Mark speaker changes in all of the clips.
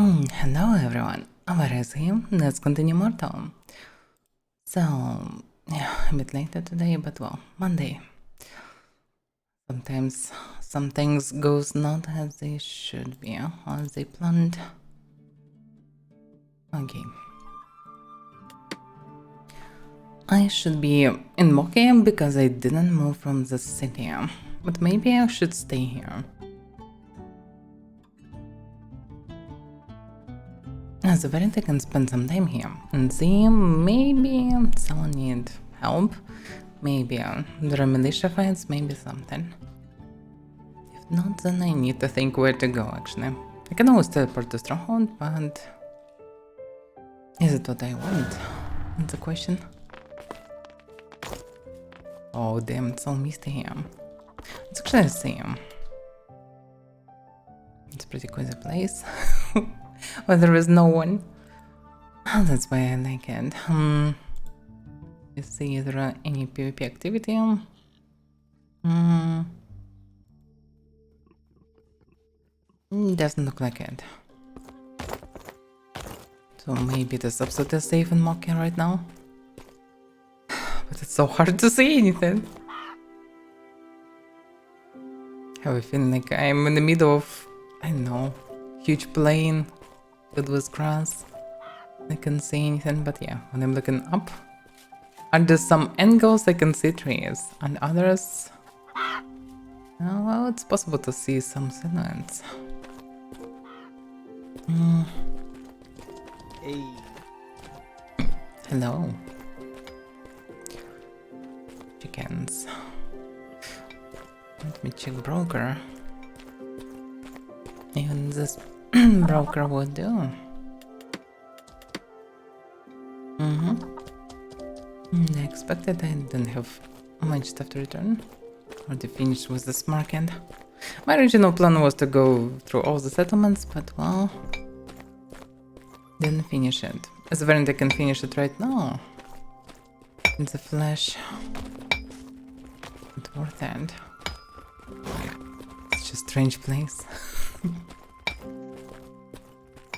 Speaker 1: Hello everyone, Avaira is here. Let's continue Mortal. So, yeah, a bit later today, but well, Monday. Sometimes some things goes not as they should be, as they planned. Okay. I should be in Moki because I didn't move from the city, but maybe I should stay here. As a variant, I can spend some time here and see maybe someone need help, maybe there are militia fights, maybe something. If not, then I need to think where to go actually. I can always teleport to Stronghold, but is it what I want? That's the question. Oh damn, it's all misty here. It's actually the same. It's a pretty cozy place. But there is no one. Oh, that's why I like it. You see, there are any PvP activity? Doesn't look like it. So maybe the subset is safe in Mokia right now. But it's so hard to see anything. I have a feeling like I'm in the middle of, I don't know, huge plain filled with grass. I can't see anything, but yeah, when I'm looking up, under some angles I can see trees, and others, well, it's possible to see some silhouettes.
Speaker 2: Hey.
Speaker 1: Hello. Chickens. Let me check broker. Even this broker would do. I expected I didn't have much stuff to return. Already finished with this market. My original plan was to go through all the settlements, but well, didn't finish it. As a variant I can finish it right now. In the flesh. It's worth it. It's just a strange place.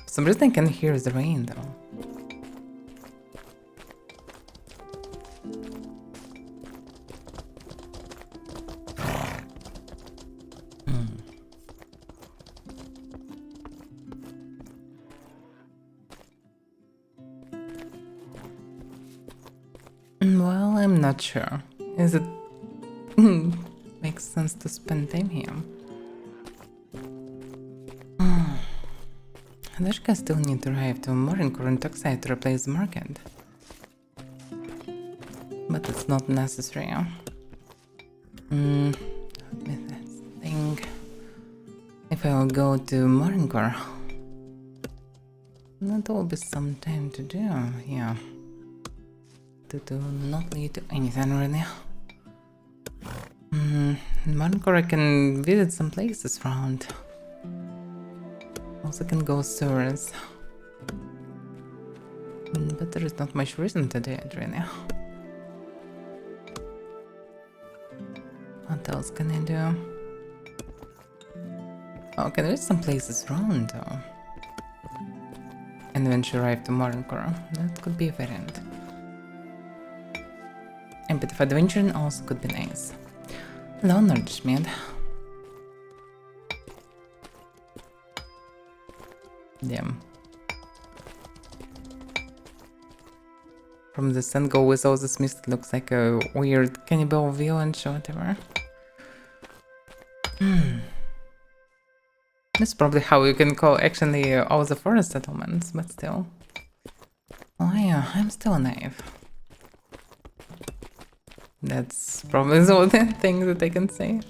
Speaker 1: For some reason I can hear the rain though. Well, I'm not sure. Is it makes sense to spend time here? Dashka still need to arrive to Morincore and Toxide to replace the market. But it's not necessary. Let me think. If I will go to Morincore, that will be some time to do, yeah. To do not lead to anything really. In Morincore I can visit some places around. Also can go sewers. But there is not much reason to do it really. What else can I do? Oh, can visit some places around though. And eventually arrive to Morincore. That could be a variant. A bit of adventuring also could be nice. Hello, Nordschmied. Damn. From the sun go with all this mist, it looks like a weird cannibal village or whatever. That's probably how you can call actually all the forest settlements, but still. Oh yeah, I'm still alive. That's probably the only thing that I can say.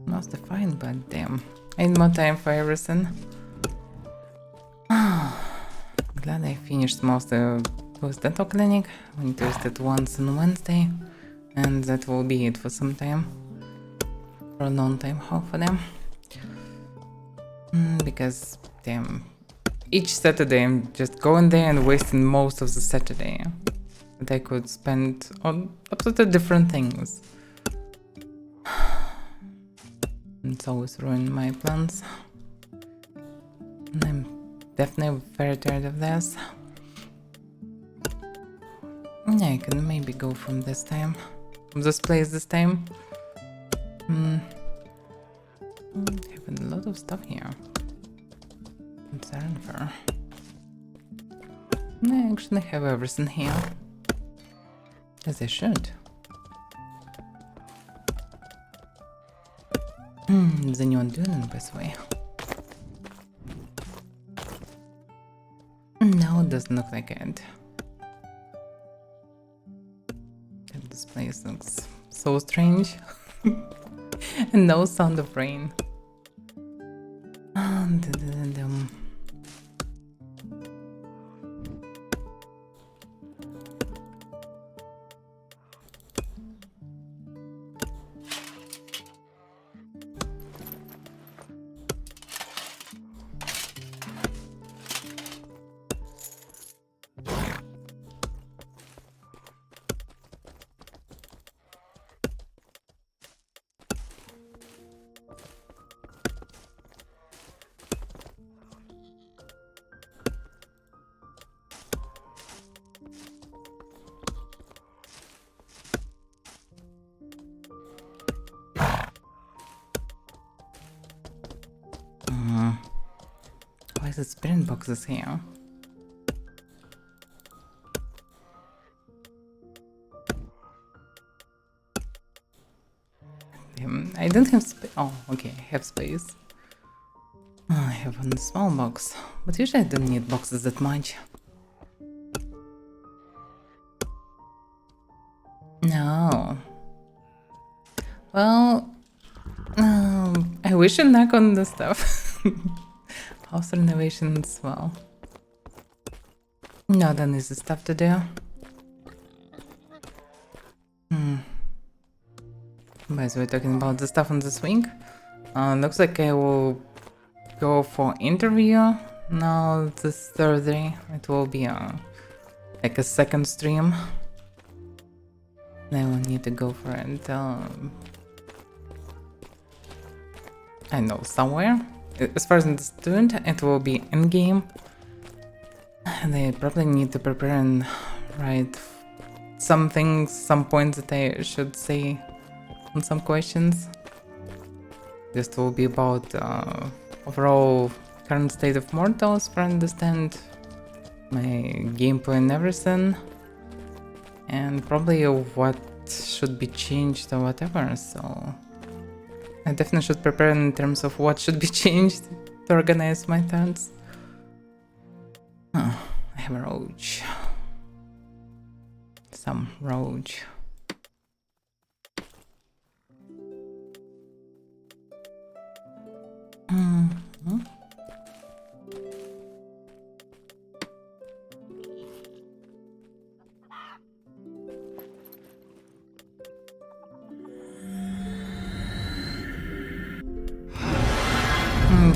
Speaker 1: Mostly fine, but damn. I need more time for everything. Glad I finished most of the dental clinic. I need to use it once on Wednesday. And that will be it for some time. For a long time, hopefully. Because, damn. Each Saturday I'm just going there and wasting most of the Saturday that I could spend on absolutely different things. It's always ruined my plans. And I'm definitely very tired of this. Yeah, I can maybe go from this time. From this place this time. Having a lot of stuff here. It's unfair. I actually have everything here. As I should. Is anyone doing it this way? No, it doesn't look like it. This place looks so strange. And no sound of rain. Why is it spirit boxes here? I don't have space. Oh, okay, I have space. I have one small box, but usually I don't need boxes that much. No. Well, I wish I'd knock on the stuff. House renovations, well. No, then is the stuff to do. By the way, talking about the stuff on this week, looks like I will go for interview now this Thursday. It will be like a second stream. I will need to go for it. I know, somewhere. As far as I'm student, it will be in game. And I probably need to prepare and write some things, some points that I should say on some questions. This will be about overall current state of mortals, for I understand my gameplay and everything, and probably what should be changed or whatever. So I definitely should prepare in terms of what should be changed to organize my thoughts. I have a roach. Some roach.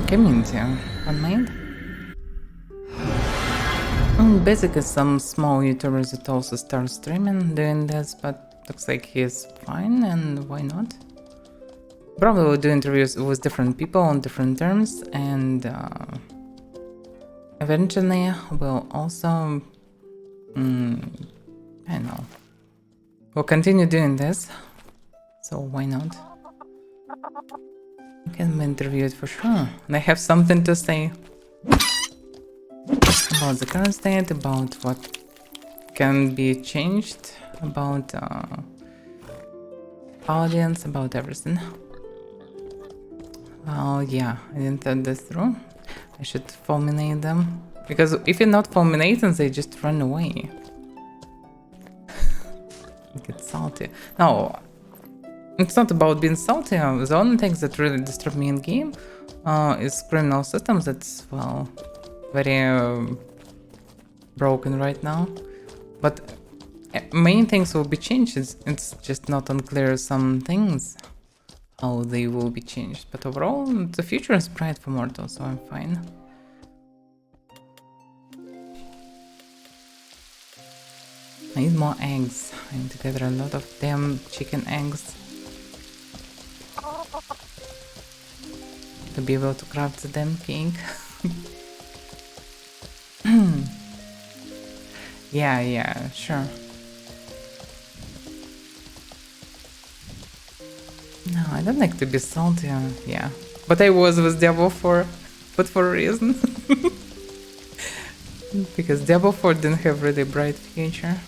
Speaker 1: Community, one mind? Basically some small YouTubers that also start streaming doing this, but looks like he's fine, and why not? Probably will do interviews with different people on different terms, and eventually we'll also, I don't know, we'll continue doing this, so why not? I can be interviewed for sure, and I have something to say about the current state, about what can be changed, about Paladins, about everything. Well, yeah, I didn't thought this through. I should fulminate them, because if you're not fulminating, they just run away. Get salty. No, it's not about being salty. The only things that really disturb me in game is criminal systems. That's, well, very broken right now. But many things will be changed. It's just not unclear some things, how they will be changed. But overall, the future is bright for mortals, so I'm fine. I need more eggs. I need to gather a lot of damn chicken eggs. to be able to craft the damn cake. Yeah, sure. No, I don't like to be salty, yeah. But I was with Diablo 4, but for a reason. Because Diablo 4 didn't have really bright future.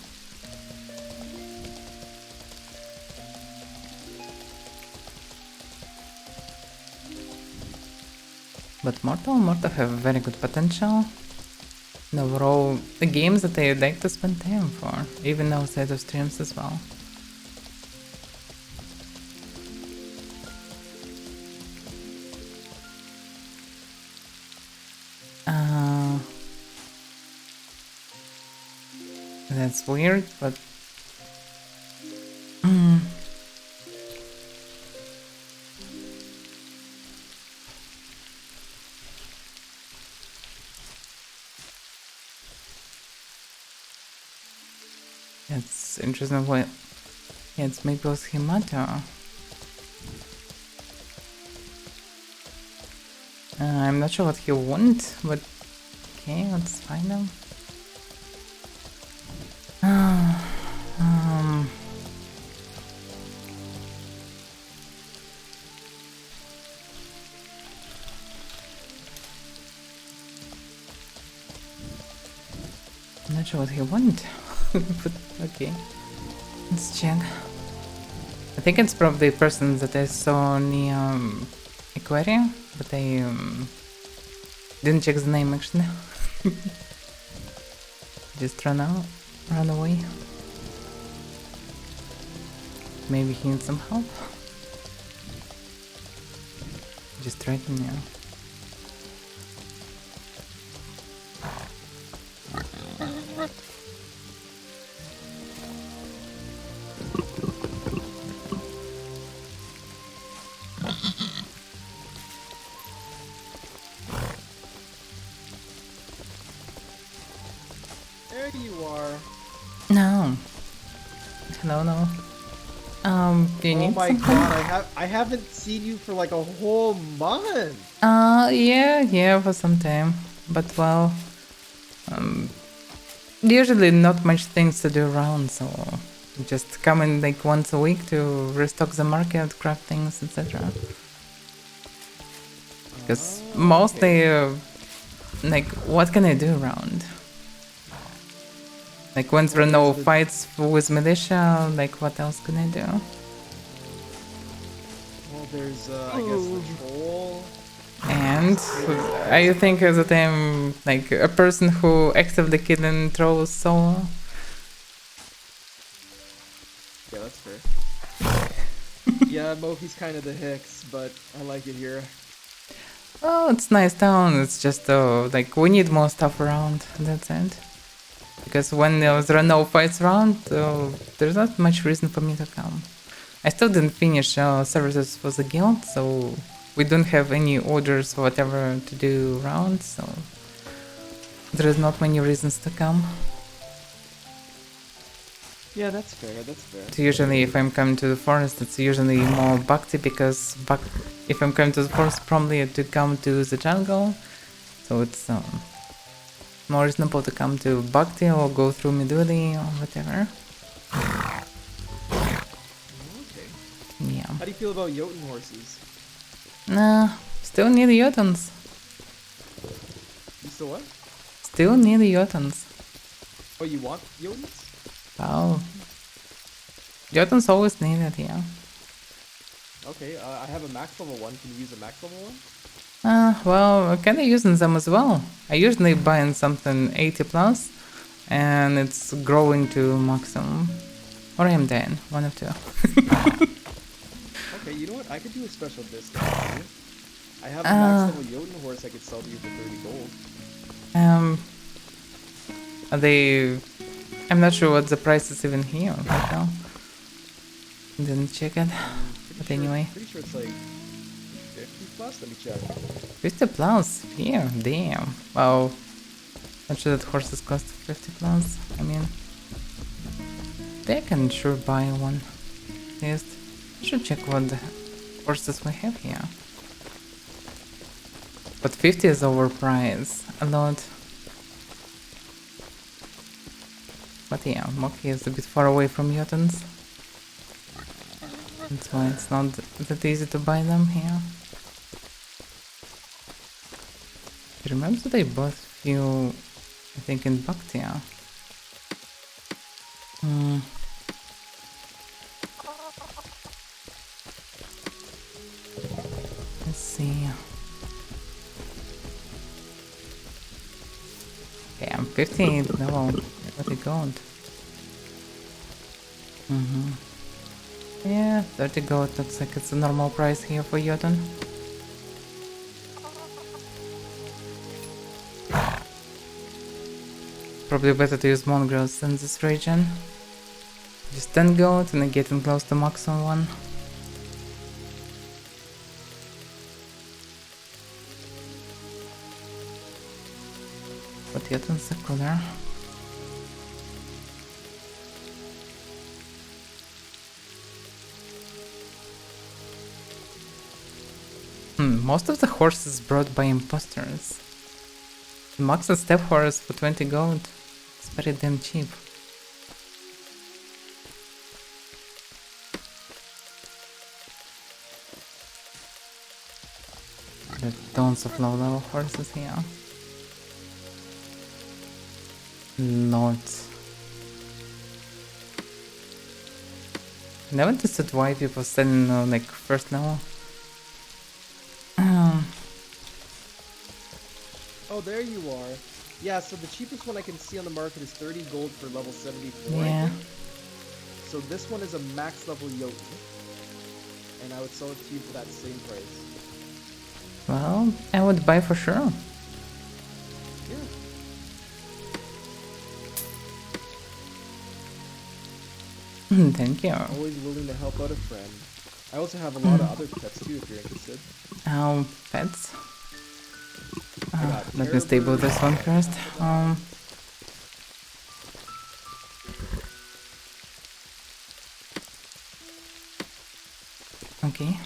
Speaker 1: But Mortal have very good potential. And overall, the games that I like to spend time for, even outside of streams as well. That's weird, but... It's interesting what... Yeah, it's maybe it was Himata. I'm not sure what he want, but... Okay, let's find him. I'm not sure what he want, but okay. Let's check. I think it's probably a person that I saw in the aquarium, but I didn't check the name actually. Just run away. Maybe he needs some help. Just right now.
Speaker 2: There you are.
Speaker 1: No. No. Do you need
Speaker 2: Oh my
Speaker 1: something?
Speaker 2: god, I haven't seen you for like a whole month.
Speaker 1: Yeah, for some time. But well, usually not much things to do around, so just come in like once a week to restock the market, craft things, etc. Because mostly, like, what can I do around? Like, once there are no fights with militia, like, what else can I do?
Speaker 2: Well, there's, I guess, the troll.
Speaker 1: And I think that I'm like a person who actively killing trolls solo.
Speaker 2: Yeah, that's fair. Yeah, Mofi's kind of the Hicks, but I like it here.
Speaker 1: Oh, it's nice town. It's just like we need more stuff around. That's it. Because when there are no fights around, there's not much reason for me to come. I still didn't finish services for the guild, so we don't have any orders or whatever to do around, so there is not many reasons to come.
Speaker 2: Yeah, that's fair, that's fair.
Speaker 1: So usually if I'm coming to the forest, it's usually more bhakti, because if I'm coming to the forest, probably to come to the jungle, so it's more reasonable to come to bhakti or go through Miduli or whatever.
Speaker 2: Okay.
Speaker 1: Yeah.
Speaker 2: How do you feel about Jotun horses?
Speaker 1: Nah, still need Jotuns.
Speaker 2: You still what?
Speaker 1: Still need Jotuns.
Speaker 2: Oh, you want Jotuns?
Speaker 1: Wow. Jotuns always needed, yeah.
Speaker 2: Okay, I have a max level one. Can you use a max level one?
Speaker 1: Well, I'm kinda using them as well. I usually buy in something 80 plus, and it's growing to maximum. Or I'm dead, one of two.
Speaker 2: Okay, you know what? I could do a special discount for you. I have a max level Jotun horse I could sell to you for 30 gold.
Speaker 1: Are they... I'm not sure what the price is even here right now. Didn't check it, but anyway.
Speaker 2: Pretty sure it's like 50 plus, let me check.
Speaker 1: 50 plus? Here, damn. Wow. Not sure that horses cost 50 plus. I mean, they can sure buy one. At least, I should check what the horses we have here. But 50 is overpriced a lot. But yeah, Moki is a bit far away from mutants. That's why it's not that easy to buy them here. I remember that I bought a few, I think in Bactia. Let's see. Okay, I'm 15 level. What a gold. Yeah, 30 gold looks like it's a normal price here for Jotun. Probably better to use mongrels in this region. Just 10 gold and I'm getting close to maximum one. But Jotun's are cooler. Most of the horses brought by imposters. Max and step horse for 20 gold. It's very damn cheap. There are tons of low level horses here. Lots. Never understood why people selling like first level.
Speaker 2: Oh, there you are. Yeah, so the cheapest one I can see on the market is 30 gold for level 74.
Speaker 1: Yeah.
Speaker 2: I think. So this one is a max level Jotun. And I would sell it to you for that same price.
Speaker 1: Well, I would buy for sure.
Speaker 2: Yeah.
Speaker 1: Thank you.
Speaker 2: Always willing to help out a friend. I also have a lot of other pets too if you're interested.
Speaker 1: Pets. Let me stable this one first. Okay.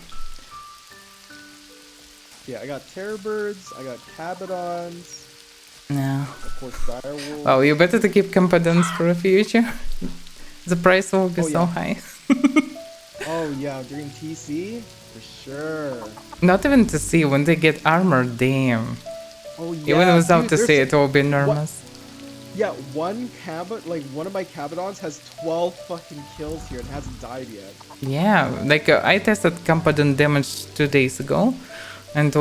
Speaker 2: Yeah, I got terror birds, I got cabadons,
Speaker 1: No.
Speaker 2: of course direwolves.
Speaker 1: Well, you better to keep competence for the future. The price will be so high.
Speaker 2: Oh yeah, during TC? For sure.
Speaker 1: Not even to see when they get armor, damn.
Speaker 2: Oh yeah,
Speaker 1: Even without
Speaker 2: dude,
Speaker 1: to see it will be enormous.
Speaker 2: Yeah, one of my cabadons has 12 fucking kills here and hasn't died yet.
Speaker 1: Yeah, like I tested Campadon damage 2 days ago, and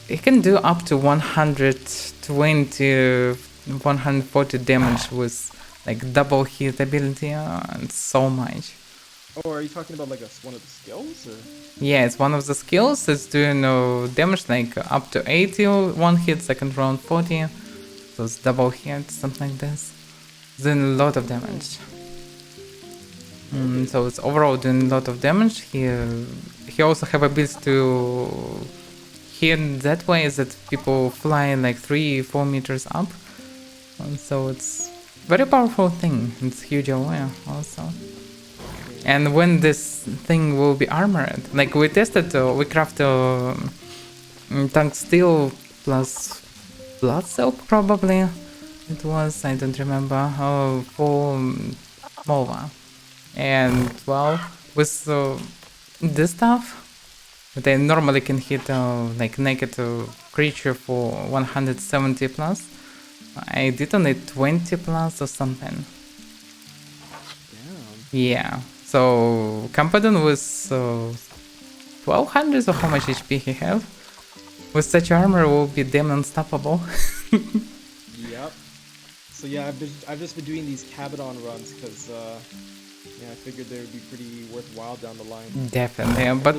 Speaker 1: it can do up to 120, 140 damage with like double hit ability and so much.
Speaker 2: Oh, are you talking about like one of the skills? Or?
Speaker 1: Yeah, it's one of the skills. It's doing damage like up to 80 one hit, second round 40. So it's double hit, something like this. Doing a lot of damage. So it's overall doing a lot of damage. He also have ability to hit that way that people fly like 3-4 meters up. And so it's very powerful thing. It's huge aware also. And when this thing will be armored, like we tested, we craft tank steel plus blood silk probably. It was, I don't remember, for Mova. And well, with this stuff, they normally can hit like naked creature for 170 plus. I did only 20 plus or something.
Speaker 2: Damn.
Speaker 1: Yeah. So Campadon was 1200 or how much HP he have. With such armor will be damn unstoppable.
Speaker 2: Yep. So yeah, I've just been doing these Cabadon runs because I figured they would be pretty worthwhile down the line.
Speaker 1: Definitely, but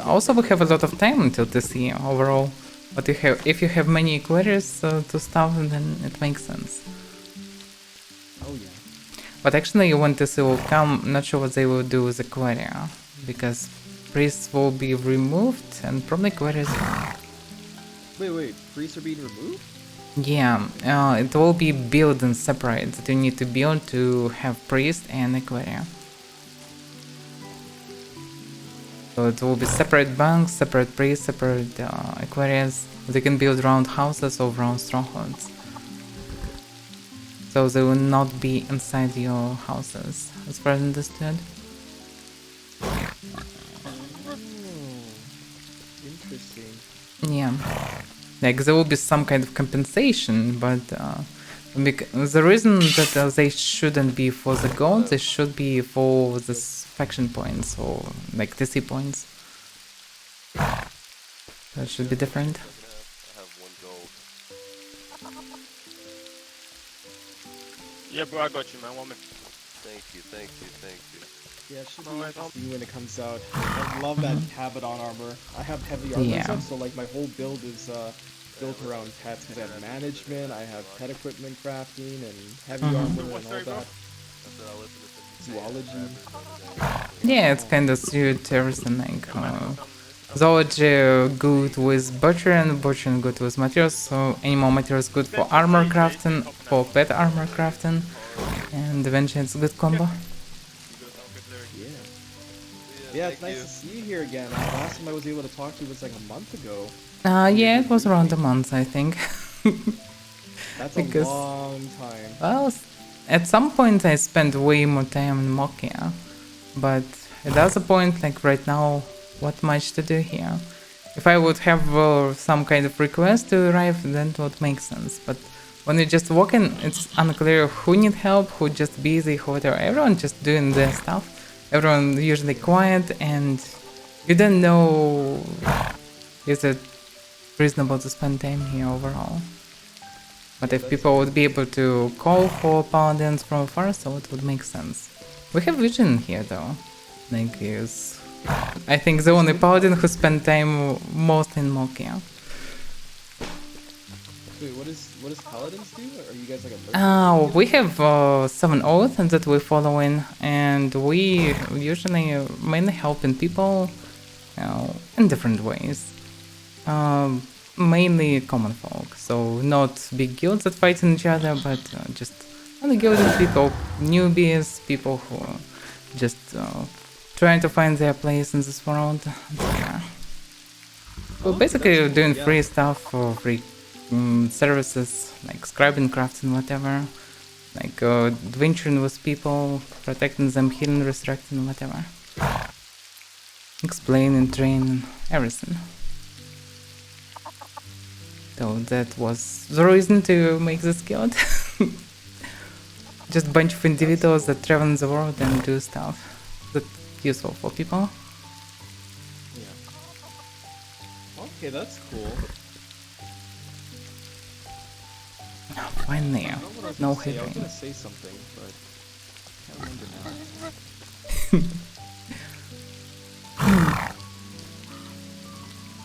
Speaker 1: also we have a lot of time until this year overall. But if you have many queries to stuff, then it makes sense.
Speaker 2: Oh yeah.
Speaker 1: But actually when this will come, not sure what they will do with the query, because priests will be removed and probably queries.
Speaker 2: Wait, priests are being removed?
Speaker 1: Yeah, it will be built and separate that you need to build to have priest and aquarium. So it will be separate banks, separate priests, separate aquariums. They can build round houses or round strongholds. So they will not be inside your houses, as far as understood.
Speaker 2: Interesting.
Speaker 1: Yeah. Like there will be some kind of compensation, but the reason that they shouldn't be for the gold, they should be for the faction points or like TC points. That should be different.
Speaker 3: I have 1 gold.
Speaker 4: Yeah, bro, I got you, man. 1 minute.
Speaker 3: Thank you, thank you, thank you.
Speaker 2: Yeah, it should be
Speaker 4: Alright,
Speaker 2: interesting when it comes out. I love that Cabadon armor. I have heavy armor and
Speaker 1: Yeah.
Speaker 2: stuff, so like my whole build is built around pets because I have management, I have pet equipment crafting, and heavy armor and all that.
Speaker 3: I said I'll listen to
Speaker 2: Zoology.
Speaker 1: Yeah, it's kind of suit everything like zoology good with butcher and good with materials, so animal materials good for armor crafting, for pet armor crafting, and eventually it's a good combo.
Speaker 2: Yeah. Yeah, it's nice to see you here again. Last time I was able to talk to you was like a month ago.
Speaker 1: Yeah, it was around a month, I think.
Speaker 2: That's
Speaker 1: Because-
Speaker 2: a long time.
Speaker 1: Well, at some point I spent way more time in Mokia, but at other point, like right now, what much to do here? If I would have some kind of request to arrive, then it would make sense. But when you just walk in, it's unclear who need help, who just busy, who whatever. Everyone just doing their stuff. Everyone usually quiet, and you don't know is it reasonable to spend time here overall. But if people would be able to call for paladins from afar, so it would make sense. We have vision here though. Like is I think the only paladin who spent time most in Mokia.
Speaker 2: Wait, what does paladins do? Are you guys like a merchant?
Speaker 1: We have 7 oaths that we're following, and we usually mainly helping people in different ways. Mainly common folk, so not big guilds that fight each other, but just other guilded people, newbies, people who just trying to find their place in this world. Yeah. We're basically doing free stuff for free services like scribing, crafting, whatever. Like adventuring with people, protecting them, healing, resurrecting, whatever. Explaining, training, everything. So that was the reason to make this guild. Just a bunch of individuals that travel in the world and do stuff that's useful for people.
Speaker 2: Yeah. Okay, that's cool.
Speaker 1: Finally,
Speaker 2: I don't know what I was
Speaker 1: no
Speaker 2: gonna say. I was
Speaker 1: hitting.
Speaker 2: gonna say something, but I can't remember now.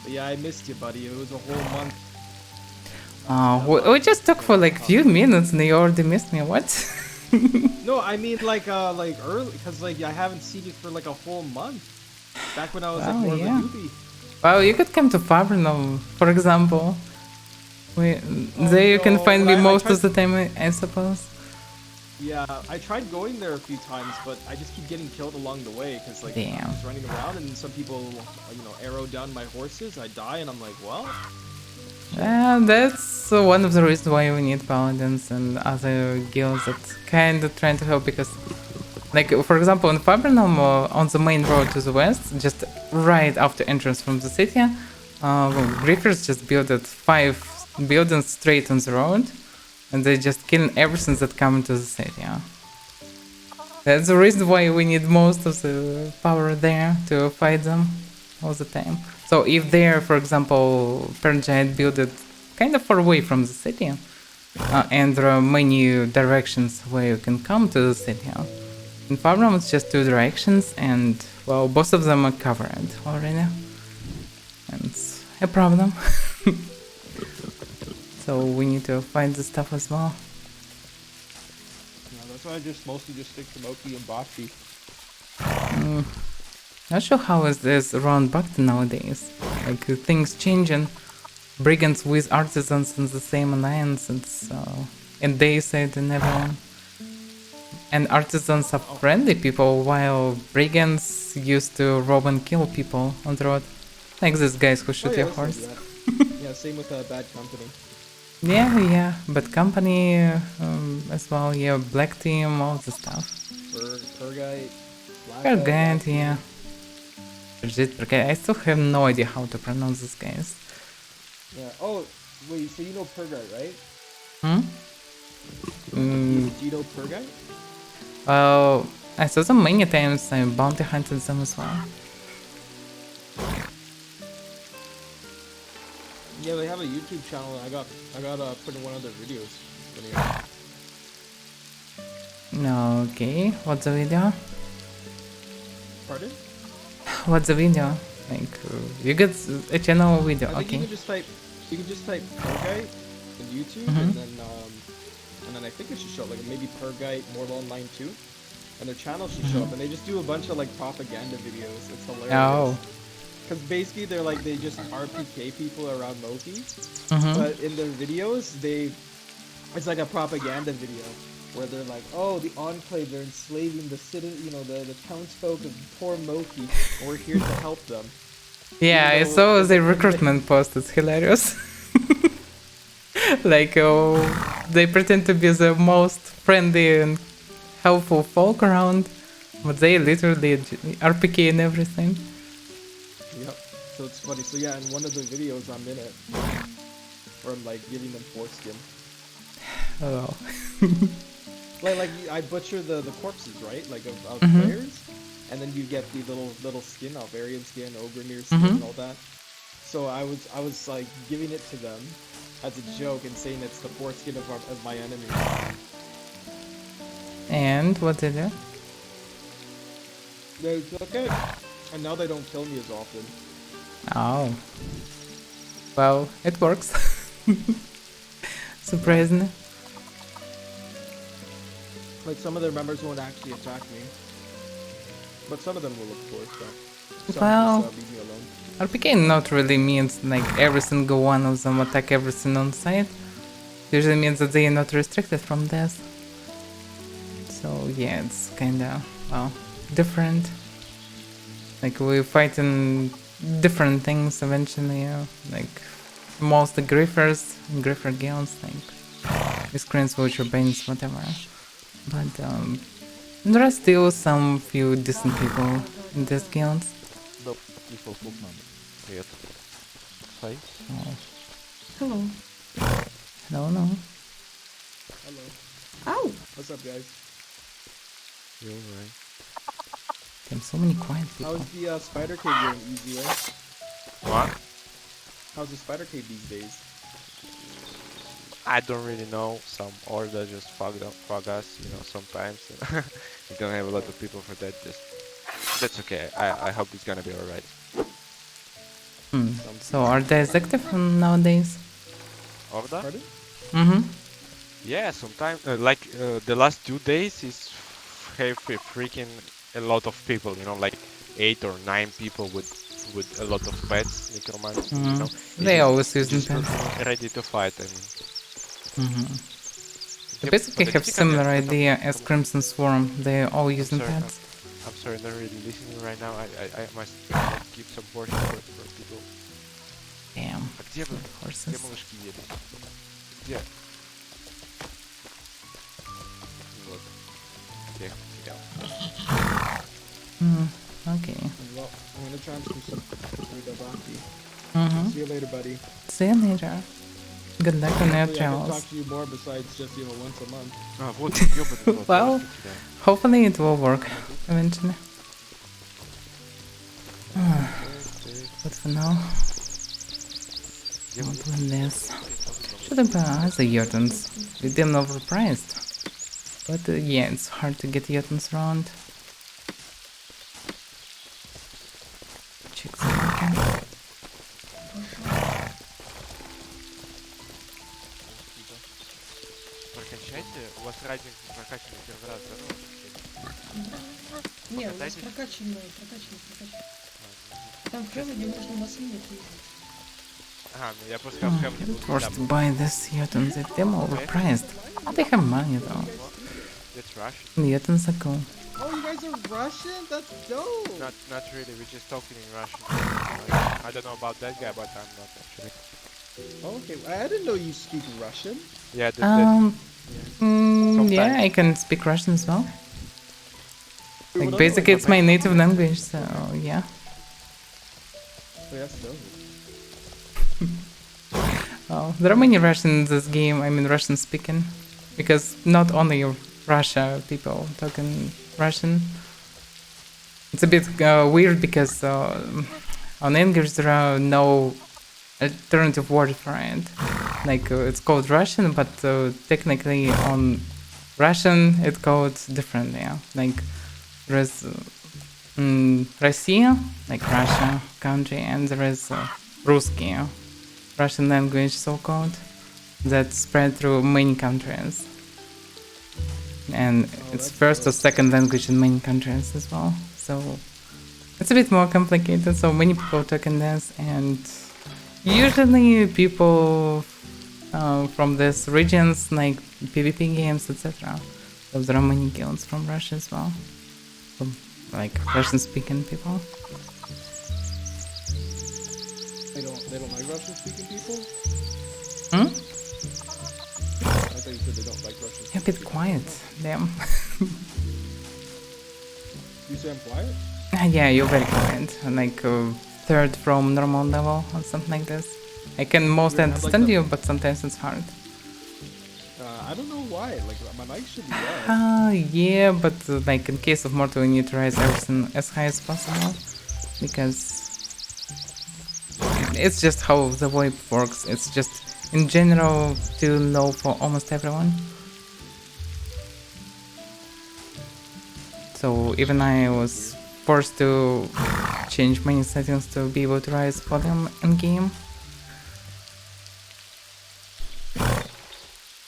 Speaker 2: But yeah, I missed you, buddy. It was a whole month.
Speaker 1: We just talked for like few minutes and you already missed me. What?
Speaker 2: No, I mean like early, cause like I haven't seen you for like a whole month. Back when I was like
Speaker 1: Oh,
Speaker 2: more
Speaker 1: yeah.
Speaker 2: of a newbie.
Speaker 1: Well, you could come to Fabrinum, for example. There you can
Speaker 2: no,
Speaker 1: find
Speaker 2: but
Speaker 1: me
Speaker 2: I
Speaker 1: most
Speaker 2: tried-
Speaker 1: of the time, I suppose.
Speaker 2: Yeah, I tried going there a few times, but I just keep getting killed along the way, cause like
Speaker 1: Damn.
Speaker 2: I'm just running around and some people, arrow down my horses. I die and I'm like, well.
Speaker 1: Yeah, that's one of the reasons why we need paladins and other guilds that kind of trying to help, because, like, for example, in Fabrinum, on the main road to the west, just right after entrance from the city, Griffers just built 5 buildings straight on the road, and they just killing everything that come into the city. Yeah. That's the reason why we need most of the power there to fight them all the time. So if there, for example, Parent Giant built it kind of far away from the city, and there are many directions where you can come to the city. In Fabrum, it's just 2 directions, and well, both of them are covered already, and it's a problem. So we need to find the stuff as well.
Speaker 2: Yeah, that's why I just mostly just stick to Moki and Bocce.
Speaker 1: Not sure how is this around Bhakti nowadays. Like things changing. Brigands with artisans in the same alliance. It's and they said and everyone. And artisans are friendly people, while brigands used to rob and kill people on the road. Like these guys who
Speaker 2: Oh
Speaker 1: shoot
Speaker 2: yeah,
Speaker 1: your
Speaker 2: that's like
Speaker 1: horse.
Speaker 2: that. Yeah, same with Bad Company.
Speaker 1: Yeah, but company as well, yeah, black team, all the stuff.
Speaker 2: Purgite, Black
Speaker 1: Forget,
Speaker 2: Team.
Speaker 1: yeah. Legit, I still have no idea how to pronounce these guys.
Speaker 2: Yeah. Oh, wait. So you know Purgite, right?
Speaker 1: Hmm?
Speaker 2: Do you know Purgite?
Speaker 1: Well, I saw them many times, I bounty hunted them as well.
Speaker 2: Yeah, they have a YouTube channel. And I got put in one of their videos.
Speaker 1: No, okay, what's the video?
Speaker 2: Pardon?
Speaker 1: What's the video? Like, you get a channel video,
Speaker 2: I think
Speaker 1: okay.
Speaker 2: you can just type Purgite in YouTube,
Speaker 1: Mhm.
Speaker 2: and then I think it should show up, like maybe Purgite Mortal Online 2, and their channel should show up, and they just do a bunch of like propaganda videos. It's hilarious.
Speaker 1: Oh.
Speaker 2: Because basically they just RPK people around Loki,
Speaker 1: Mhm.
Speaker 2: but in their videos it's like a propaganda video where they're like, oh, the Enclave, they're enslaving the city, the townsfolk of poor Moki, and we're here to help them.
Speaker 1: Yeah, I
Speaker 2: Even though
Speaker 1: saw
Speaker 2: it's
Speaker 1: the
Speaker 2: like-
Speaker 1: recruitment post, it's hilarious. Like, oh, they pretend to be the most friendly and helpful folk around, but they literally RPK and everything.
Speaker 2: Yep. So it's funny. So yeah, in one of the videos I'm in it, where I'm like giving them foreskin.
Speaker 1: Oh.
Speaker 2: Like I butcher the corpses, right? Like of
Speaker 1: Mhm.
Speaker 2: players, and then you get the little skin, Alvarian skin, Ogrenir skin,
Speaker 1: Mhm.
Speaker 2: and all that. So I was like giving it to them as a joke and saying it's the foreskin of my enemy.
Speaker 1: And what did you?
Speaker 2: They took it, and now they don't kill me as often.
Speaker 1: Oh. Well, it works. Surprisingly.
Speaker 2: Like some of their members won't actually attack me, but some of them will, of course. So some
Speaker 1: Well,
Speaker 2: just leave me alone.
Speaker 1: RPK not really means like every single one of them attack everything on sight. Usually means that they are not restricted from this. So yeah, it's kinda, well, different. Like we fighting different things eventually, like mostly griffers, griffer guilds, like screens, vulture, banes, whatever. But there are still some few decent people in these guilds.
Speaker 4: Да, пришел слух нам. Привет. Hi.
Speaker 1: Oh,
Speaker 5: Hello.
Speaker 1: hello.
Speaker 2: Hello.
Speaker 5: Ow!
Speaker 2: What's up, guys?
Speaker 4: You're right.
Speaker 1: Damn, so many quiet people.
Speaker 2: How's the spider cave going? Easy, right?
Speaker 4: What?
Speaker 2: How's the spider cave these days?
Speaker 4: I don't really know. Some order just fuck us, sometimes. We don't have a lot of people for that. That's okay. I hope it's gonna be alright.
Speaker 1: So are they as active nowadays?
Speaker 4: Order?
Speaker 2: Pardon?
Speaker 1: Mm-hmm.
Speaker 4: Yeah, sometimes. The last 2 days is have freaking a lot of people. Like 8 or 9 people with a lot of pets, necromancers.
Speaker 1: They always use
Speaker 4: just
Speaker 1: pets.
Speaker 4: ready to fight.
Speaker 1: They basically have similar idea as Crimson Swarm. They all using
Speaker 4: sorry,
Speaker 1: pets.
Speaker 4: I'm sorry, not really listening right now. I must keep some portion for people.
Speaker 1: Damn.
Speaker 4: А где вы? Где
Speaker 1: Horses.
Speaker 4: малышки едут? Где? Вот. Всех потерял.
Speaker 1: Okay.
Speaker 2: Well, I'm gonna transfer some to the Baki.
Speaker 1: Mm-hmm.
Speaker 2: See you later, buddy.
Speaker 1: See you later. Good luck on your
Speaker 2: Hopefully I can
Speaker 1: travels.
Speaker 2: talk to you more besides just, once a month.
Speaker 4: А, вот, ёбаный рот,
Speaker 1: Well,
Speaker 4: малышки потерял.
Speaker 1: hopefully it will work eventually. But for now,
Speaker 4: Где
Speaker 1: I'm
Speaker 4: вы?
Speaker 1: doing this. Should have been other Jotuns. We didn't overpriced. But yeah, it's hard to get Jotuns around. Chicks are working.
Speaker 4: Прокачайте, у вас радио прокачанный первый раз, да?
Speaker 5: Не, у нас
Speaker 4: Покатайтесь.
Speaker 5: прокачанные. Там в Хевене можно на свиньях ездить.
Speaker 4: Ага, ну я просто в Хэмне был
Speaker 1: Forced to
Speaker 4: недавно.
Speaker 1: buy this Jotuns. They're overpriced. They have money though.
Speaker 4: It's Russian.
Speaker 1: Newton's are cool.
Speaker 2: Oh, you guys are Russian? That's dope.
Speaker 4: Not really. We're just talking in Russian. I don't know about that guy, but I'm not actually.
Speaker 2: Okay, I didn't know you speak Russian.
Speaker 4: Yeah,
Speaker 1: Yeah,
Speaker 4: Sometimes.
Speaker 1: I can speak Russian as well.
Speaker 2: Wait,
Speaker 1: Like
Speaker 2: what
Speaker 1: basically,
Speaker 2: other
Speaker 1: it's my native language, so yeah.
Speaker 2: Wait, that's dope.
Speaker 1: Oh, there are many Russians in this game. I mean, Russian speaking, because not only Russia people talking Russian. It's a bit weird because on English there are no alternative word for it. Like it's called Russian, but technically on Russian it's called differently. Yeah? Like there's Russia, like Russia country, and there is Русский, Russian language so-called, that spread through many countries. And it's first or second language in many countries as well. So it's a bit more complicated. So many people talking this, and usually people from these regions like PvP games, etc. So there are many guilds from Russia as well, from like Russian-speaking people.
Speaker 2: They don't like Russian-speaking people?
Speaker 1: Hmm?
Speaker 2: I thought you said they don't like Russian.
Speaker 1: You're a bit quiet, damn.
Speaker 2: You say I'm quiet?
Speaker 1: Yeah, you're very quiet. Like third from normal level or something like this. I can mostly
Speaker 2: Weird, I'd like
Speaker 1: understand
Speaker 2: to-
Speaker 1: you, but sometimes it's hard.
Speaker 2: I don't know why. Like my mic should be loud.
Speaker 1: Yeah, but like in case of Mortal, you need to raise everything as high as possible, because it's just how the VoIP works. It's just in general too low for almost everyone. So even I was forced to change many settings to be able to raise volume in game.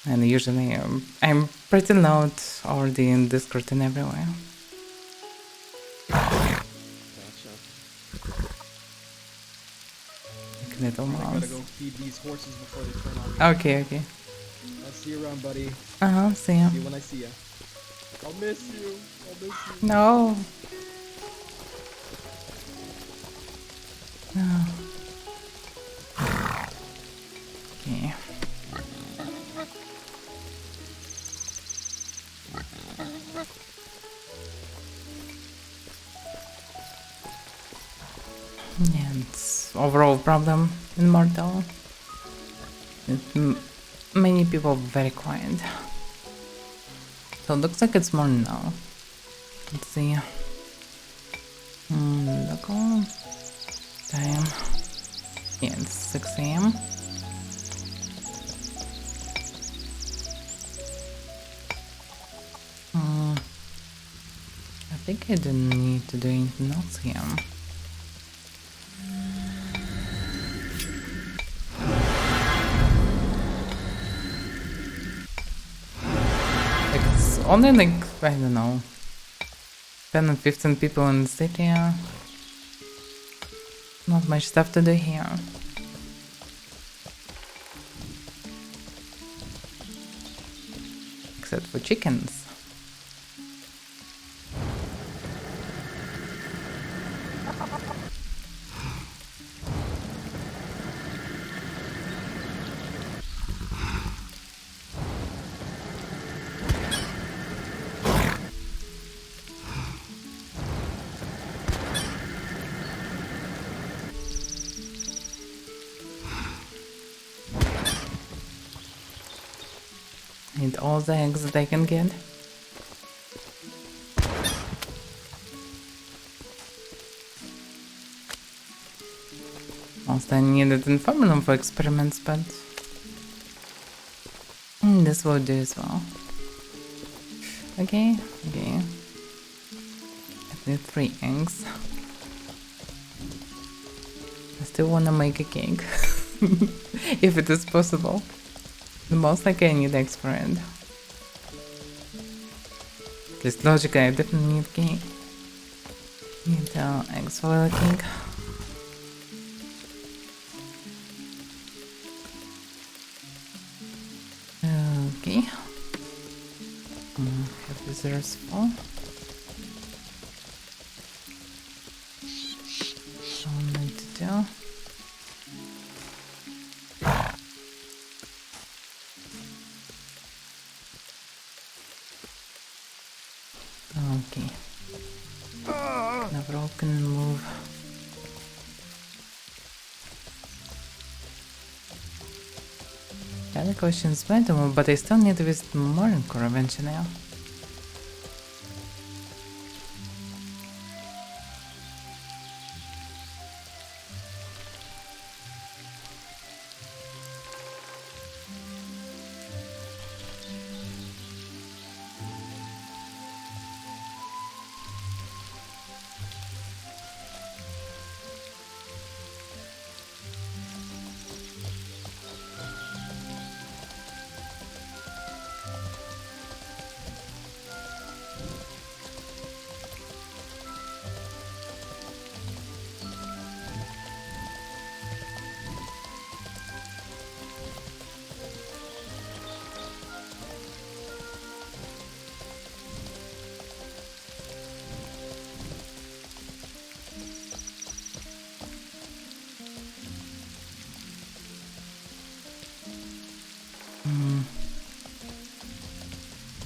Speaker 1: And usually I'm pretty loud already in Discord and everywhere.
Speaker 2: Gotcha.
Speaker 1: Like little
Speaker 2: I gotta
Speaker 1: mouse.
Speaker 2: go feed these horses before they turn on me.
Speaker 1: Okay, okay.
Speaker 2: I'll see you around, buddy.
Speaker 1: See ya.
Speaker 2: See you when I see ya. I'll miss you. I'll miss you.
Speaker 1: No. No. Okay. And overall problem in Mortal. Many people very quiet. So it looks like it's morning now. Let's see. Local time. Yeah, it's 6 a.m. I think I didn't need to do anything else here. Like it's only like, I don't know, 10 and 15 people in the city. Not much stuff to do here. Except for chickens. Need all the eggs that I can get. Also, I needed Infernum for experiments, but this will do as well. Okay, okay. I need 3 eggs. I still wanna make a cake, if it is possible. The most likely I need eggs for it. Because logically I definitely need cake. Need eggs for the cake. Okay. Have Scissors fall. All I need to do. Okay. Now we're all can move. The other question is where to move, but I still need to visit Morincore eventually.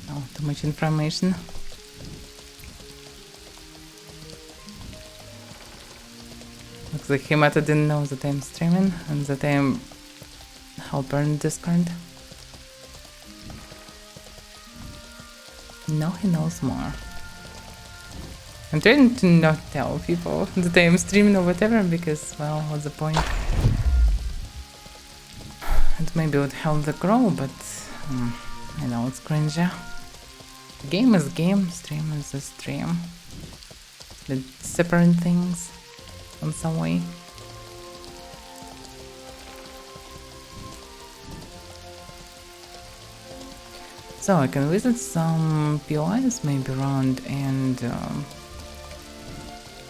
Speaker 1: Oh, too much information. Looks like Himata didn't know that I'm streaming and that I'm helper in Discord. Now he knows more. I'm trying to not tell people that I'm streaming or whatever because, well, what's the point? It maybe would help the grow, but I know it's cringy. Game is game, stream is a stream. They're separate things in some way. So I can visit some POIs maybe around and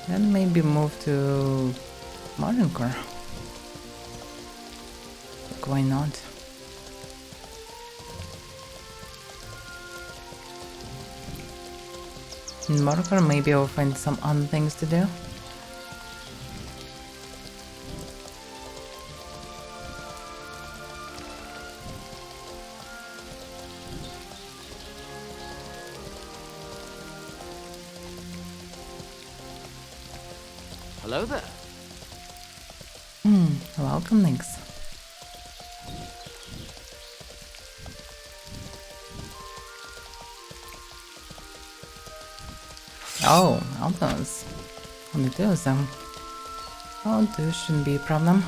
Speaker 1: then maybe move to Morincore. Like, why not? In Morincore maybe I'll find some other things to do.
Speaker 6: Hello there.
Speaker 1: Welcome, Nix. Oh, albums. Only two of them. Oh, this shouldn't be a problem.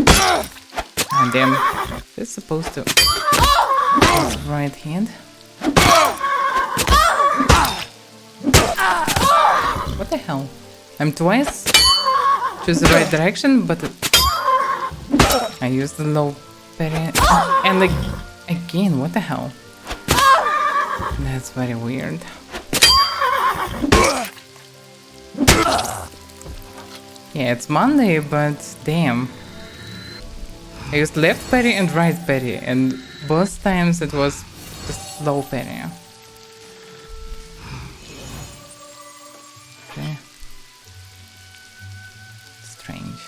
Speaker 1: Ah, damn. This is supposed to... right hand. What the hell? I'm twice choose the right direction, but I used the low parry and like again, what the hell? That's very weird. Yeah, it's Monday, but damn. I used left parry and right parry, and both times it was just low parry. Okay. Strange.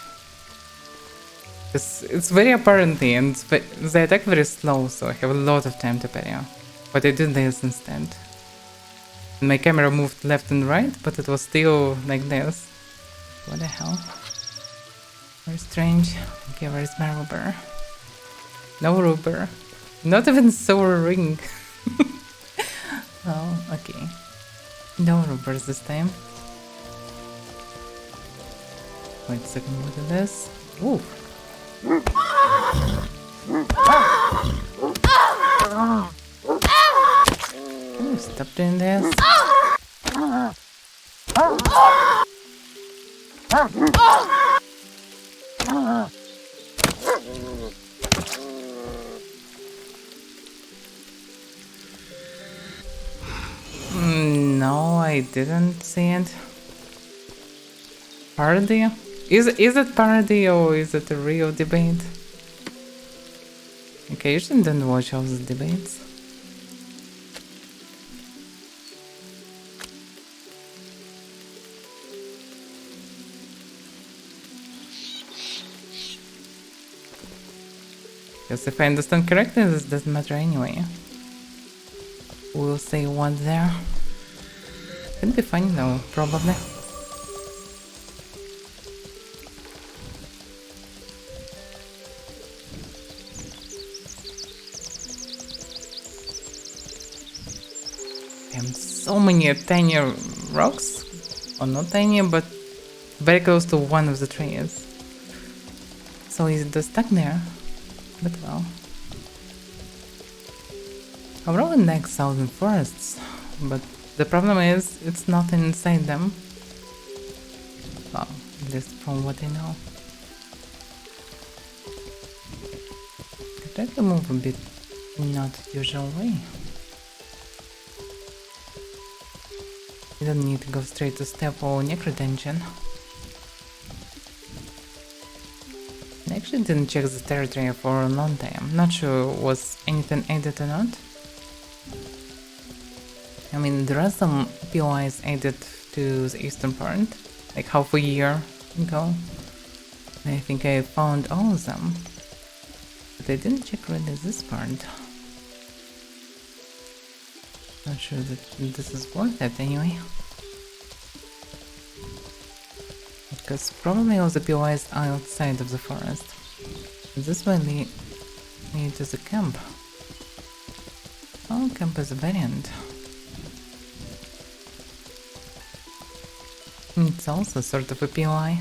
Speaker 1: It's very apparently, and the attack very slow, so I have a lot of time to parry. But I did this instead. And my camera moved left and right, but it was still like this. What the hell? Very strange. Okay, where's my rubber? No rubber. Not even sour ring. Oh, okay. No rubbers this time. Wait a second, what is this? Ooh. Ooh, stop doing this. No, I didn't see it. Parody? Is it parody or is it a real debate? Okay, you shouldn't watch all these debates. Because if I understand correctly, this doesn't matter anyway. We'll say one there. Could be funny though, probably. Damn, so many tiny rocks. Or not tiny, but very close to one of the trees. So is it stuck there? But well. I really like southern forests, but the problem is it's not inside them. Well, at least from what I know. I try to move a bit not usual way. You don't need to go straight to step or neck retention. I actually didn't check the territory for a long time. Not sure was anything added or not. I mean, there are some POIs added to the eastern part, like half a year ago. I think I found all of them, but I didn't check really this part. Not sure that this is worth it anyway. Because probably all the POIs are outside of the forest. This will lead me to the camp. Oh, camp is a variant. It's also sort of a POI.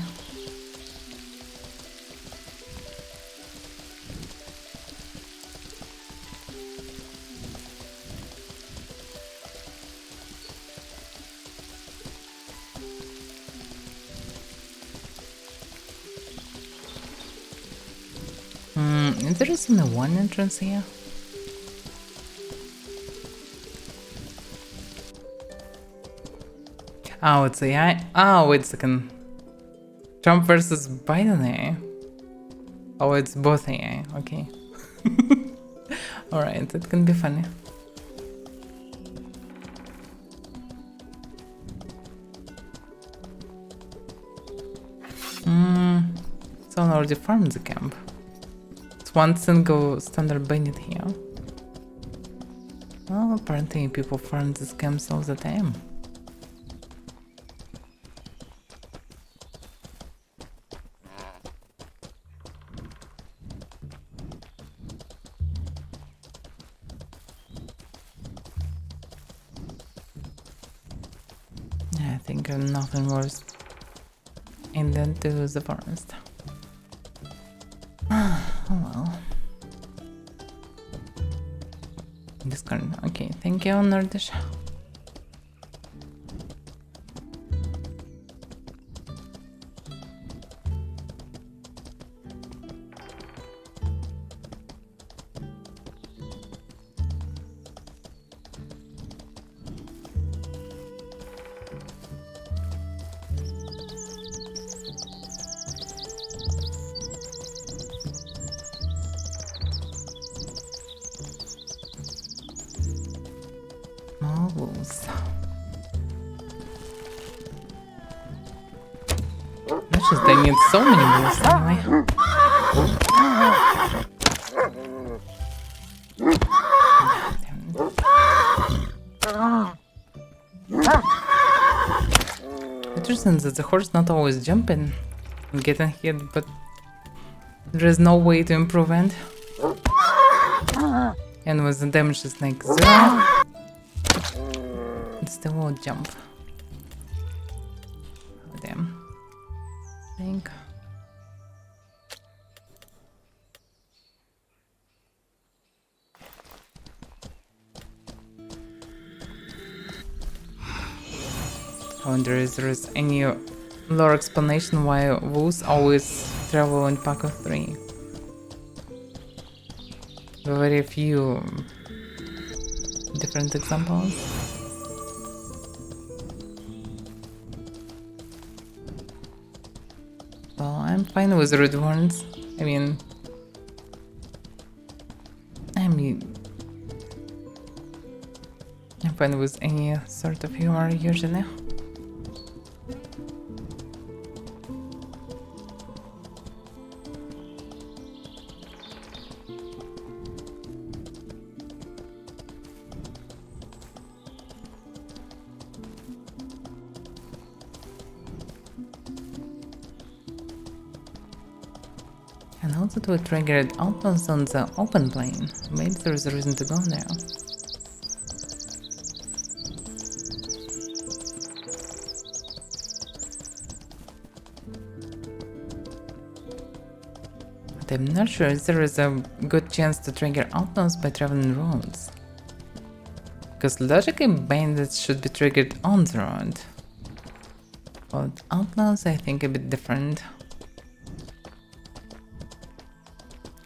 Speaker 1: There is only one entrance here. Oh, it's AI. Oh, wait a second. Trump versus Biden AI. Oh, it's both AI. Okay. Alright, it can be funny. Someone already farmed the camp. It's one single standard bandit here. Well, apparently people farm these camps all the time. I think nothing worse in than to the forest. Oh well. Discard. Okay, thank you, Nordish. Marbles. That's just they need so many wolves anyway. Interesting that the horse not always jumping and getting hit, but there is no way to improve it. And with the damage is like 0, it still won't jump. Oh damn. I think. I wonder if there is any lore explanation why wolves always travel in pack of 3. Very few different examples. Well, I'm fine with red ones. I mean, I'm fine with any sort of humor usually. And also to triggered outposts on the open plane. Maybe there's a reason to go there. But I'm not sure if there is a good chance to trigger outposts by traveling roads. Because logically bandits should be triggered on the road. But outlaws I think a bit different.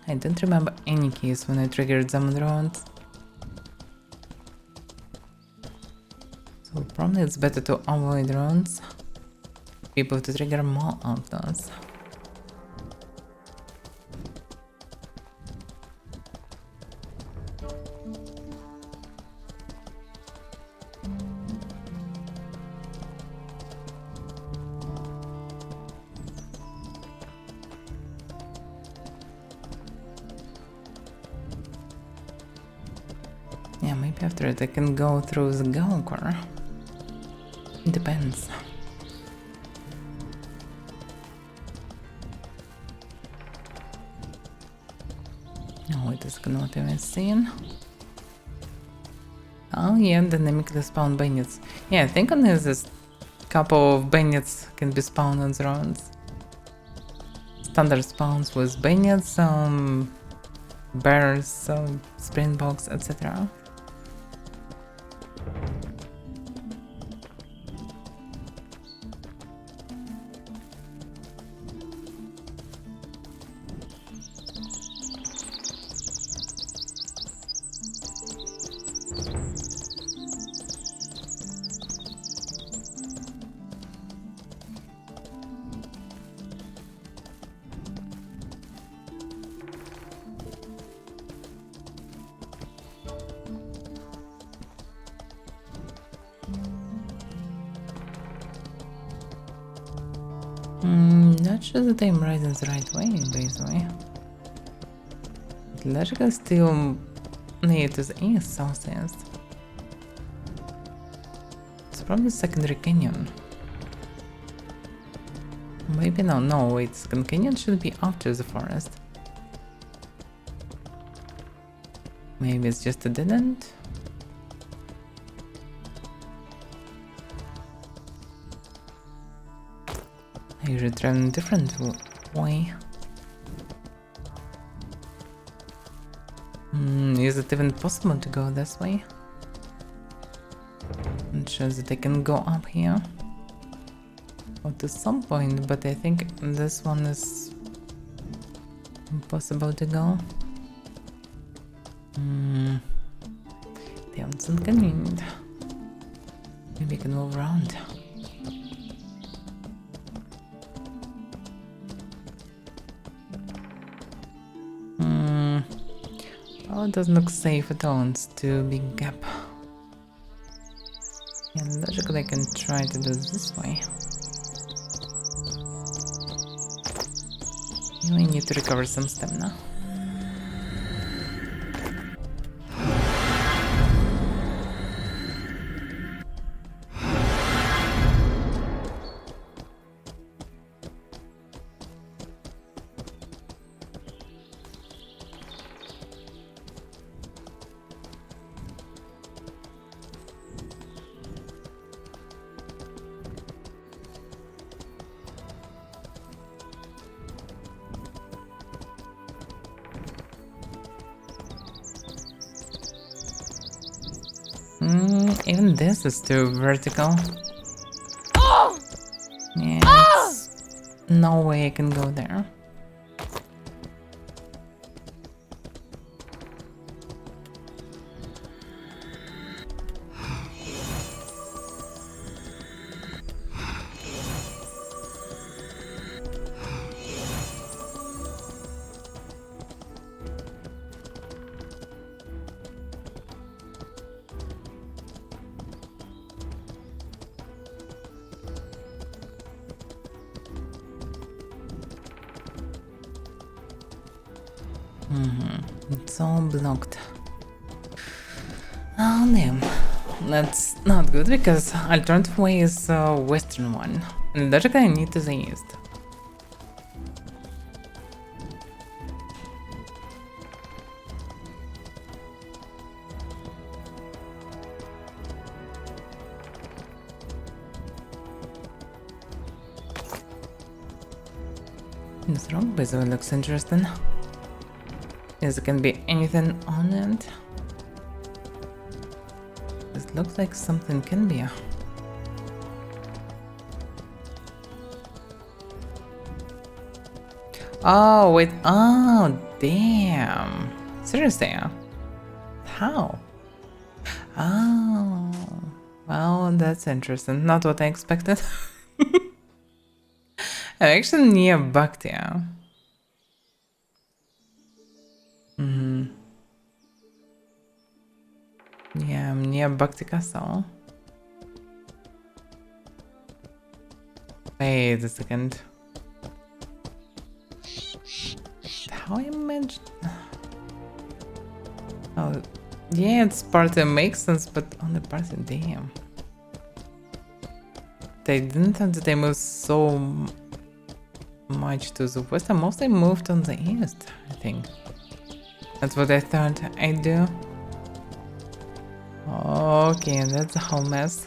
Speaker 1: I don't remember any case when I triggered them on the road. So probably it's better to avoid roads. People to trigger more outlaws. Yeah, maybe after it I can go through the Galkor. Depends. Oh, wait a second, what am I seeing? Oh yeah, dynamically spawned bandits. Yeah, I think only this couple of bandits can be spawned on the roads. Standard spawns with bandits, bears, springboks, etc. Not sure that I'm right in the right way, basically. But logically still need to the east, southeast. It's probably secondary canyon. Maybe no, wait, second canyon should be after the forest. Maybe it's just a dead end? I usually travel in a different way. Is it even possible to go this way? Not sure that I can go up here. Or to some point, but I think this one is impossible to go. Damn, it's inconvenient. Maybe I can move around. Oh, it doesn't look safe at all. It's too big gap. Yeah, logically I can try to do it this way. You may need to recover some stamina. Even this is too vertical. Yeah, no way I can go there. It's all blocked. Oh damn. That's not good because alternative way is western one. And logically I need to the east. This rock basically looks interesting. Is there can be anything on it? This looks like something can be. Oh wait, oh damn. Seriously? How? Oh, well that's interesting. Not what I expected. I'm actually near Bactia. Yeah, I'm near Bhakti Castle. Wait a second. How I imagine? Oh, yeah, it's part of makes sense, but only part of damn. They didn't think that they moved so much to the west. I mostly moved on the east, I think. That's what I thought I'd do. Okay, that's a whole mess.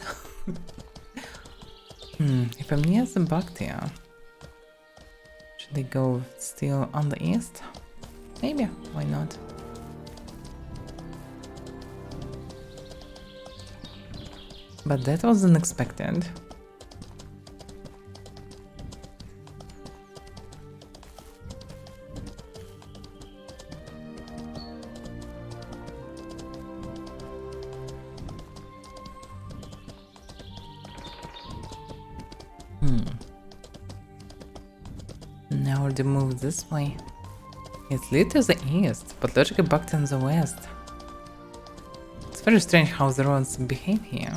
Speaker 1: If I'm near the Bactia, should I go still on the east? Maybe, why not? But that was unexpected. Now we're to move this way. It's lit to the east, but logically back in the west. It's very strange how the roads behave here.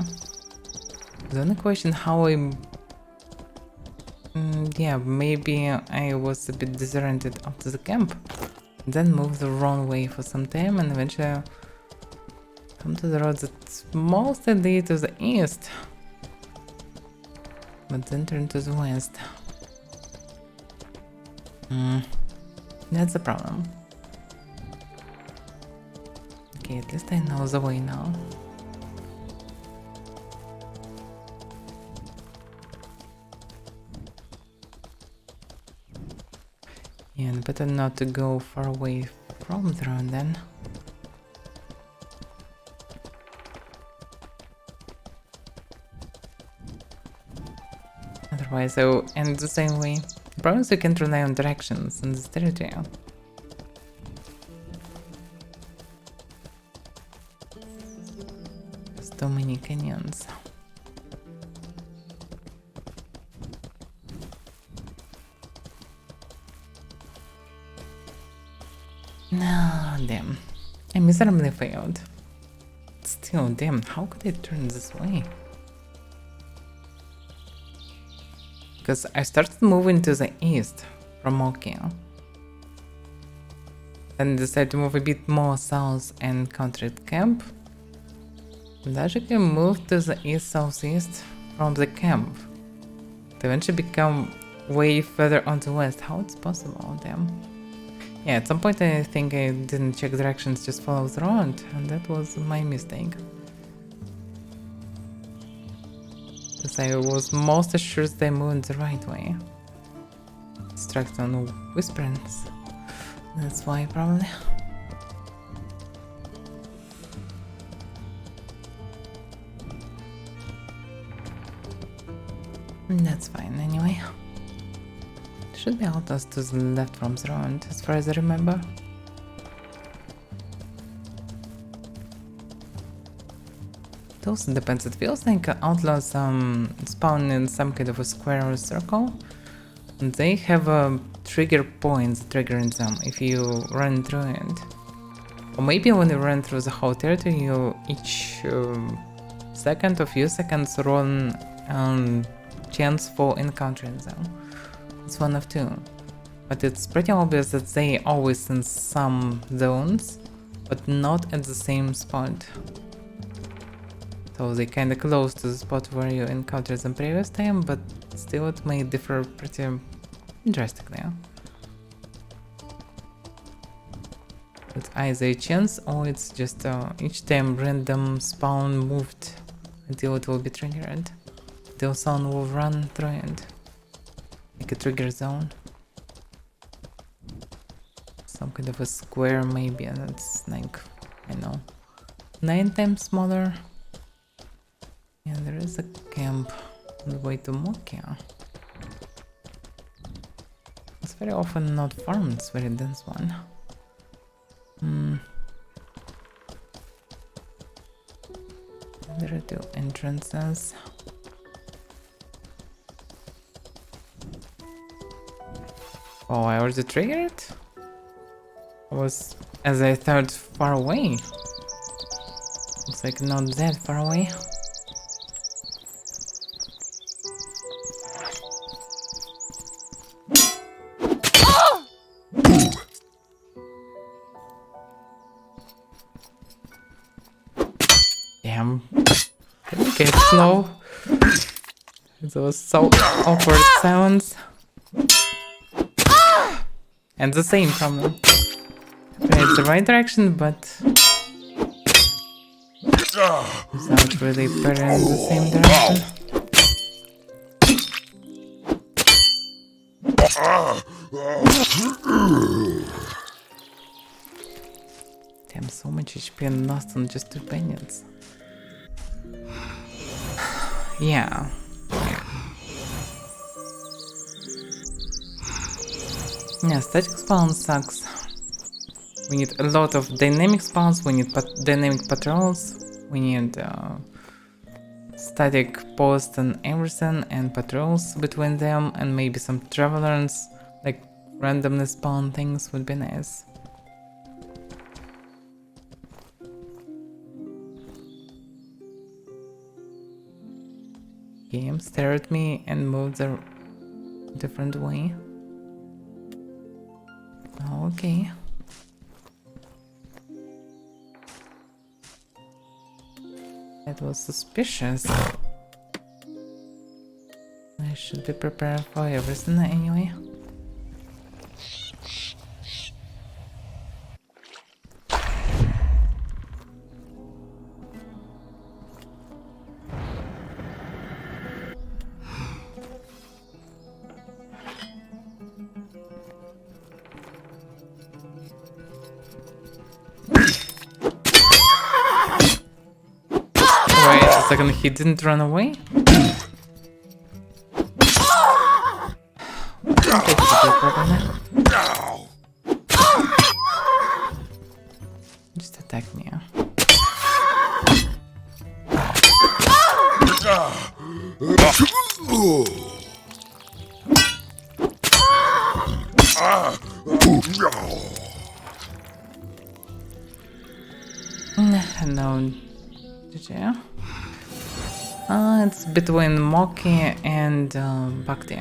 Speaker 1: The only question how I... yeah, maybe I was a bit disoriented after the camp. Then moved the wrong way for some time and eventually come to the road that mostly lead to the east. But then turn to the west. That's the problem. Okay, at least I know the way now. Yeah, and better not to go far away from the road then. Otherwise I will end the same way. The problem is you can't rely on directions in this territory. There's too many canyons. No, damn. I miserably failed. Still, damn, how could I turn this way? Because I started moving to the east from Okio. Then decided to move a bit more south and encountered camp. Logically moved to the east-southeast from the camp. To eventually become way further on the west. How it's possible, damn. Yeah, at some point I think I didn't check directions, just followed the road, and that was my mistake. Because I was most assured they moved the right way. Distracted on whisperings. That's why, probably. That's fine, anyway. Should be outlaws to the left from the road, as far as I remember. It also depends, it feels like outlaws spawn in some kind of a square or circle. And they have trigger points triggering them if you run through it. Or maybe when you run through the whole territory, you each second or few seconds run chance for encountering them. It's one of two. But it's pretty obvious that they always in some zones, but not at the same spot. So they kinda close to the spot where you encountered them previous time, but still it may differ pretty drastically. It's either a chance or it's just each time random spawn moved until it will be triggered. Until someone will run through it. Like a trigger zone. Some kind of a square maybe, and it's like, I know, 9 times smaller. Yeah, there is a camp on the way to Mokia. It's very often not farmed, it's very dense one. There are 2 entrances. Oh, I already triggered? I was, as I thought, far away. Looks like not that far away. Damn. Can we get slow? Those so awkward sounds. And the same from them. It's the right direction, but without really putting in the same direction. Damn, so much HP and lost on just 2 opinions. Yeah. Yeah, static spawn sucks. We need a lot of dynamic spawns, we need dynamic patrols, we need static posts and everything, and patrols between them, and maybe some travelers, like randomly spawn things would be nice. Game stared at me and moved a different way. Okay. That was suspicious. I should be prepared for everything anyway. Wait a second, he didn't run away? Just attack me. No, GG. It's between Moki and Bhakti.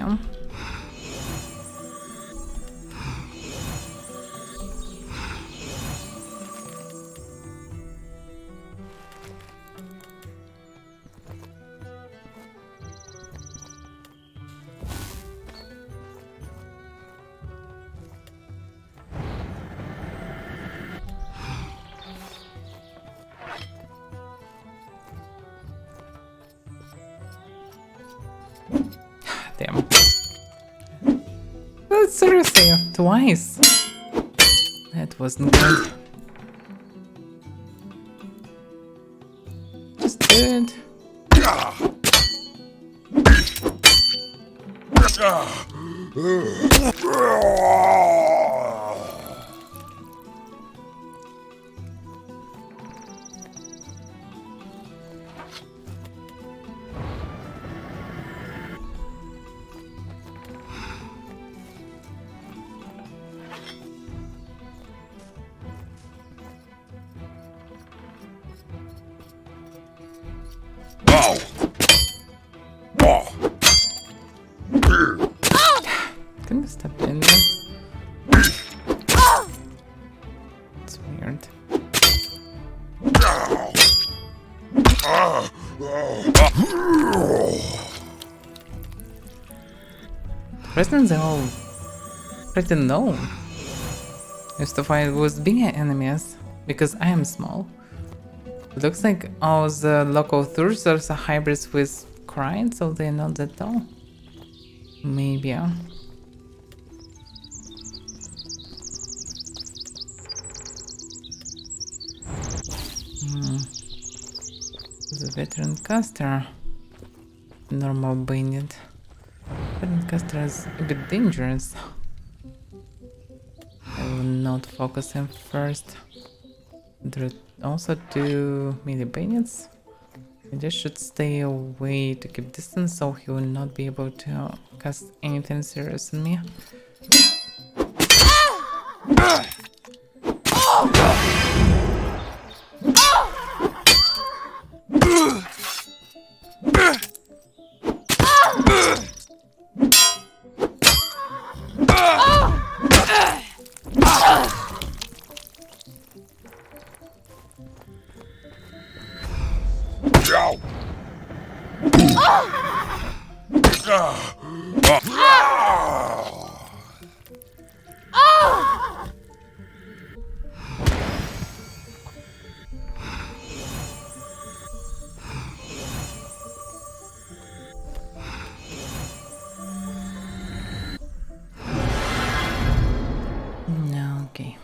Speaker 1: Damn. Oh, seriously, twice. That wasn't good. Just do it. Can you stop doing that? Residents are all pretty known. Used to fight with bigger enemies because I am small. Looks like all the local Thursers are hybrids with Crine, so they're not that tall. Maybe. The veteran caster. Normal bayonet. Veteran caster is a bit dangerous. I will not focus him first. There are also 2 melee bayonets. I just should stay away to keep distance so he will not be able to cast anything serious on me. Okay.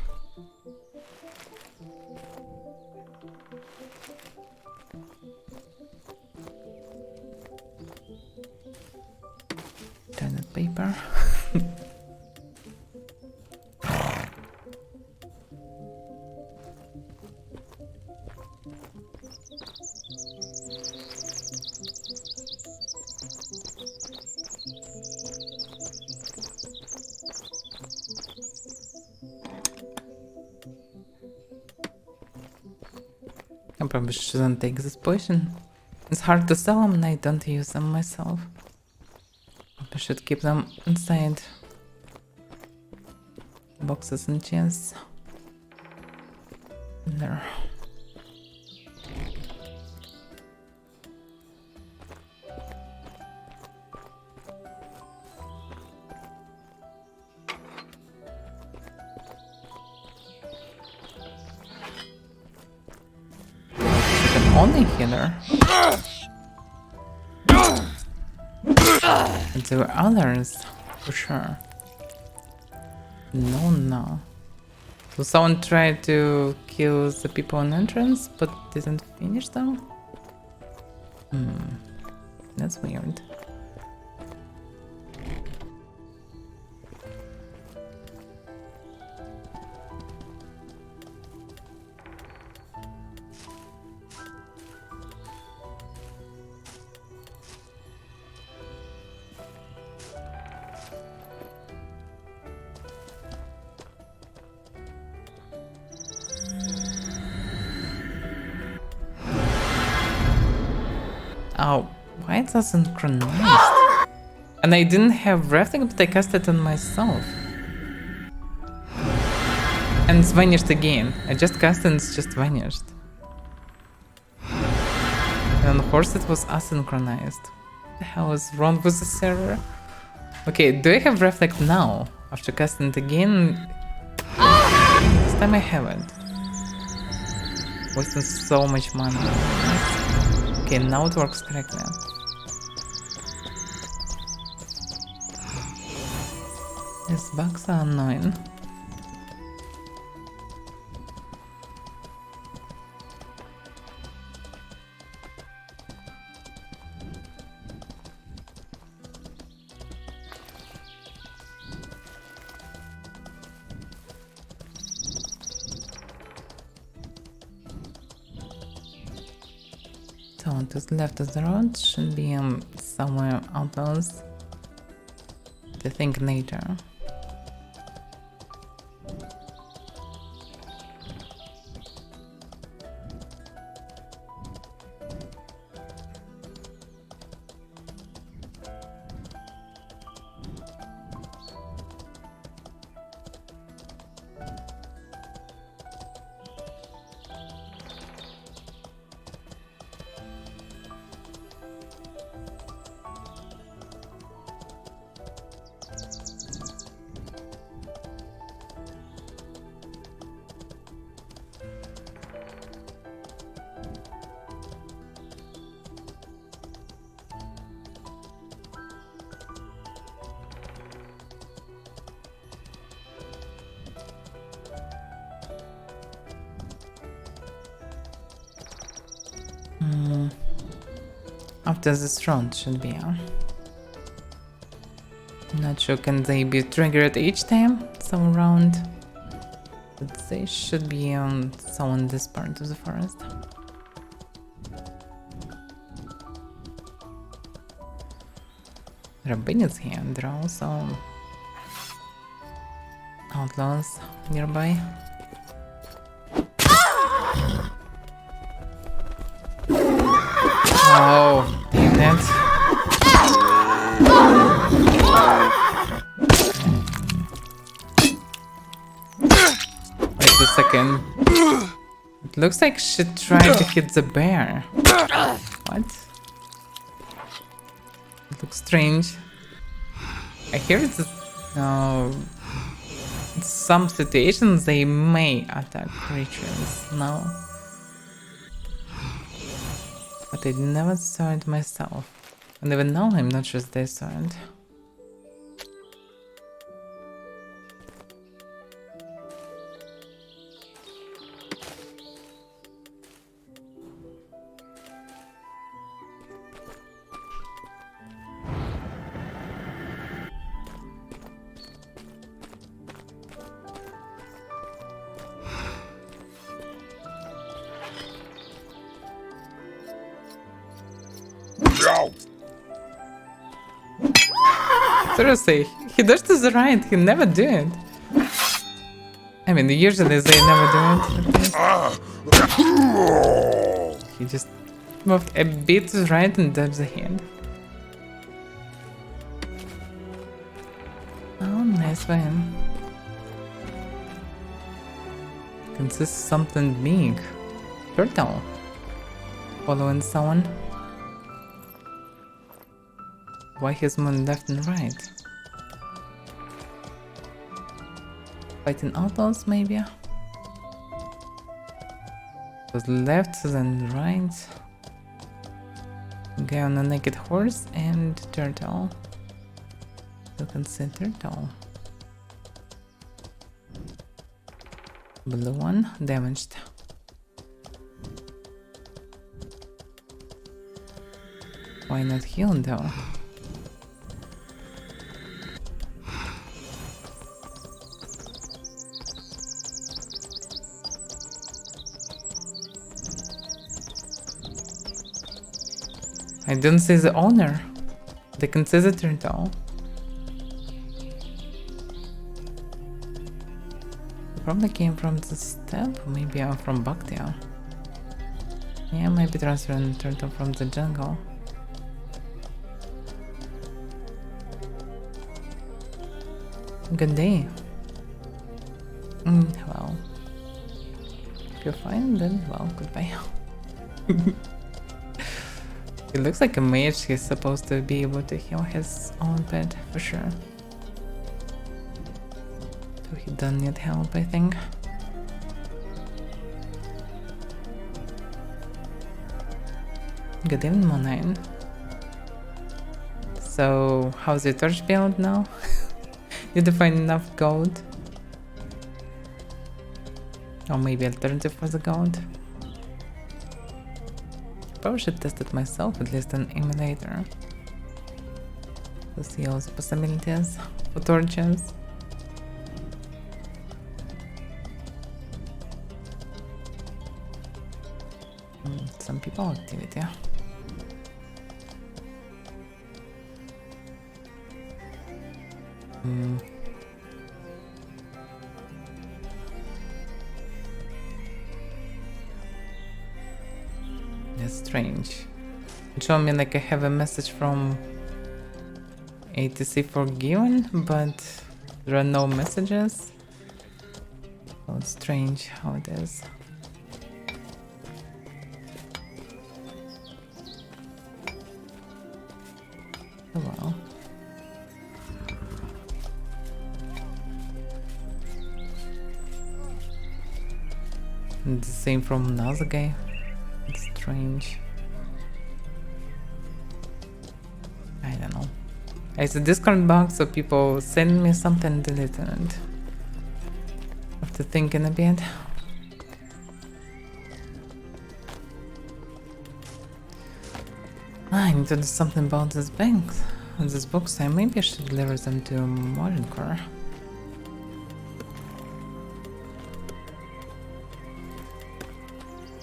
Speaker 1: Toilet paper. I probably shouldn't take this potion. It's hard to sell them and I don't use them myself. I should keep them inside boxes and chests. There. Only healer. And there were others, for sure. No. So someone tried to kill the people on entrance, but didn't finish them? That's weird. Oh, why is that synchronized? And I didn't have rafting, but I cast it on myself. And it's vanished again. I just cast it and it's just vanished. And on horse it was asynchronized. What the hell is wrong with the server? Okay, do I have reflect now? After casting it again? This time I haven't. Wasting so much money. Okay, now it works correctly. These bugs are annoying. So to the left of the road should be somewhere outdoors. I think later. After this round should be. Not sure, can they be triggered each time? Some round. But they should be so in this part of the forest. Rabbin is here, and there are also outlaws nearby. Oh, damn it. Wait a second. It looks like she tried to hit the bear. What? It looks strange. I hear it's no. In some situations they may attack creatures. No. But I never saw it myself. And even now I'm not sure they saw it. Seriously, he does to the right, he never do it. I mean, usually they never do it. He just moved a bit to the right and dodged the head. Oh, nice for him. Can this something big? Turtle. Following someone. Why he's moving left and right? Fighting outlaws, maybe? Goes left, then right. Guy on a naked horse and turtle. You can see turtle. Blue one, damaged. Why not heal though? I don't see the owner. They can see the turtle. Probably came from the steppe, maybe I'm from back there. Yeah, maybe transferring the turtle from the jungle. Good day. Well, if you're fine, then well, goodbye. It looks like a mage. He's supposed to be able to heal his own pet for sure. So he doesn't need help, I think. Good evening, Monine. So, how's your torch build now? Did you find enough gold? Or maybe alternative for the gold? Probably should test it myself, at least an emulator. To see all the possibilities for torches. Some people activity. That's strange. It showed me like I have a message from ATC forgiven, but there are no messages. So it's strange how it is. Oh well. And the same from another guy. It's strange. I don't know. It's a Discord box, so people send me something deleted. After thinking a bit. I need to do something about these banks. These books, I maybe should deliver them to Modern Core.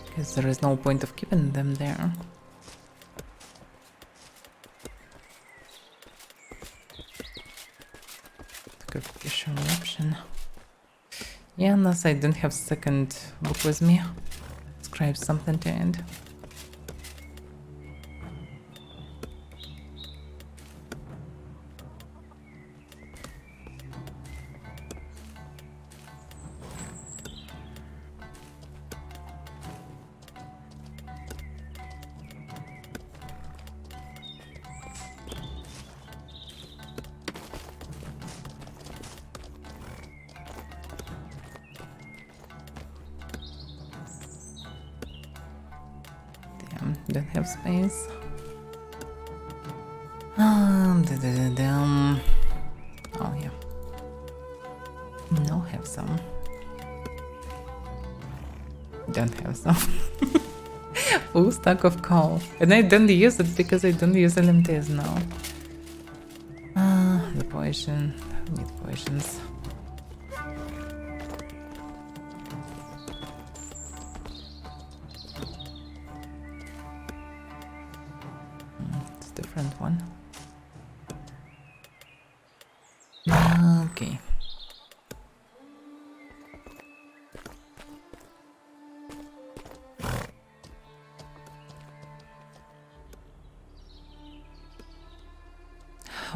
Speaker 1: Because there is no point of keeping them there. That could be a sure option. Yeah, unless I don't have second book with me. Scribe something to end. Don't have space. Oh yeah. No, have some. Don't have some. Full stack of coal. And I don't use it because I don't use LMTs now. The potion. I need potions. Different one. Okay.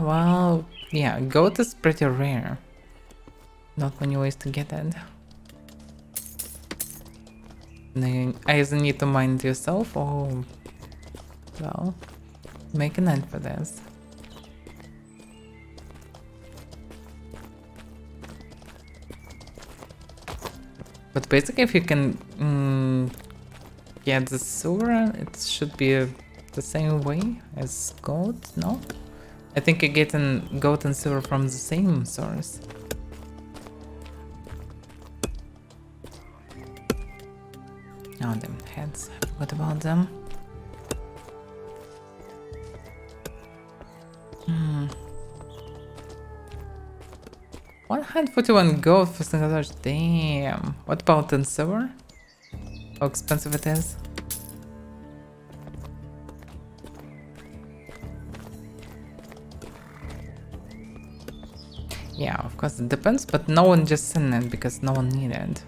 Speaker 1: Well, yeah, goat is pretty rare. Not many ways to get it. I either need to mind yourself or, well, make an end for this. But basically, if you can get the sewer, it should be the same way as goat, no? I think you're getting goat and sewer from the same source. Oh, them heads. I forgot about them. Hmm. 141 gold for single large. Damn. What about in silver? How expensive it is? Yeah, of course it depends, but no one just sent it because no one needed.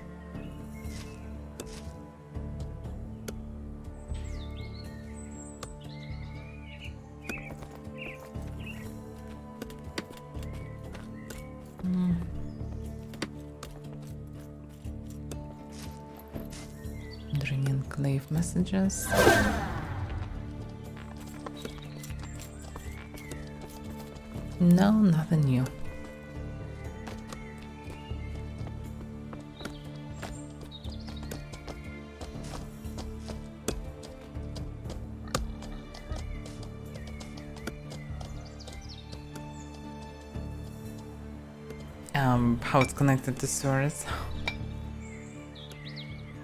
Speaker 1: Draining clave messages. No, nothing new. How it's connected to source?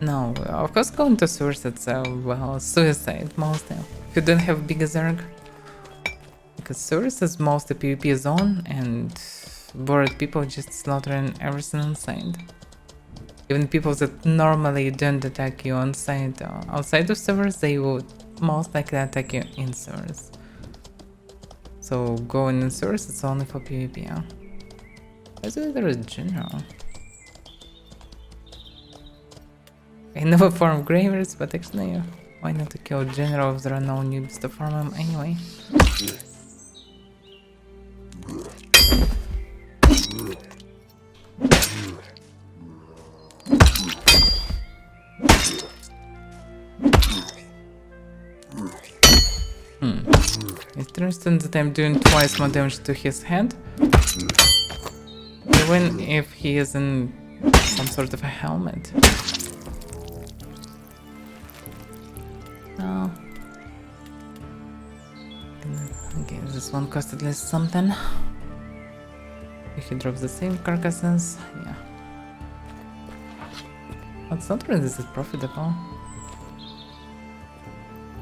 Speaker 1: No, of course going to source it's well, suicide mostly. If you don't have big Zerg. Because source is mostly PvP zone and bored people just slaughtering everything on side. Even people that normally don't attack you on side outside of servers, they would most likely attack you in servers. So going in servers it's only for PvP, yeah. As there is general. I never farm gravers, but actually, why not to kill general if there are no noobs to farm them anyway? Interesting that I'm doing twice more damage to his head. Even if he is in some sort of a helmet. Oh. Okay, this one cost at least something. If he drops the same carcasses, yeah. But it's not really this profitable.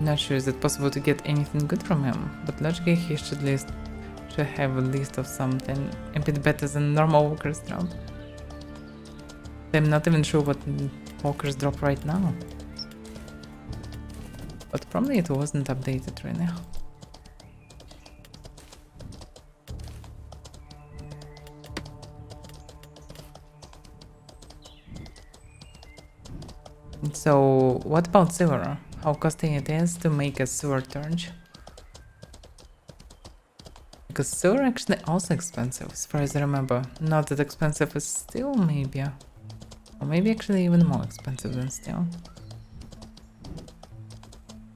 Speaker 1: Not sure is it possible to get anything good from him, but logically he should have a list of something a bit better than normal walkers drop. I'm not even sure what walkers drop right now. But probably it wasn't updated really. So, what about silver? How costly it is to make a silver torch? Because silver actually also expensive, as far as I remember. Not that expensive as steel, maybe. Or maybe actually even more expensive than steel.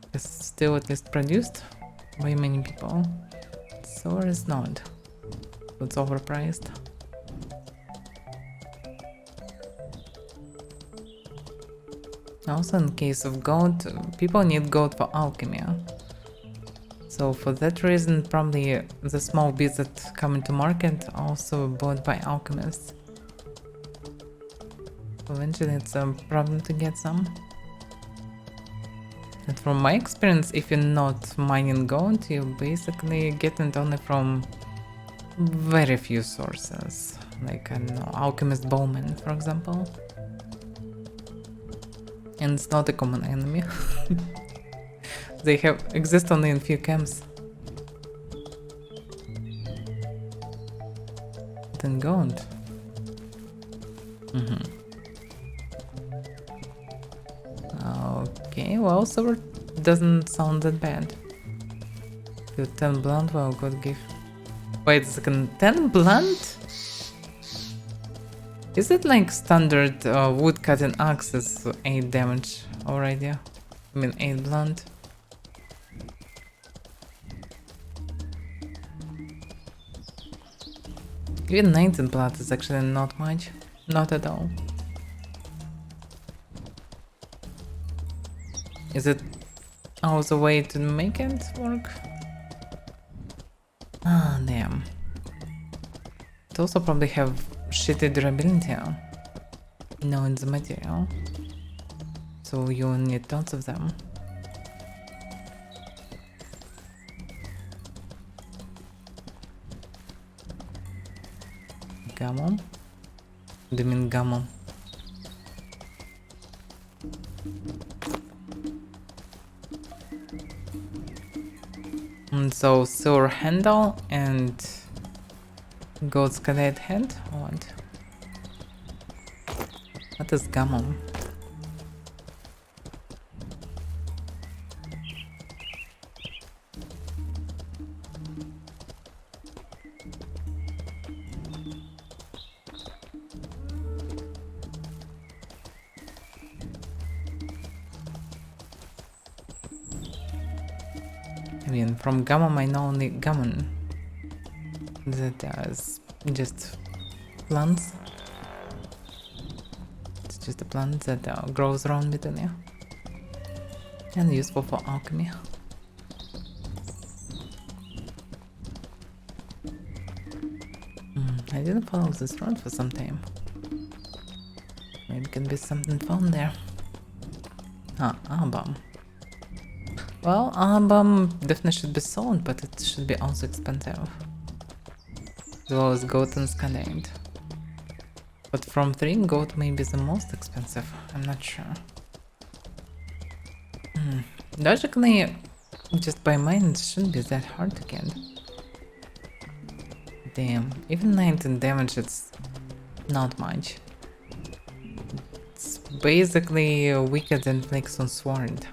Speaker 1: Because steel at least produced by many people. Silver is not. It's overpriced. Also in case of gold, people need gold for alchemy. So for that reason, probably the small bits that come into market are also bought by alchemists. Eventually it's a problem to get some. And from my experience, if you're not mining gold, you basically get it only from very few sources. Like, I don't know, alchemist bowmen, for example. And it's not a common enemy. They exist only in few camps. Then gold. Okay, well, silver doesn't sound that bad. Good 10 blunt, well, good gift. Wait a second, 10 blunt? Is it like standard wood cutting axes 8 damage already? I mean 8 blunt. Even 19 blood is actually not much. Not at all. Is it also a way to make it work? Ah, damn. It also probably have shitty durability. No, it's the material. So you need tons of them. Gammon? Do you mean gammon? And so silver handle and gold skeleton head? What? What is gammon? I mean, from gammon I know only gammon. That is just plants. It's just a plant that grows around Bitonia. And useful for alchemy. I didn't follow this road for some time. Maybe can be something found there. Ah, album. Well, album definitely should be sold, but it should be also expensive. As well as goat and scalade. But from 3, goat may be the most expensive, I'm not sure. Logically, just by mine it shouldn't be that hard to get. Damn, even 19 damage it's not much. It's basically weaker than Flex on Sword.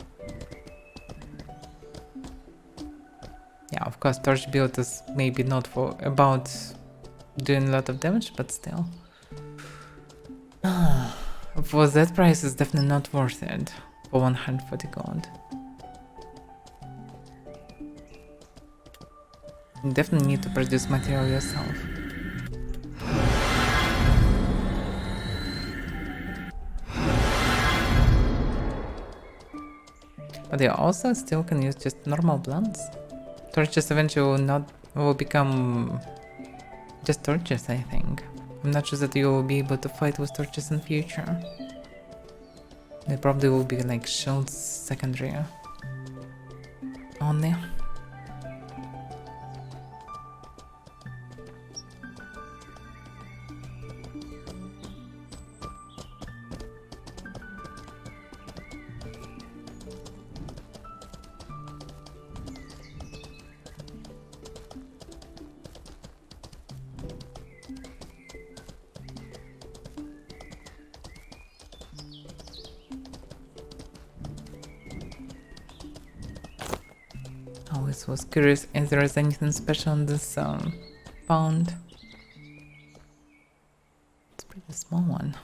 Speaker 1: Yeah, of course, torch build is maybe not for about doing a lot of damage, but still. For that price, it's definitely not worth it. For 140 gold. You definitely need to produce material yourself. But you also still can use just normal blunts. Torches eventually will become just torches, I think. I'm not sure that you will be able to fight with torches in future. They probably will be like shields secondary. only. Always was curious if there is anything special in this pond. It's a pretty small one.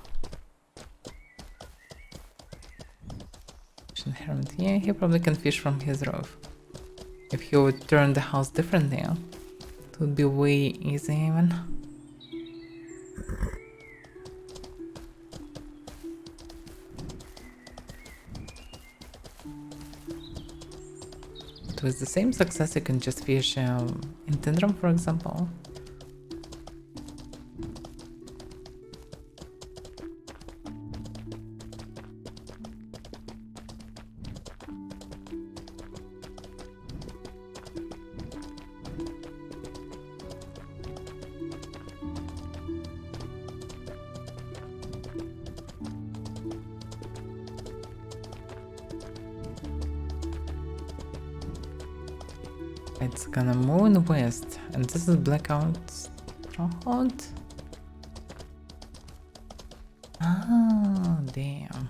Speaker 1: Fishing hermit. Yeah, he probably can fish from his roof. If he would turn the house differently, it would be way easy even. With the same success, you can just fish in Tindrum, for example. It's gonna move west, and this is blackout stronghold. Ah, damn.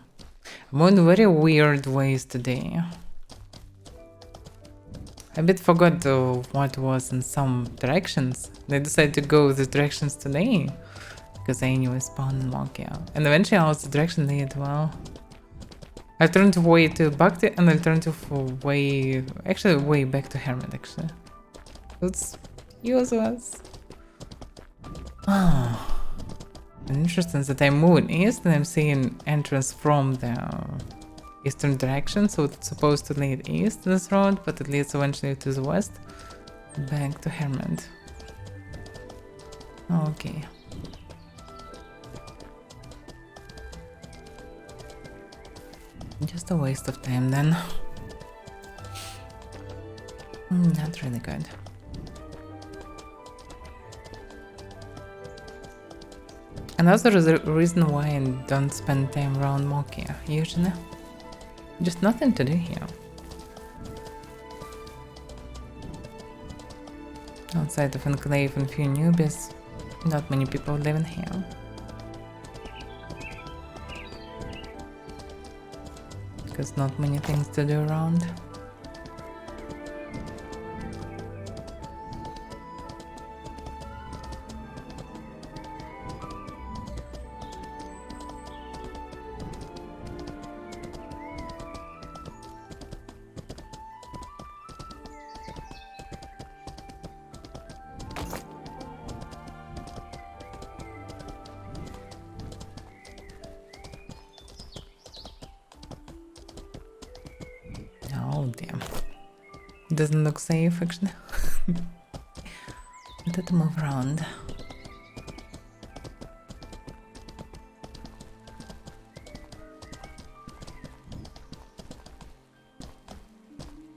Speaker 1: I'm going very weird ways today. I bit forgot what was in some directions. I decided to go the directions today because I knew I spawned in Nokia. And eventually I was the direction lead. Well, alternative way to Bhakti and alternative way, actually way back to Hermit actually. It's useless. Ah, interesting that I'm moving east and I'm seeing entrance from the eastern direction, so it's supposed to lead east this road, but it leads eventually to the west, back to Hermit. Okay. Just a waste of time then. Not really good. Another reason why I don't spend time around Mokia usually. Just nothing to do here. Outside of Enclave and few newbies, not many people living here. Because not many things to do around. Oh damn. Doesn't look safe actually. Let's move around.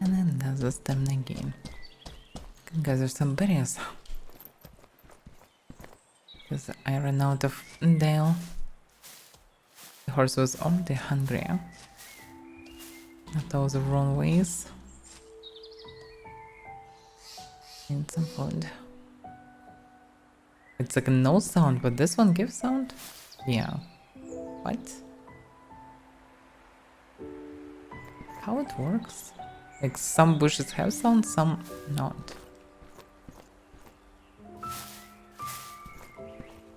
Speaker 1: And then does the stamina again. Can gather some berries. Because I ran out of Dale. The horse was already hungry. That was the wrong ways. Need some food. It's like a no sound, but this one gives sound? Yeah. What? How it works? Like some bushes have sound, some not.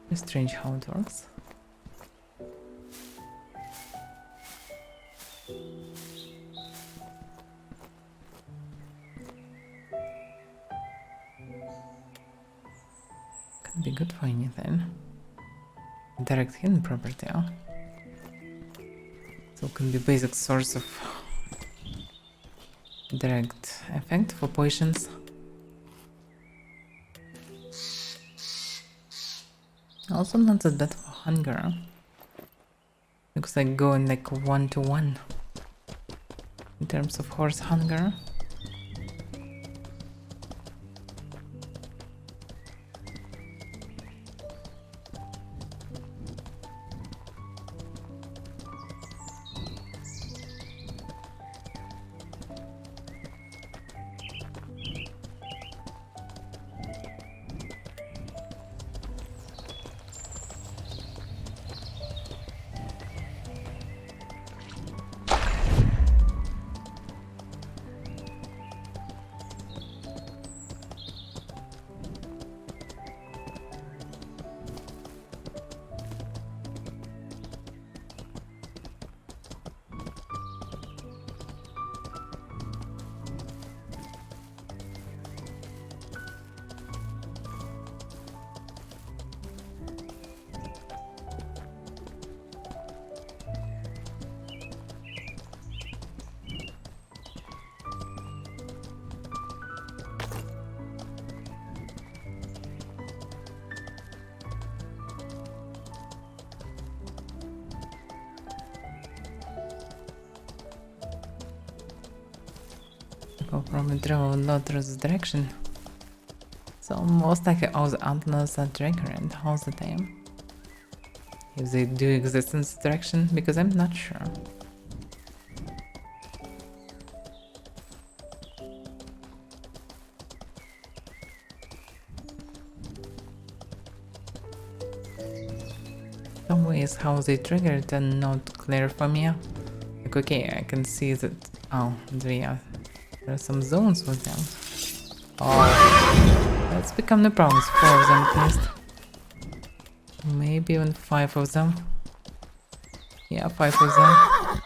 Speaker 1: It's strange how it works. Can be good for anything. Direct hidden property. So it can be basic source of direct effect for potions. Also not that bad for hunger. Looks like going like 1-to-1 in terms of horse hunger. Go from a draw not towards the direction. So most likely all the antlers are triggered all the time. If they do exist in this direction, because I'm not sure. Some ways how they triggered are not clear for me. Like, okay, I can see that. Oh, there are some zones with them. Oh, let's become the problems. 4 of them at least. Maybe even 5 of them. Yeah, 5 of them.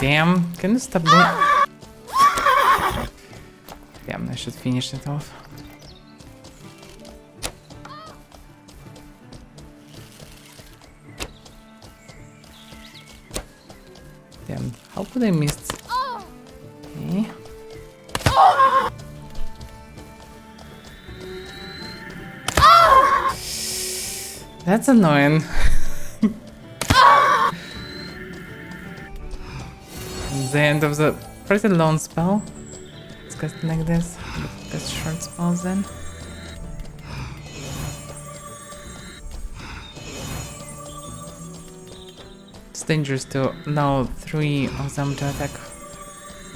Speaker 1: Damn, can you stop that? Damn, I should finish it off. Damn, how could I miss? Okay. That's annoying. The end of the pretty long spell. It's got like this. That's short spells then. It's dangerous to allow 3 of them to attack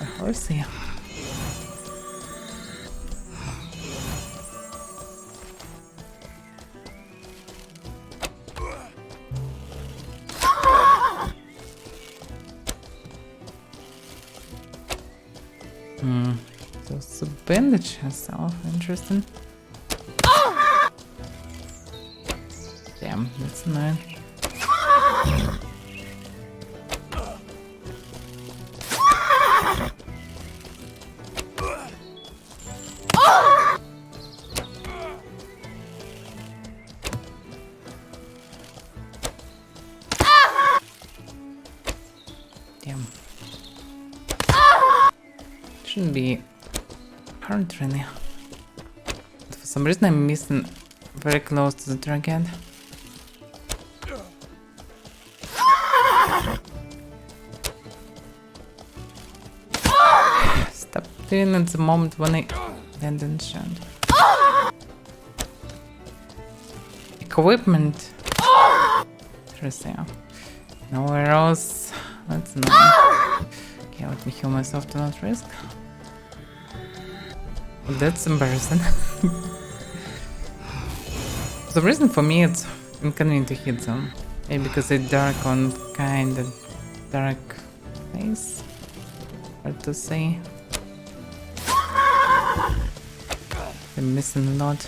Speaker 1: a horsey. So it's a bandage herself, interesting. Damn, that's annoying. Damn. Shouldn't be hard really. But for some reason I'm missing very close to the dragon. Stop doing it the moment when I land in shot. Equipment. Interesting. Nowhere else. That's annoying. Okay, let me heal myself to not risk. That's embarrassing. The reason for me it's inconvenient to hit them. Maybe because they're dark on kind of dark place. Hard to say. I'm missing a lot.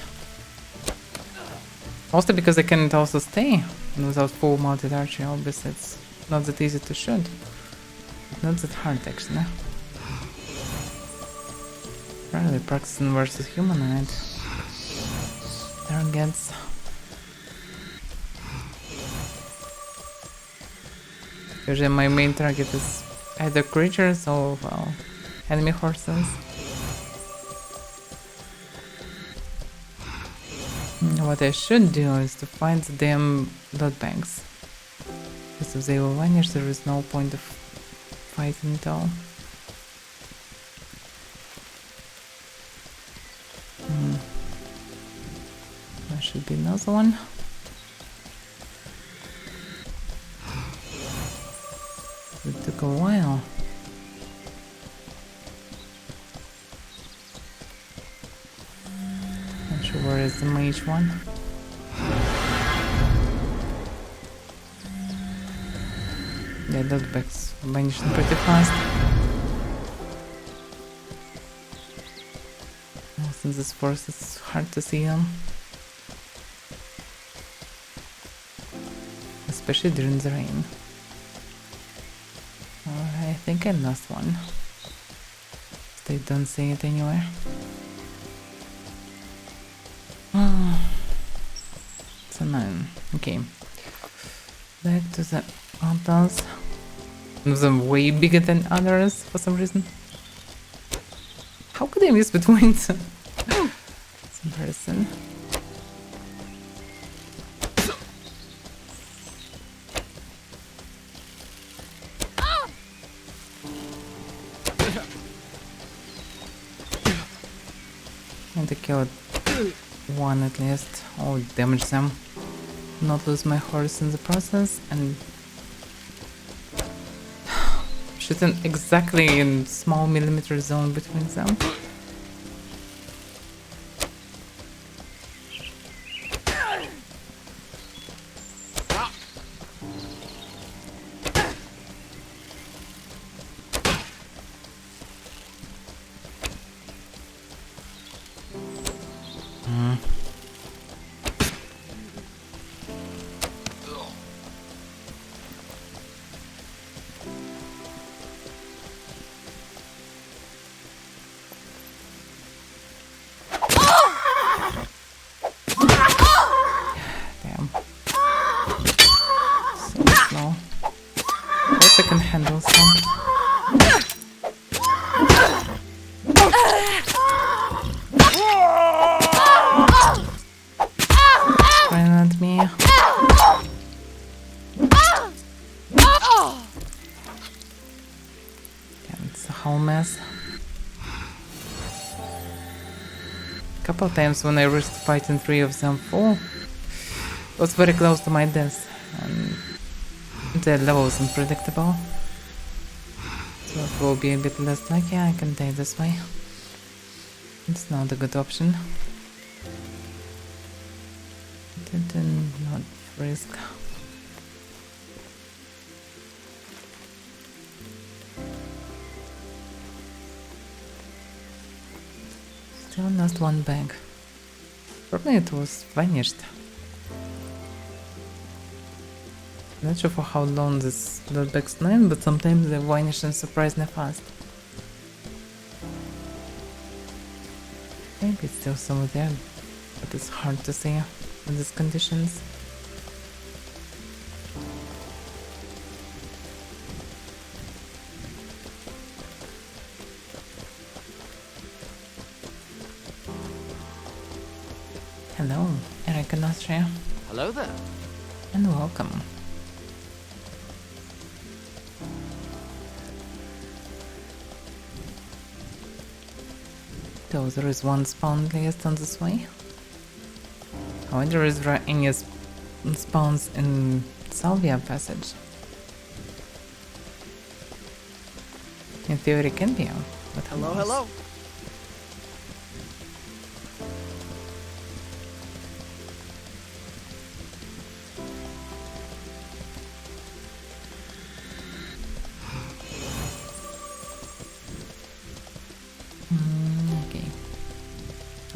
Speaker 1: Also because I can't also stay without full mounted archery. Obviously it's not that easy to shoot. Not that hard actually. Probably practicing versus humanoid targets. Usually my main target is either creatures or, well, enemy horses. What I should do is to find the damn dot banks. Because if they will vanish, there is no point of fighting at all. There should be another one. It took a while. Not sure where is the mage one. Yeah, dot banks vanishing pretty fast. Since this forest it's hard to see them. Especially during the rain. I think I lost one. They don't see it anywhere. It's annoying. Okay. Back to the others. Some way bigger than others for some reason. How could I miss between some person? And to kill one at least, or damage them. Not lose my horse in the process, and shooting exactly in small millimeter zone between them. Damn. So slow. Hope I can handle some. Running at me. Damn, it's a whole mess. Couple times when I risked fighting 3 of them full, I was very close to my death, and the level was unpredictable. So it will be a bit less lucky. I can die this way. It's not a good option. Did not risk. Still lost one bag. Probably it was vanished. Not sure for how long this loot bag's known, but sometimes they vanish and surprisingly fast. Maybe it's still somewhere there, but it's hard to see in these conditions. Hello, Eric and Austria,
Speaker 6: Hello there.
Speaker 1: and welcome. So there is one spawn list on this way. I wonder if there are any spawns in Salvia Passage. In theory can be, but who
Speaker 6: Hello,
Speaker 1: knows?
Speaker 6: hello.
Speaker 1: Okay.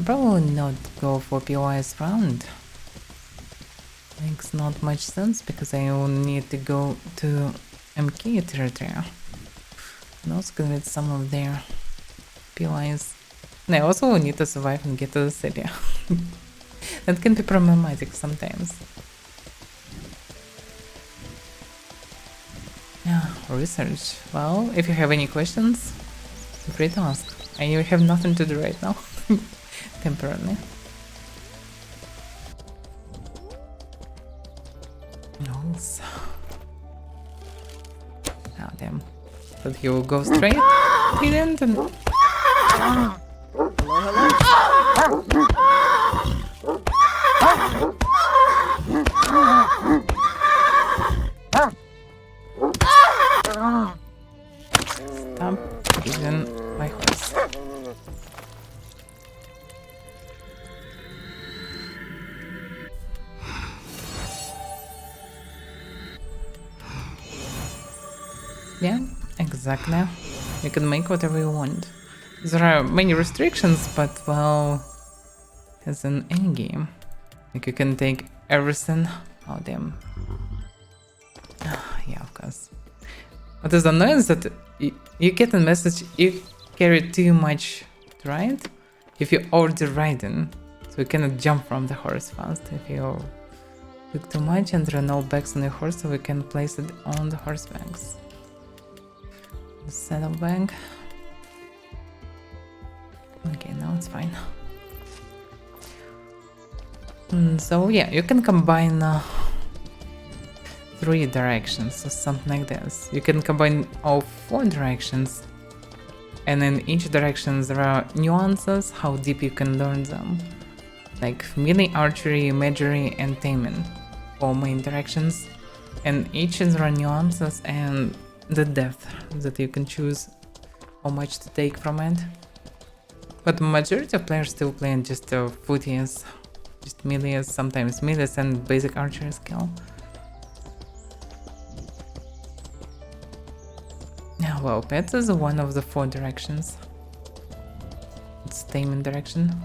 Speaker 1: Probably not go for POI's round. Makes not much sense because I will need to go to MK territory. And also convert some of their POIs. And I also need to survive and get to the city. That can be problematic sometimes. Yeah, research. Well, if you have any questions, feel free to ask. I have nothing to do right now. Temporarily. Nice. Oh damn. But he will go straight. He didn't.
Speaker 6: Hello, hello.
Speaker 1: Stop even my horse. Yeah, exactly. You can make whatever you want. There are many restrictions, but well, as in any game, like you can take everything. Oh damn. Yeah, of course. What is annoying is that you get a message you carry too much to ride if you're already riding. So you cannot jump from the horse fast. If you look too much and there are no bags on your horse, so we can place it on the horse bags. Saddle bag. Okay, now it's fine. So yeah, you can combine 3 directions, so something like this. You can combine all 4 directions, and in each direction there are nuances how deep you can learn them. Like melee, archery, magery, and taming, 4 main directions, and each there are nuances and the depth that you can choose how much to take from it. But majority of players still playing just footies, just melees, sometimes melees and basic archery skill. Yeah, well, pets is one of the 4 directions. It's taming direction.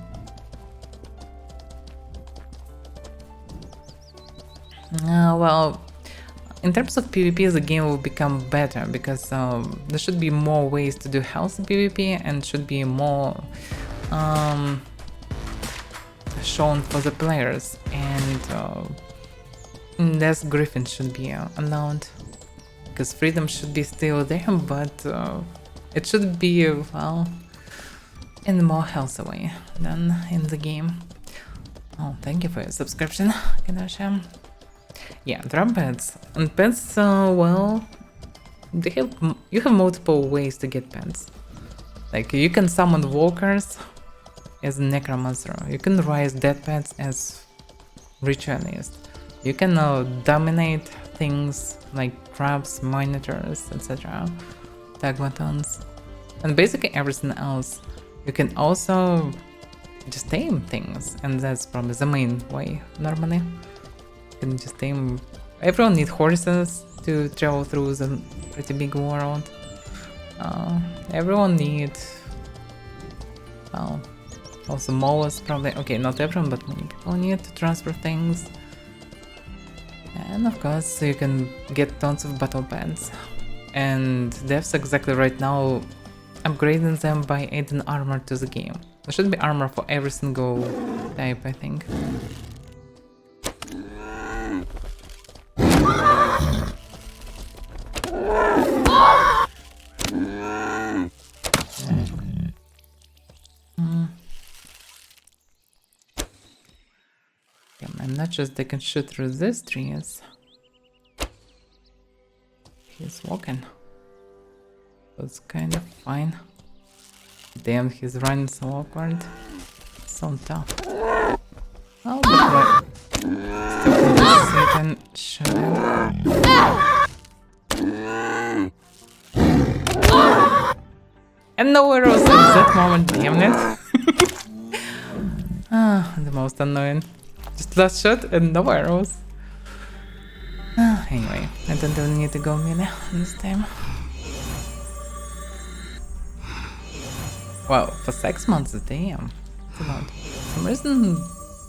Speaker 1: Well, in terms of PvP, the game will become better because there should be more ways to do healthy PvP and should be more shown for the players, and less griffins should be allowed because freedom should be still there, but it should be, well, in a more healthy way than in the game. Oh, thank you for your subscription, Kanasha. Yeah, there are pets, and pets, well, you have multiple ways to get pets. Like, you can summon walkers as necromancer, you can rise dead pets as ritualist, you can dominate things like crabs, minotaurs, etc., tagmatons, and basically everything else. You can also just tame things, and that's probably the main way normally. You can just tame. Everyone needs horses to travel through the pretty big world. Everyone needs, well, also mowers probably. Okay, not everyone, but many people need to transfer things. And of course, you can get tons of battle pants. And devs exactly right now upgrading them by adding armor to the game. There should be armor for every single type, I think. And not just they can shoot through these trees. He's walking. That's kind of fine. Damn, he's running so awkward. So tough. Oh, but right. Still can sit and shoot him. And no arrows in that moment, damn it. The most annoying. Just last shot and no arrows. Anyway, I don't even need to go melee this time. Well, for 6 months, damn. It's a lot. For some reason,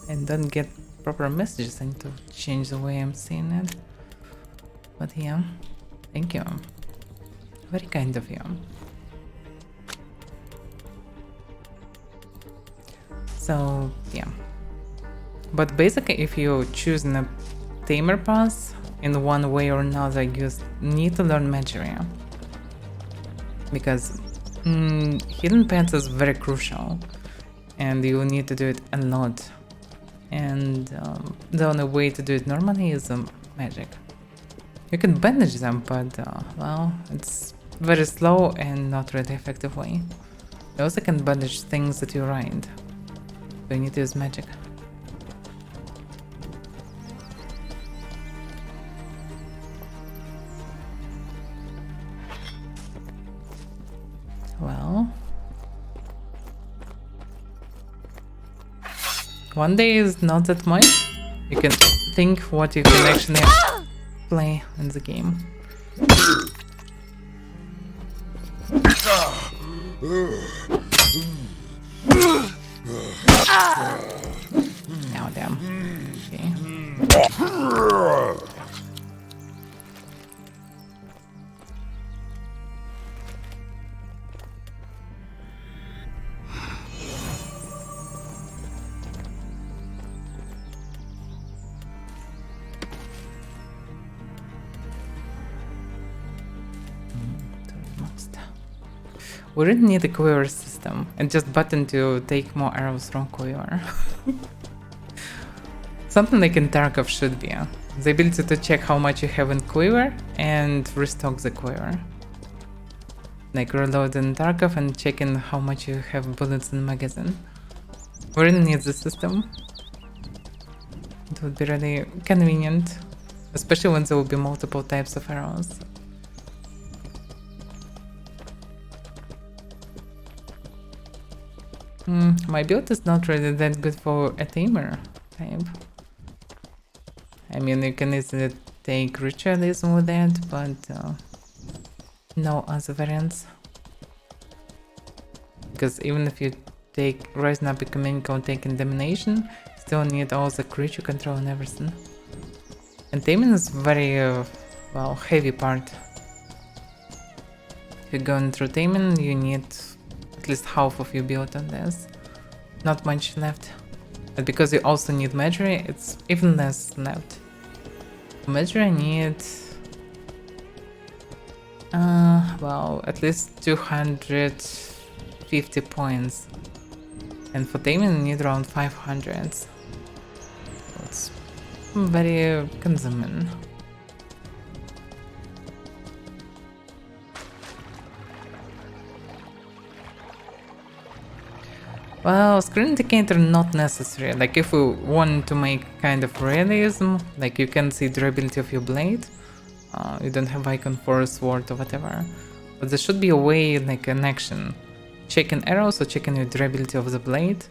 Speaker 1: I don't get proper messages. I need to change the way I'm seeing it. But yeah, thank you. Very kind of you. So, yeah. But basically, if you choose a tamer path, in one way or another, you need to learn magery. Because hidden pets is very crucial, and you need to do it a lot. And the only way to do it normally is magic. You can bandage them, but well, it's very slow and not really effective way. You also can bandage things that you ride, so you need to use magic. Well, one day is not that much. You can think what you can actually play in the game. Oh damn. Okay. We really need a quiver system and just button to take more arrows from quiver. Something like in Tarkov should be. The ability to check how much you have in quiver and restock the quiver. Like reload in Tarkov and checking how much you have bullets in magazine. We really need the system. It would be really convenient, especially when there will be multiple types of arrows. My build is not really that good for a tamer type. I mean, you can easily take ritualism with that, but no other variants. Because even if you take Rising Up Ecumenical, taking Domination, still need all the creature control and everything. And taming is very, well, heavy part. If you're going through taming, you need at least half of your build on this. Not much left. But because you also need Magery, it's even less left. Magery I need... well, at least 250 points. And for taming I need around 500. So it's very consuming. Well, screen indicator not necessary. Like if we want to make kind of realism, like you can see durability of your blade. You don't have icon for a sword or whatever. But there should be a way, like an action. Checking arrows or checking your durability of the blade.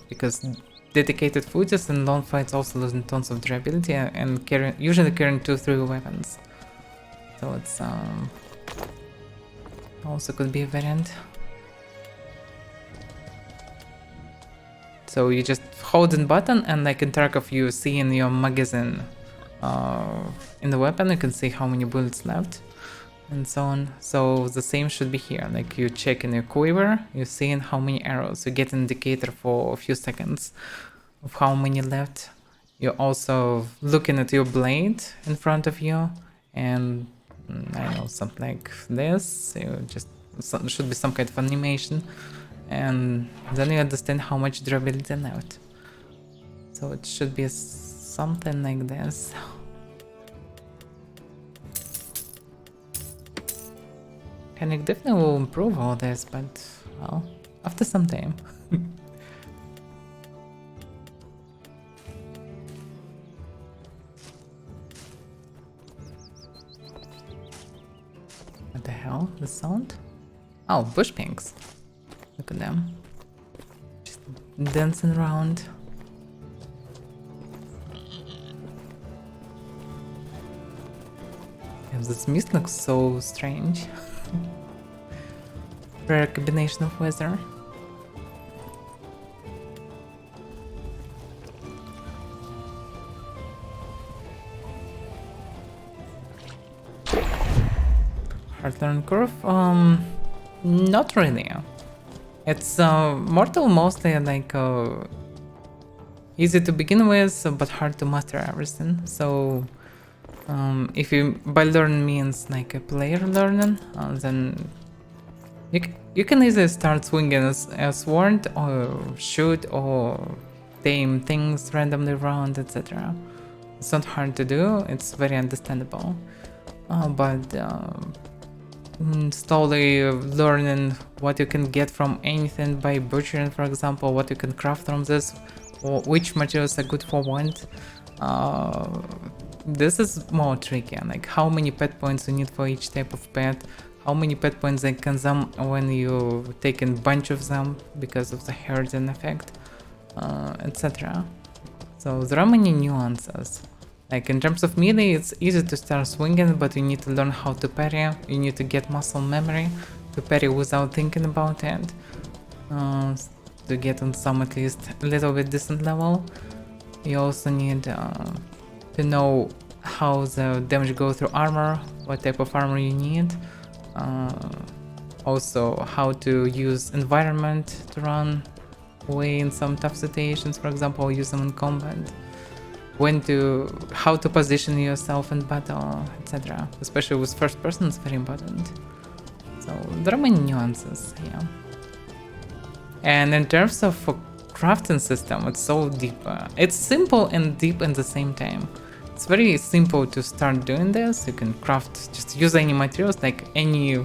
Speaker 1: Because dedicated footage and long fights also losing tons of durability and usually carrying 2-3 weapons. So it's also could be a variant. So you just hold the button and like in Tarkov you see in your magazine in the weapon you can see how many bullets left and so on. So the same should be here, like you check in your quiver, you see in how many arrows, you get an indicator for a few seconds of how many left. You're also looking at your blade in front of you and I don't know, something like this, you just should be some kind of animation. And then you understand how much durability left. So it should be something like this. Panic definitely will improve all this, but well, after some time. What the hell? The sound? Oh, bush pinks. Look at them. Just dancing around. Yeah, this mist looks so strange. Rare combination of weather. Hard learn curve? Not really. It's mortal mostly like easy to begin with, but hard to master everything. So if you by learn means like a player learning, then you can easily start swinging a sword or shoot or tame things randomly around, etc. It's not hard to do. It's very understandable, but slowly learning what you can get from anything by butchering, for example, what you can craft from this, or which materials are good for what. This is more tricky, like how many pet points you need for each type of pet, how many pet points they consume when you take a bunch of them because of the herding effect, etc. So there are many nuances. Like in terms of melee, it's easy to start swinging, but you need to learn how to parry. You need to get muscle memory to parry without thinking about it. To get on some at least a little bit decent level. You also need to know how the damage goes through armor, what type of armor you need. Also how to use environment to run away in some tough situations, for example, use them in combat. How to position yourself in battle, etc. Especially with first person, it's very important. So there are many nuances here. And in terms of a crafting system, it's so deep. It's simple and deep at the same time. It's very simple to start doing this. You can craft, just use any materials, like any,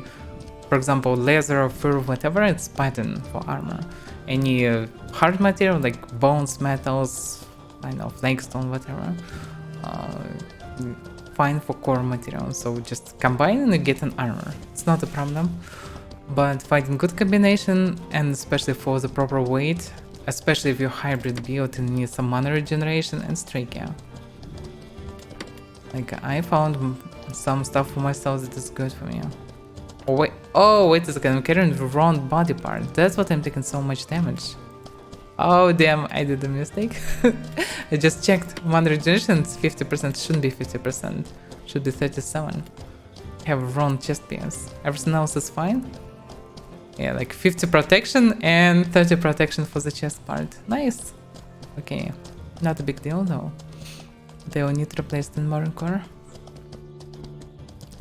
Speaker 1: for example, leather, fur, whatever, it's pattern for armor. Any hard material like bones, metals, kind of flagstone, whatever, fine for core material. So just combine and you get an armor. It's not a problem. But finding good combination, and especially for the proper weight, especially if you're hybrid build and need some mana regeneration and stray gear. Like I found some stuff for myself that is good for me. Oh wait a second, I'm carrying the wrong body part. That's what I'm taking so much damage. Oh damn, I did a mistake. I just checked mana regeneration, it's 50%, shouldn't be 50%, should be 37. I have wrong chest piece. Everything else is fine. Yeah, like 50 protection and 30 protection for the chest part. Nice. Okay, not a big deal though. They will need replaced in modern core.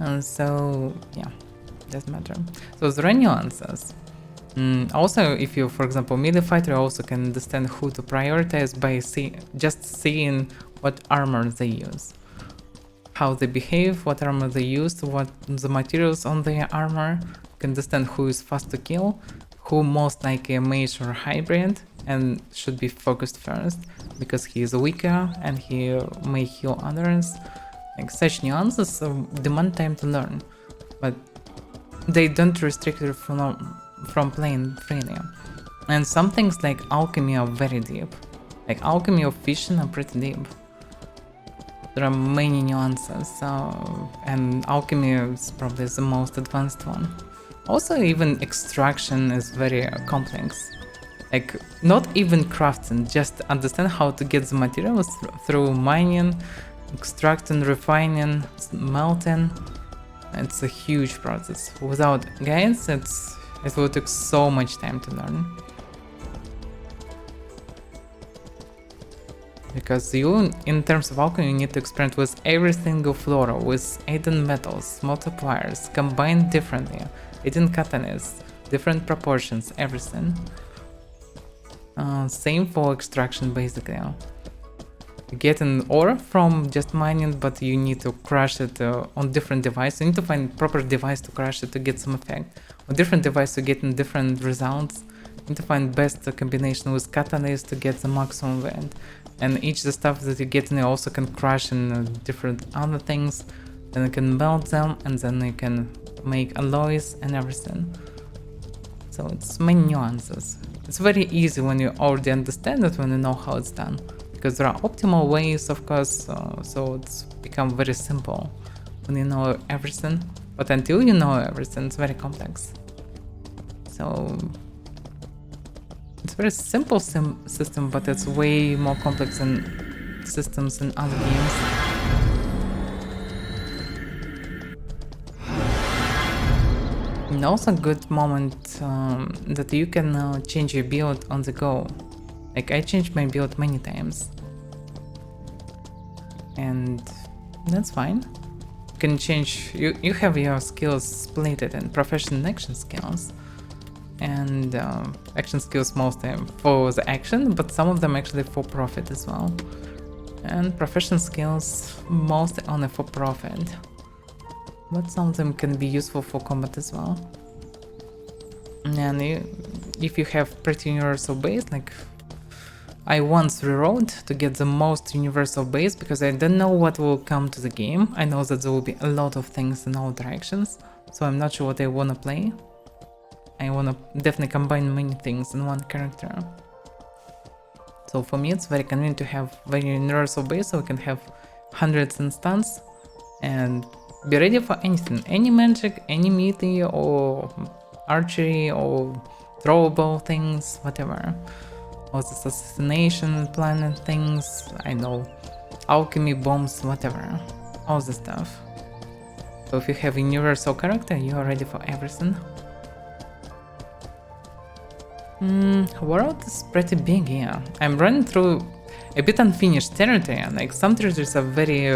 Speaker 1: And so yeah, doesn't matter. So there are nuances. Also, if you, for example, melee fighter, you also can understand who to prioritize by just seeing what armor they use, how they behave, what armor they use, what the materials on their armor. You can understand who is fast to kill, who most likely a mage or a hybrid, and should be focused first because he is weaker and he may heal others. Like such nuances demand time to learn, but they don't restrict you from playing freely. And some things like alchemy are very deep. Like alchemy of fishing are pretty deep. There are many nuances, and alchemy is probably the most advanced one. Also, even extraction is very complex. Like, not even crafting, just understand how to get the materials through mining, extracting, refining, melting. It's a huge process. Without guides, it will take so much time to learn. Because you, in terms of alchemy, you need to experiment with every single flora, with hidden metals, multipliers, combined differently, hidden catalysts, different proportions, everything. Same for extraction, basically. You get an ore from just mining, but you need to crush it on different devices. You need to find proper device to crush it to get some effect. On different device to get in different results. You need to find best combination with catalyst to get the maximum event. And each the stuff that you get in, you also can crush in different other things. Then you can melt them, and then you can make alloys and everything. So it's many nuances. It's very easy when you already understand it, when you know how it's done. Because there are optimal ways, of course, so it's become very simple when you know everything. But until you know everything, it's very complex. So it's a very simple system, but it's way more complex than systems in other games. And also a good moment that you can change your build on the go. Like I changed my build many times. And that's fine. You can change, you have your skills split in profession and action skills. And action skills mostly for the action, but some of them actually for profit as well. And profession skills mostly only for profit. But some of them can be useful for combat as well. And if you have pretty universal base, like I once rewrote to get the most universal base because I don't know what will come to the game. I know that there will be a lot of things in all directions, so I'm not sure what I wanna play. I wanna definitely combine many things in one character. So for me it's very convenient to have very universal base so we can have hundreds instance and be ready for anything, any magic, any melee or archery or throwable things, whatever. All this assassination, planet things, I know, alchemy, bombs, whatever, all this stuff. So if you have a universal character, you are ready for everything. World is pretty big, yeah. I'm running through a bit unfinished territory, like some territories are very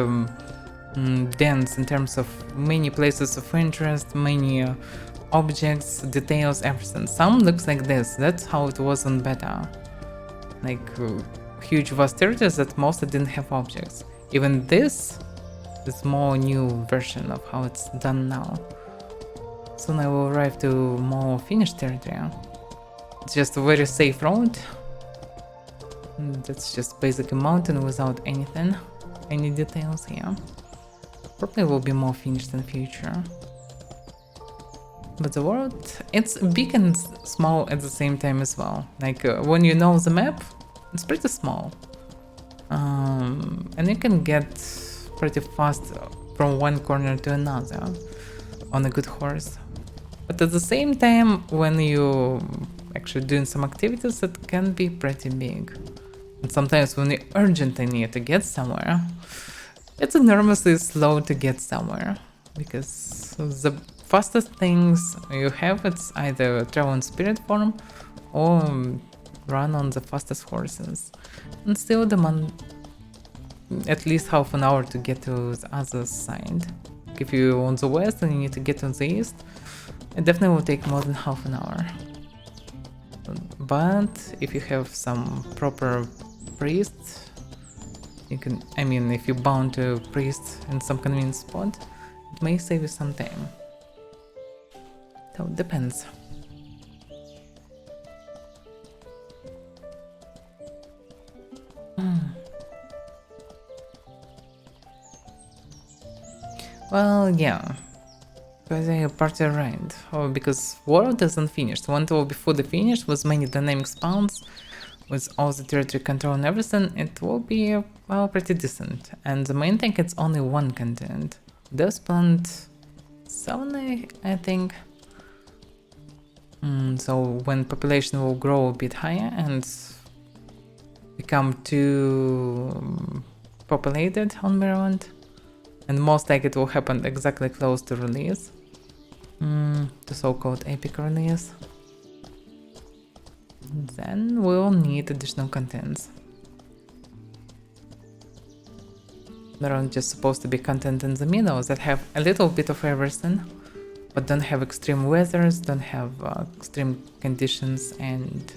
Speaker 1: dense in terms of many places of interest, many objects, details, everything. Some looks like this. That's how it was in beta. Like huge vast territories that mostly didn't have objects. Even this is more new version of how it's done now. Soon I will arrive to more finished territory. It's just a very safe road. That's just basically a mountain without anything, any details here. Probably will be more finished in future. But the world, it's big and small at the same time as well. Like when you know the map, it's pretty small. And you can get pretty fast from one corner to another on a good horse. But at the same time, when you actually doing some activities, it can be pretty big. And sometimes when you urgently need to get somewhere, it's enormously slow to get somewhere. Because the fastest things you have, it's either travel in spirit form or run on the fastest horses. And still demand at least half an hour to get to the other side. If you're on the west and you need to get to the east, it definitely will take more than half an hour. But if you have some proper priest, you can, I mean, if you're bound to a priest in some convenient spot, it may save you some time. So it depends. Well, yeah. Because I party right. Oh, because world isn't finished. One will be fully finished with many dynamic spawns, with all the territory control and everything, it will be, well, pretty decent. And the main thing, it's only one continent. Those planned 7, I think. So when population will grow a bit higher and become too populated on Maryland, and most likely it will happen exactly close to release, the so-called epic release, then we'll need additional contents. There are just supposed to be content in the middle that have a little bit of everything, but don't have extreme weathers, don't have extreme conditions, and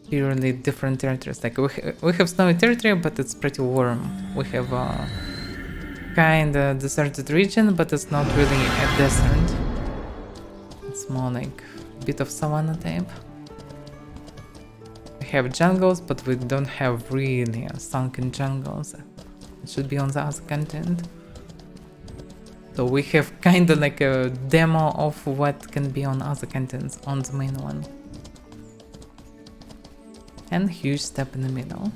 Speaker 1: purely different territories. Like we have snowy territory, but it's pretty warm. We have a kinda deserted region, but it's not really a desert. It's more like a bit of savanna type. We have jungles, but we don't have really sunken jungles. It should be on the other content. So we have kinda like a demo of what can be on other contents on the main one. And huge step in the middle.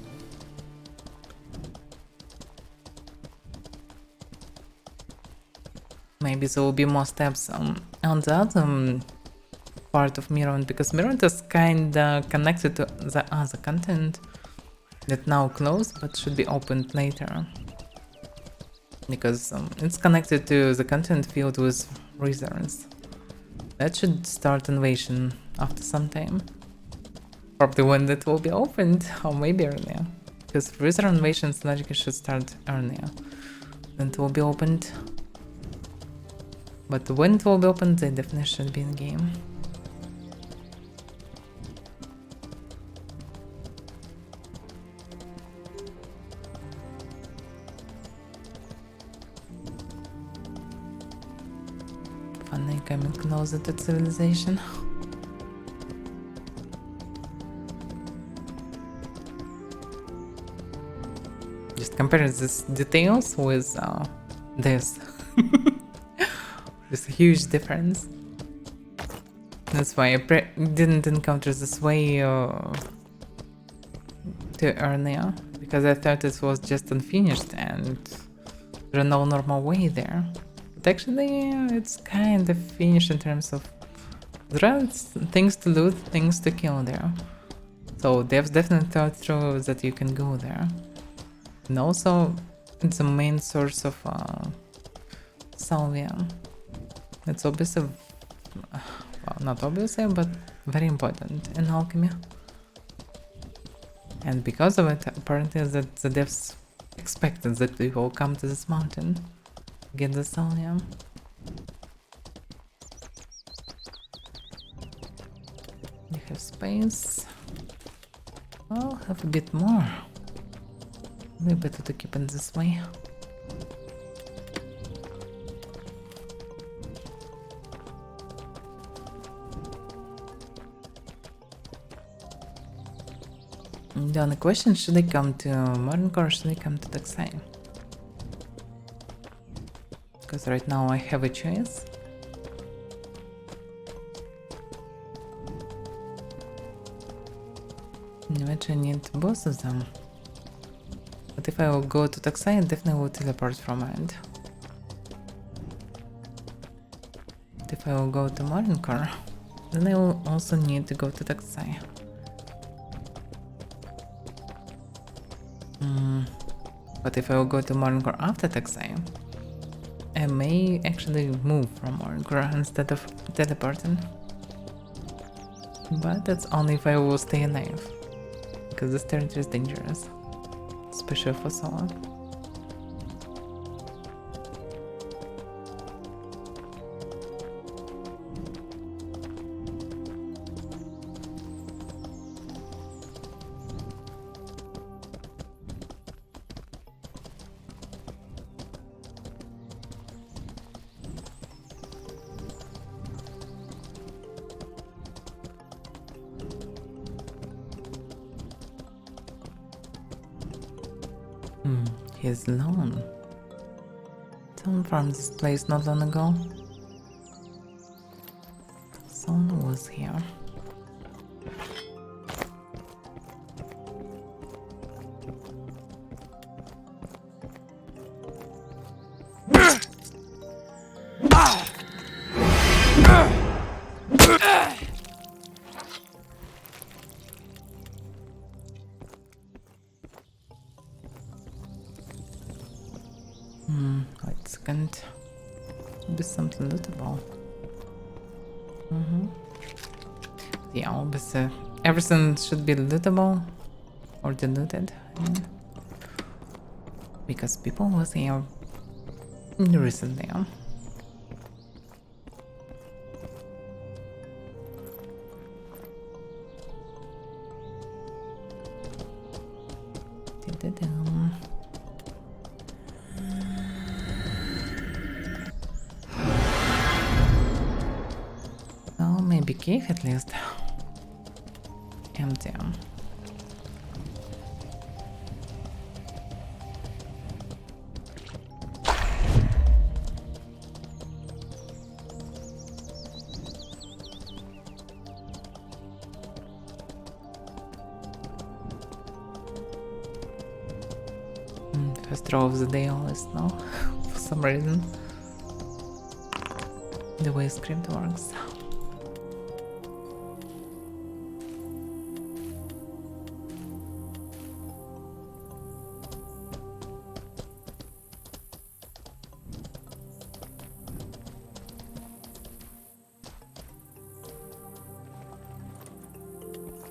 Speaker 1: Maybe there will be more steps on the other part of Mirror, because Mirror is kinda connected to the other content that now closed but should be opened later. Because it's connected to the content field with reserves. That should start invasion after some time. Probably when that will be opened, or maybe earlier. Because reserve invasions logically should start earlier than it will be opened. But when it will be opened, they definitely should be in game. Finally coming closer to civilization. Just compare these details with this. There's a huge difference. That's why I didn't encounter this way too earlier, because I thought it was just unfinished and there's no normal way there. But actually, it's kind of finished in terms of there are things to loot, things to kill there. So devs definitely thought through that you can go there. And also, it's the main source of salvia. It's obviously, well, not obviously, but very important in alchemy. And because of it, apparently that the devs expected that we will come to this mountain, get the salvia. have space. I'll have a bit more. Maybe better to keep it this way. The only question, should I come to Modern Core or should I come to Daxai? Because right now I have a choice. Which I need both of them. But if I will go to Daxai, I definitely will teleport from it. But if I will go to Modern Core, then I will also need to go to Daxai. But if I will go to Modern Core after Daxai, I may actually move from Modern Core instead of teleporting. But that's only if I will stay in Nave, because this territory is dangerous, especially for solo. He's alone. Someone from this place not long ago. Someone was here. Wait a second. Maybe something lootable. Yeah, obviously everything should be lootable or delooted. I mean. Because people was here recently. Oh, maybe cave at least. Empty. First row of the day always no, for some reason. The way script works.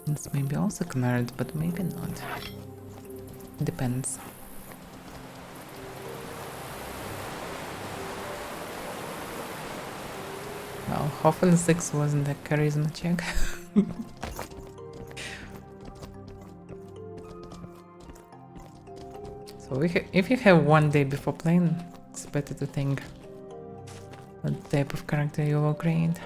Speaker 1: This may be also command, but maybe not. Depends. Well, hopefully 6 wasn't a charisma check. So if you have one day before playing, it's better to think what type of character you will create.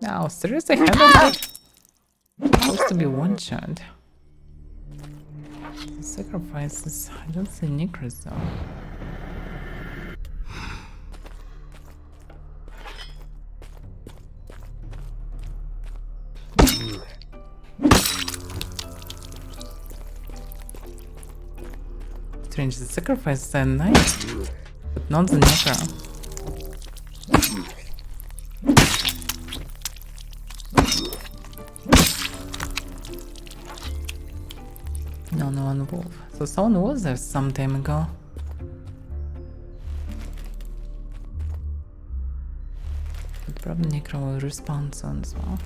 Speaker 1: Now, seriously, supposed to be one shot. Sacrifices. I don't see Necros though. Strange, the sacrifices are nice, but not the Necro. No, no one wolf. So someone was there some time ago. But probably Necro will respawn soon as well.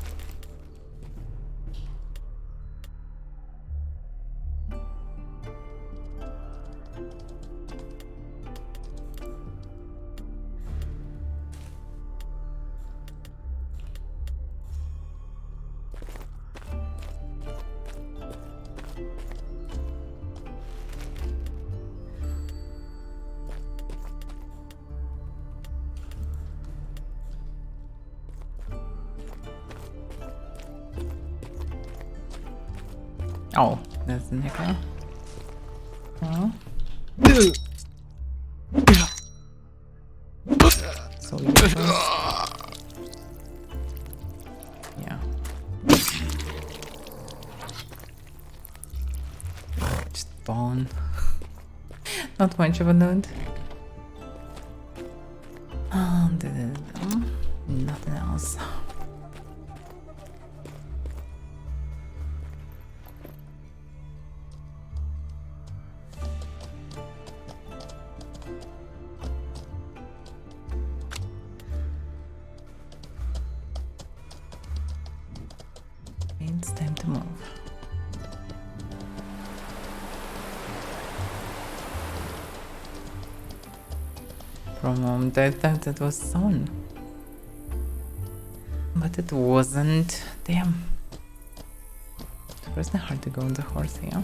Speaker 1: Oh, that's Nico. Oh. So you first. Yeah. Just bone. Not much of a load. Nothing else. It's time to move. For a moment I thought that was someone. But it wasn't. Damn. It's pretty hard to go on the horse here.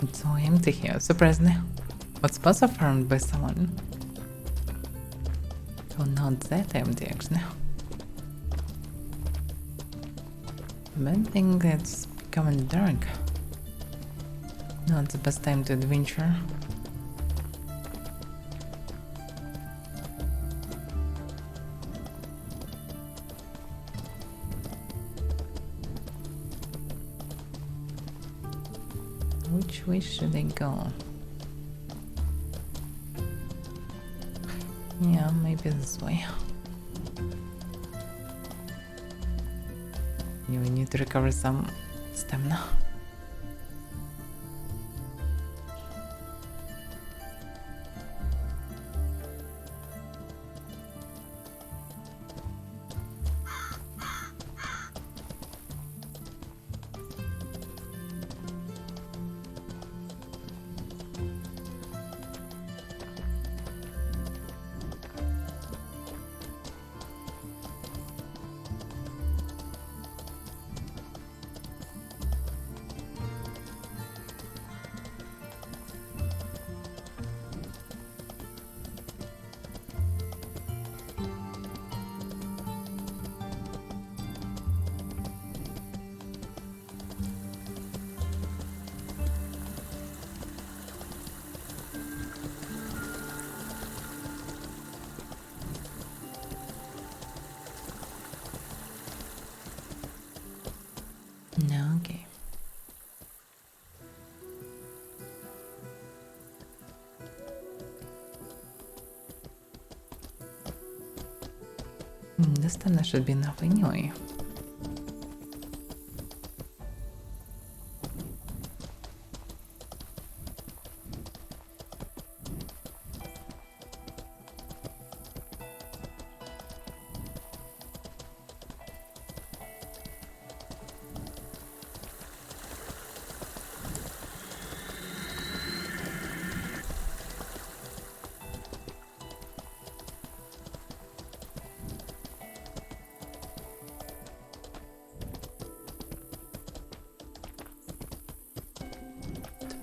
Speaker 1: It's so empty here, surprisingly. Was supposed to farmed by someone. So not that empty actually. Bad thing it's becoming dark. Not the best time to adventure. Which way should I go? Yeah, maybe this way. We need to recover some stamina. No, okay. This time there should be enough anyway.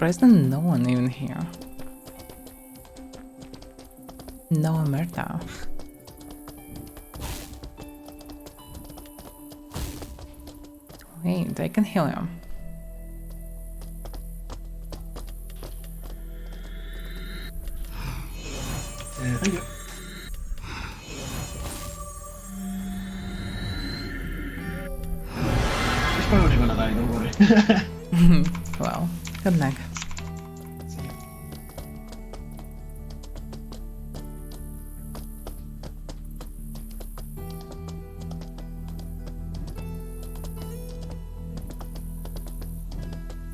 Speaker 1: Surprised no one even here. No Omerta. Wait, I can heal him.
Speaker 7: Thank you. He's probably gonna die, don't worry.
Speaker 1: Well, good luck.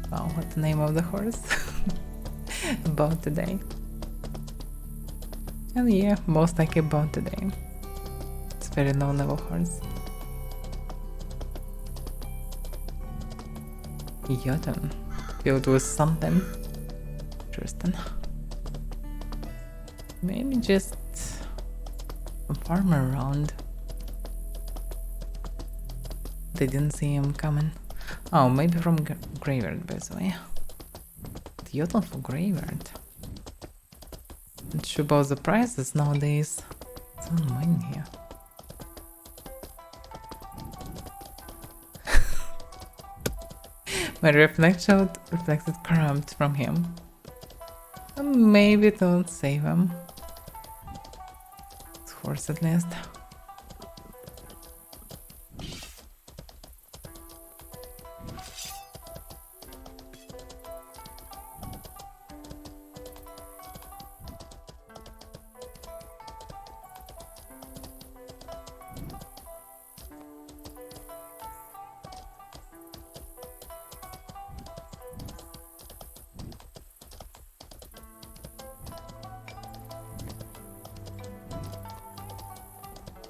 Speaker 1: Wow, what's the name of the horse? About today. And yeah, most likely about today. It's very low level horse. Jotun. Filled with something. Interesting. Maybe just a farmer around. They didn't see him coming. Oh, maybe from graveyard, by the way. Jotun for graveyard. Not sure about the prices nowadays. It's annoying here. My reflection reflected corrupt from him. Maybe don't save him. It's horse at least.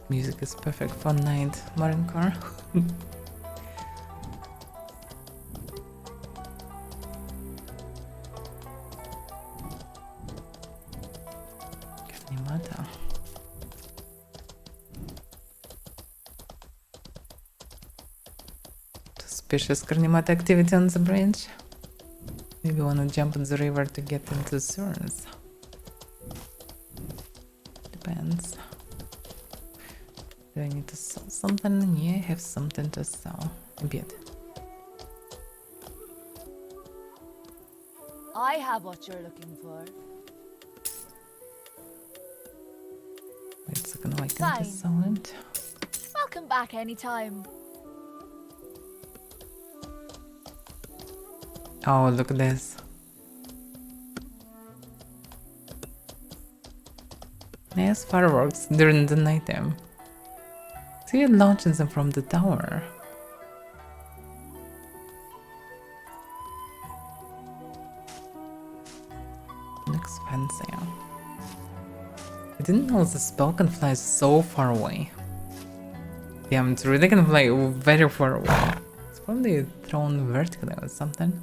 Speaker 1: Music is perfect for night marine car. Kanimata. Suspicious Kanimata activity on the bridge. Maybe wanna jump in the river to get into the sewers. Depends. Do I need to sell something? Yeah, I have something to sell. A bit.
Speaker 8: I have what you're looking for.
Speaker 1: Wait a second, why can't I sell it?
Speaker 8: Welcome back anytime.
Speaker 1: Oh, look at this. Nice fireworks during the nighttime. See it launching them from the tower. Looks fancy. I didn't know the spell can fly so far away. Damn, it really can fly very far away. It's probably thrown vertically or something.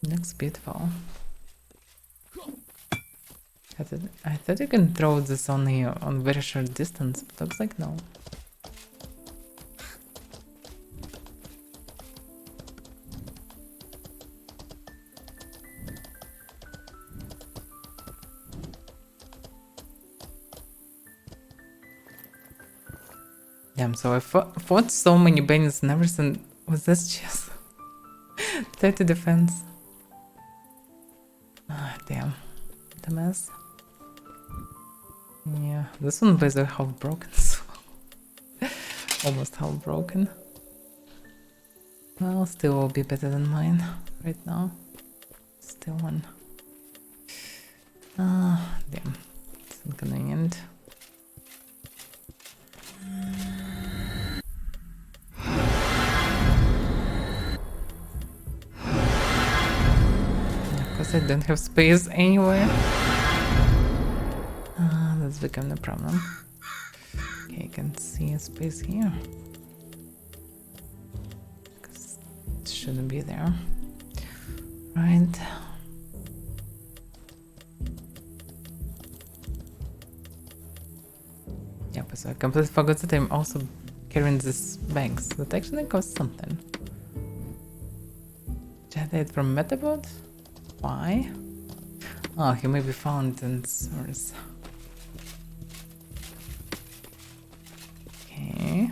Speaker 1: Looks beautiful. I thought you can throw this only on very short distance, but looks like no. Damn, so I fought so many bandits and everything. Was this just 30 defense? Ah, damn. What a mess. Yeah, this one is half broken, so almost half broken. Well, still will be better than mine right now. Still one. Ah, damn. It's inconvenient. Because I don't have space anywhere. That's become the problem. Okay, I can see a space here. Because it shouldn't be there. Right. Yep, so I completely forgot that I'm also carrying these bags that actually cost something. Jetted from Metabot? Why? Oh, he may be found in source. Okay.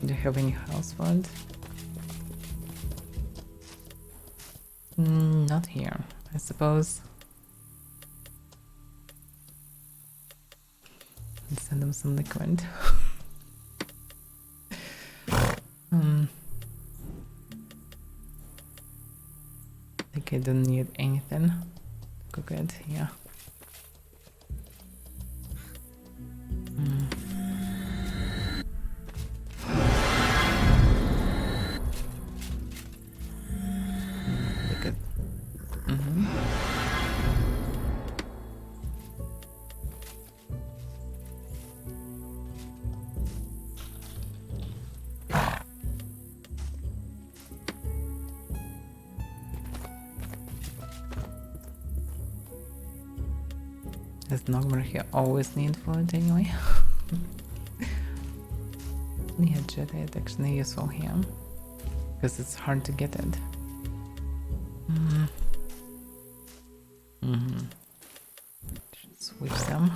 Speaker 1: Do you have any house food? Not here, I suppose. Let's send them some liquid. Like I don't need anything to cook it, yeah. Liquid. As Nogmer here always need food anyway. Yeah, Jedi is actually useful here. Because it's hard to get it. Should switch them.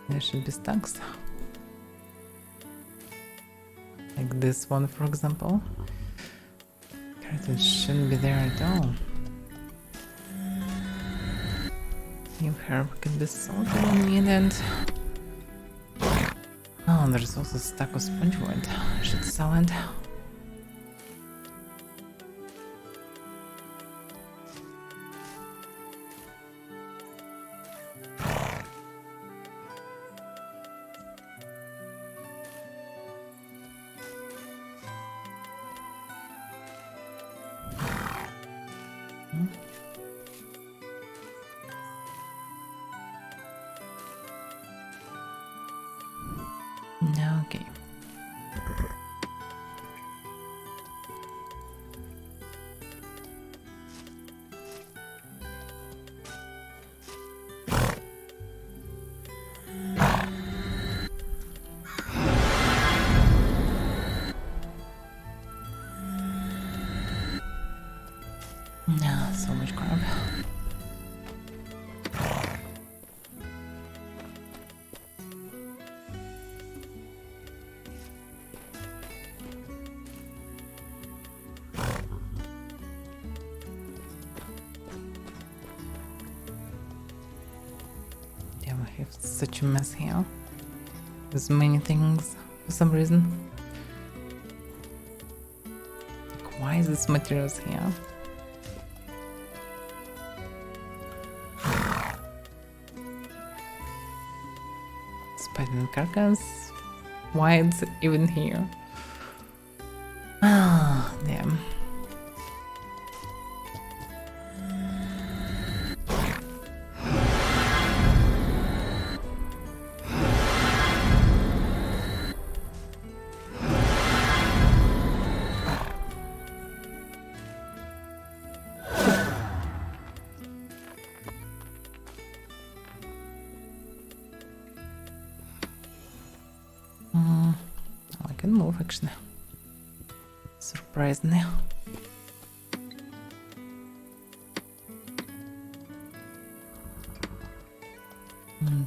Speaker 1: There should be stacks. Like this one, for example. It shouldn't be there at all. New herb can be sold when needed. Oh, there's also a stack of sponge wood. I should sell it. Okay. No, so much crap. Damn, I have such a mess here. There's many things for some reason. Like, why is this materials here? Paladin carcass. Why it's even here? Ah, damn. I can move actually. Surprisingly.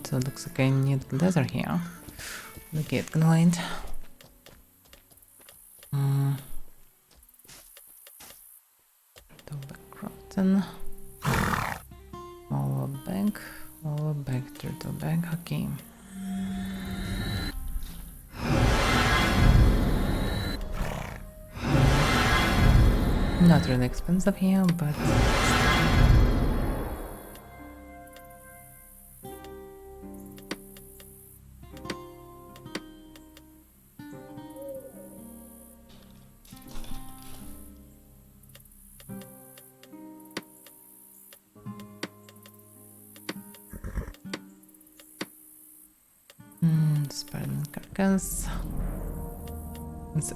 Speaker 1: So it looks like I need leather here. The gate glide. Turtle back rotten. All back, turtle back, okay. Not really expensive here, but Paladin carcass.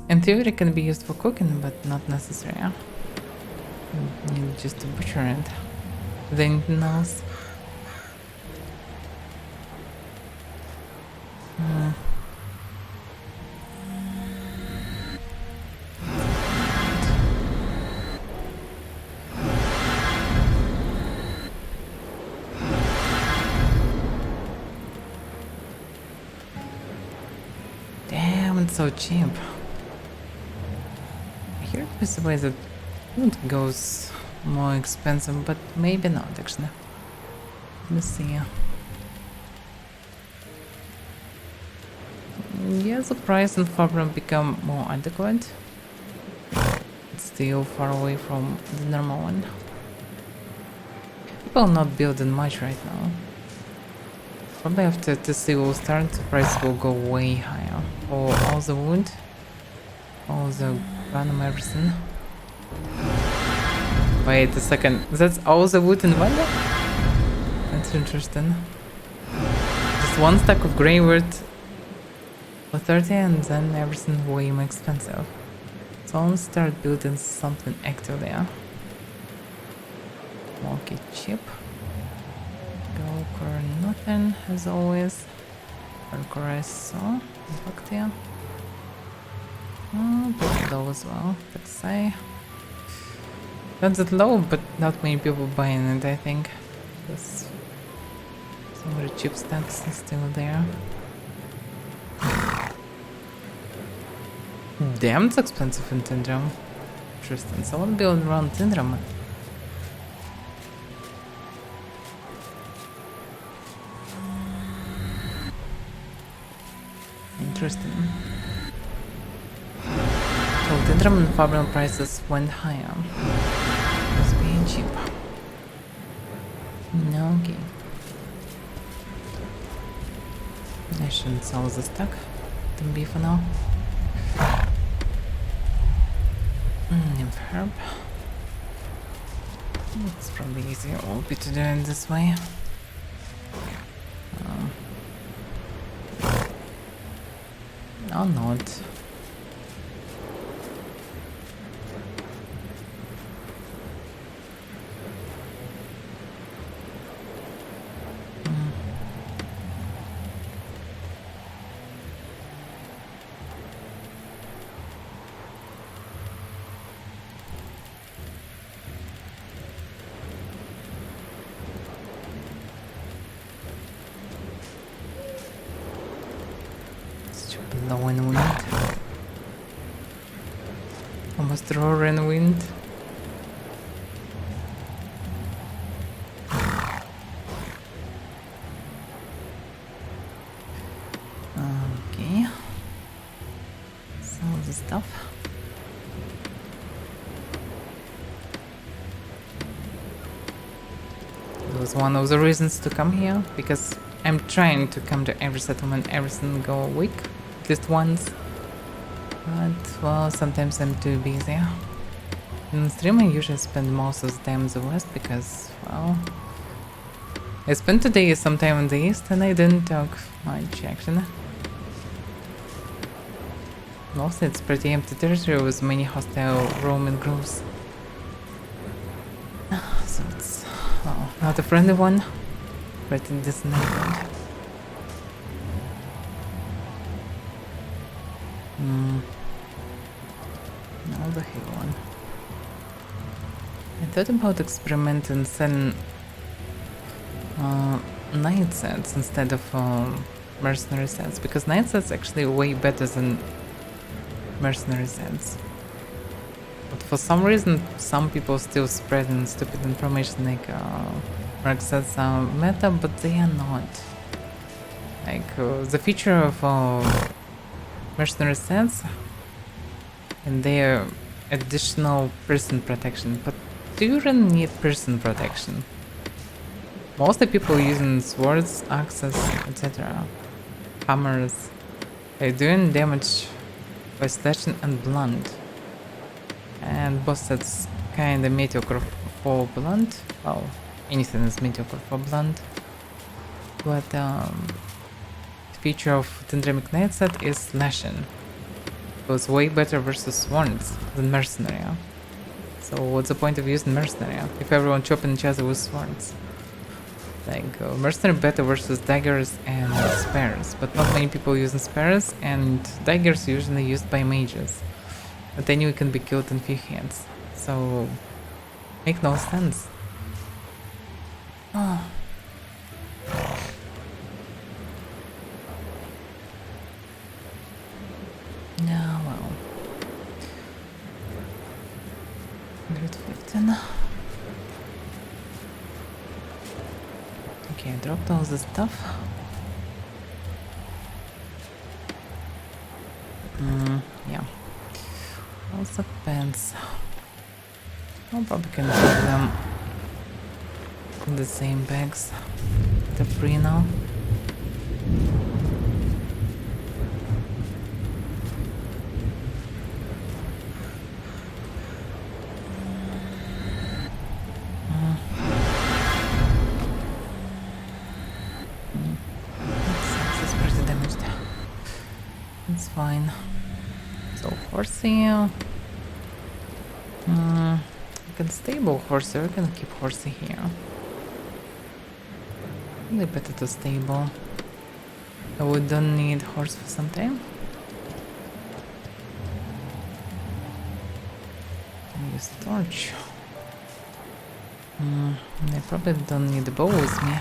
Speaker 1: In theory, it can be used for cooking, but not necessary. You need just to butcher it. Is there anything else? it's so cheap. I hear this way that food goes more expensive, but maybe not actually. Let's see. Yeah, the price and farm become more adequate. It's still far away from the normal one. People not building much right now. Probably after TC will start, the price will go way higher. For all the wood, all the random everything. Wait a second, that's all the wood in one day? That's interesting. Just one stack of grey wood for 30 and then everything way more expensive. So I'll start building something actively. Okay, cheap. Go for nothing as always. Or so. Fuck yeah. Oh, pretty low as well. Let's say. Not that low, but not many people buying it, I think. Because some very cheap stacks are still there. Damn, it's expensive in Tindram. Interesting. So I want to build around Tindram. Interesting. So Tindram and farming prices went higher. It's being cheap. No, okay. I shouldn't sell the stack. Can be for now. Nymph herb. It's probably easier all be to do it this way. Or not. Low in wind. Almost roar in wind. Okay. Some of the stuff. It was one of the reasons to come here, because I'm trying to come to every settlement, everything go a week. At least once, but well, sometimes I'm too busy. In stream I usually spend most of the time in the west because, well, I spent today some time in the east and I didn't talk much actually. Mostly it's pretty empty territory with many hostile roaming groups. So it's, well, not a friendly one, but in this neighborhood. Now the hill one. I thought about experimenting selling night sets instead of mercenary sets, because night sets actually way better than mercenary sets. But for some reason, some people still spreading stupid information like merc sets are meta, but they are not. Like the feature of mercenary sets and their additional person protection, but do you really need person protection? Mostly people using swords, axes, etc. Hammers. They're doing damage by slashing and blunt. And both sets kinda mediocre for blunt. Well, anything is mediocre for blunt. But the feature of Tendremic Knight set is slashing. It was way better versus swords than mercenary. So what's the point of using mercenary if everyone chopping each other with swords? Like mercenary better versus daggers and spears, but not many people using spears, and daggers usually used by mages. But then you can be killed in few hits. So make no sense. Oh. Yeah, well. 115. Okay, I dropped all the stuff. Yeah. Also pants. I'll probably can put them in the same bags. They're free now. It's pretty damaged. It's fine. So horsey. We can stable horsey. We can keep horsey here. Probably better to stable. We don't need horse for some time. Use the torch. I probably don't need the bow with me.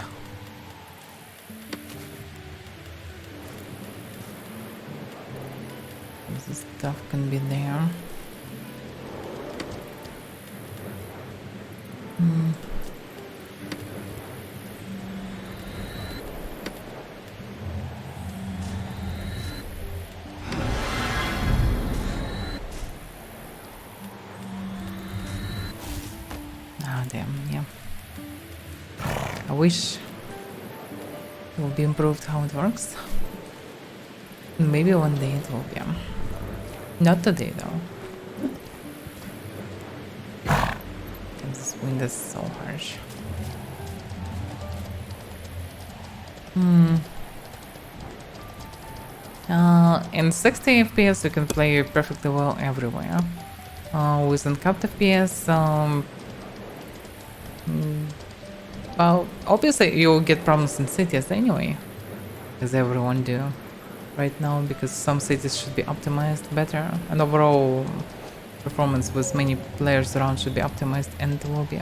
Speaker 1: This stuff can be there. Ah, damn, yeah. I wish it will be improved how it works. Maybe one day it will be. Not today though. And this wind is so harsh. In 60 FPS you can play perfectly well everywhere. With uncapped FPS, well, obviously you'll get problems in cities anyway, as everyone do right now, because some cities should be optimized better, and overall performance with many players around should be optimized, and it will be.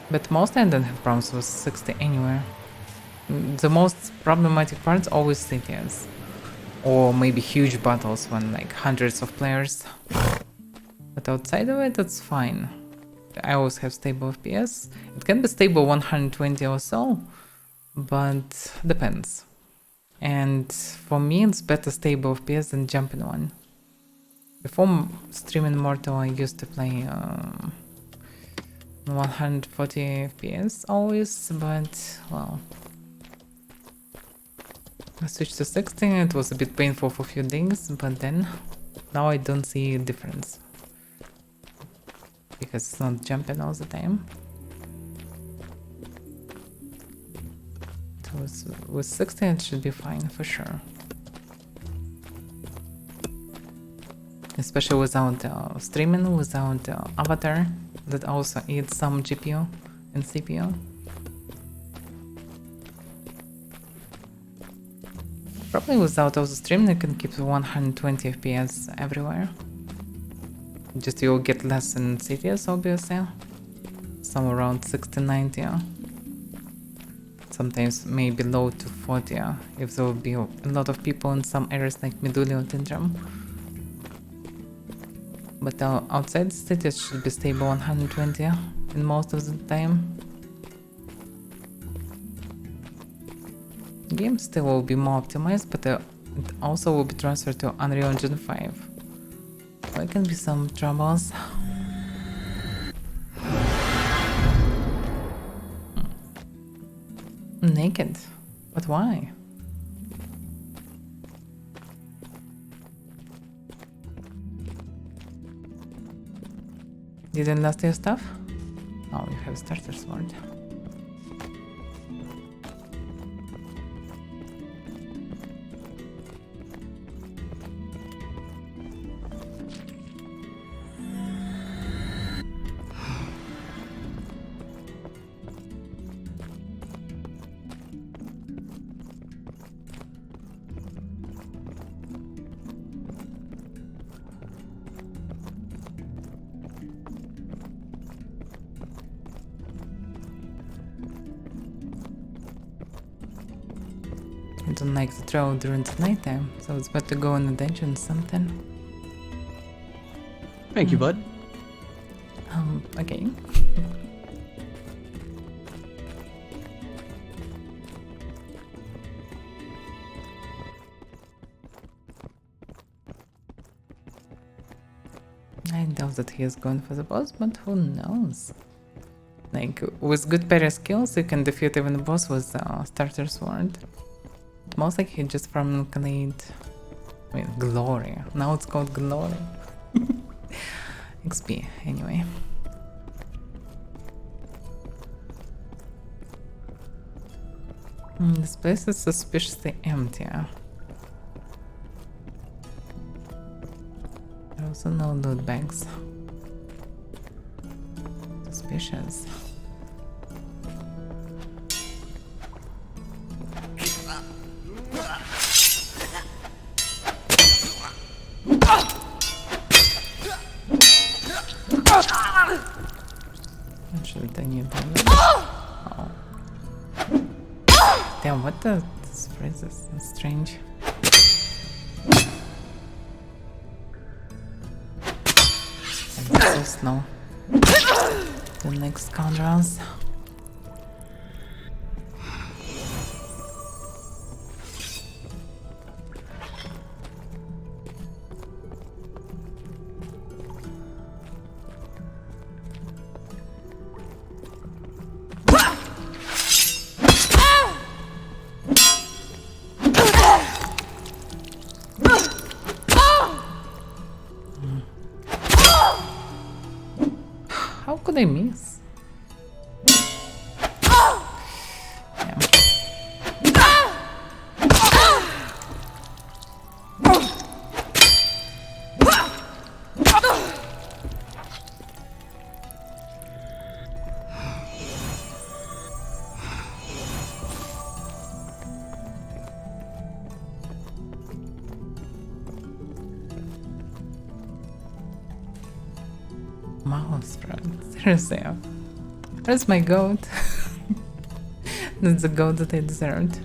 Speaker 1: But mostly I don't have problems with 60 anywhere. The most problematic parts always cities, or maybe huge battles when like hundreds of players. But outside of it, it's fine. I always have stable FPS. It can be stable 120 or so, but depends. And for me, it's better stable FPS than jumping one. Before streaming Mortal, I used to play 140 FPS always, but well, I switched to 60. It was a bit painful for a few days, but then now I don't see a difference because it's not jumping all the time. So with 60 it should be fine for sure. Especially without streaming, without Avatar, that also eats some GPU and CPU. Probably without also streaming you can keep 120 FPS everywhere. Just you'll get less in cities obviously. Somewhere around 60-90. Sometimes maybe low to 40 if there will be a lot of people in some areas like Meduli or Tindram. But outside the city it should be stable 120 in most of the time. The game still will be more optimized, but it also will be transferred to Unreal Engine 5. There can be some troubles. Naked? But why? Didn't last your stuff? Oh, you have a starter sword. I don't like to travel during the nighttime, so it's better to go in a dungeon or something.
Speaker 2: Thank you, bud.
Speaker 1: Okay. I doubt that he is going for the boss, but who knows? Like, with good parry skills, you can defeat even the boss with starter sword. Most like he just from glory. Now it's called glory. XP, anyway. This place is suspiciously empty. There are also no loot bags. Suspicious. Actually, I need that. Oh. Damn, what the this phrase is so strange. I'm so slow. The next scoundrels. How could I miss? Damn. Mouse frog. Seriously. Where's my goat? That's the goat that I deserved.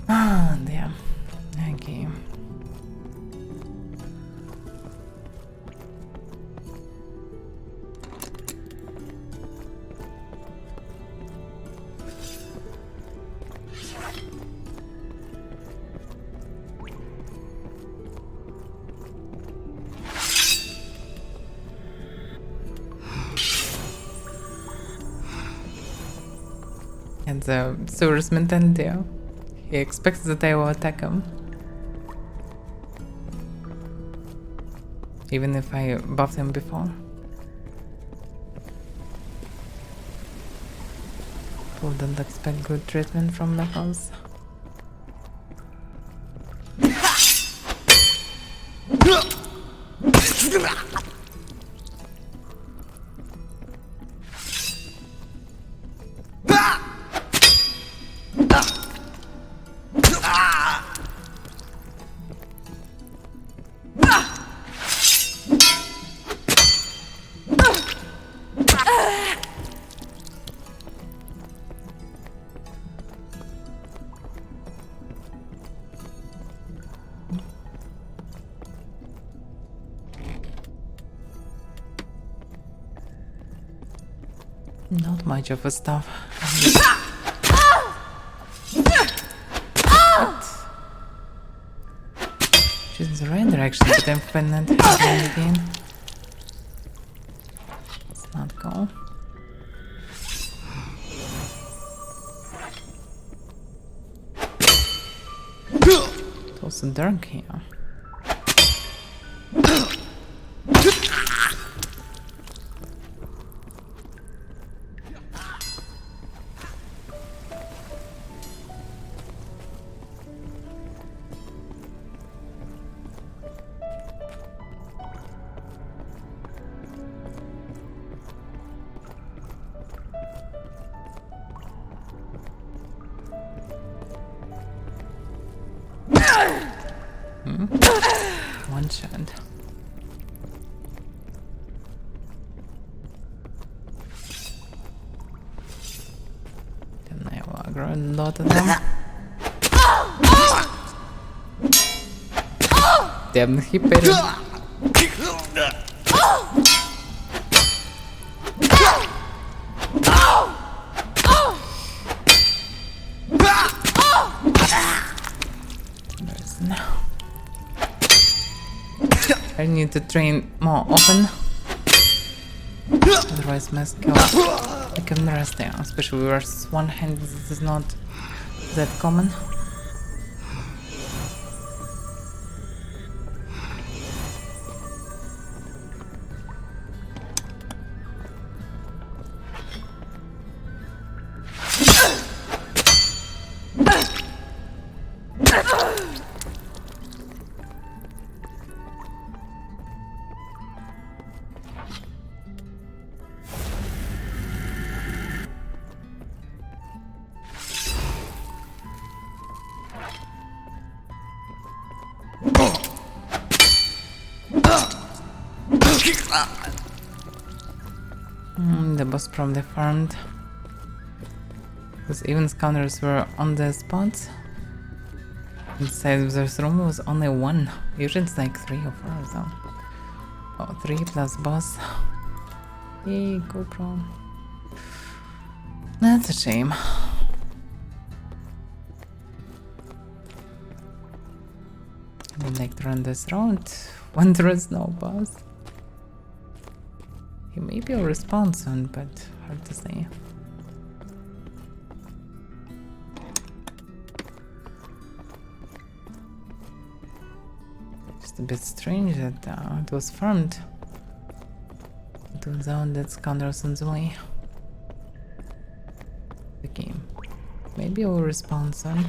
Speaker 1: Ah, damn. Okay. And the Surus mentality. He expects that I will attack him. Even if I buffed him before. Wouldn't expect good treatment from the house. Not much of a stuff. What? She's in the right direction, but I'm finding it again. Let's not go. It's also dark here. One shot. Then I will aggro a lot of them. Damn, he paid him. There's no. I need to train more often. Otherwise, my skills become rusty, especially versus one hand. This is not that common. The boss probably farmed. Because even scoundrels were on the spot. Inside of this room was only one. Usually it's like 3 or 4 so. Oh, 3 plus boss. Yay, GoPro. That's a shame. I would like to run this road when there is no boss. He may be a respawn soon, but hard to say. Just a bit strange that it was farmed. It turns out that scoundrels on the way. The game. Maybe it will respawn soon.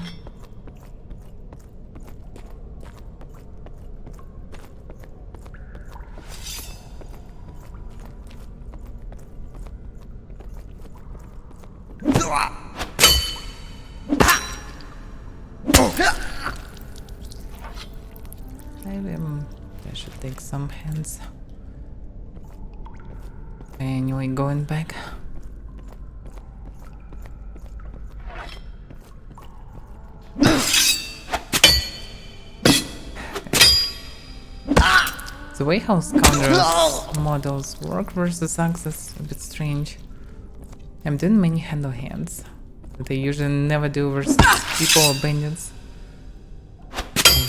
Speaker 1: Maybe I should take some hands. Anyway, going back. The way how scoundrels models work versus Axis is a bit strange. I'm doing many handle hands. But they usually never do versus people or bandits.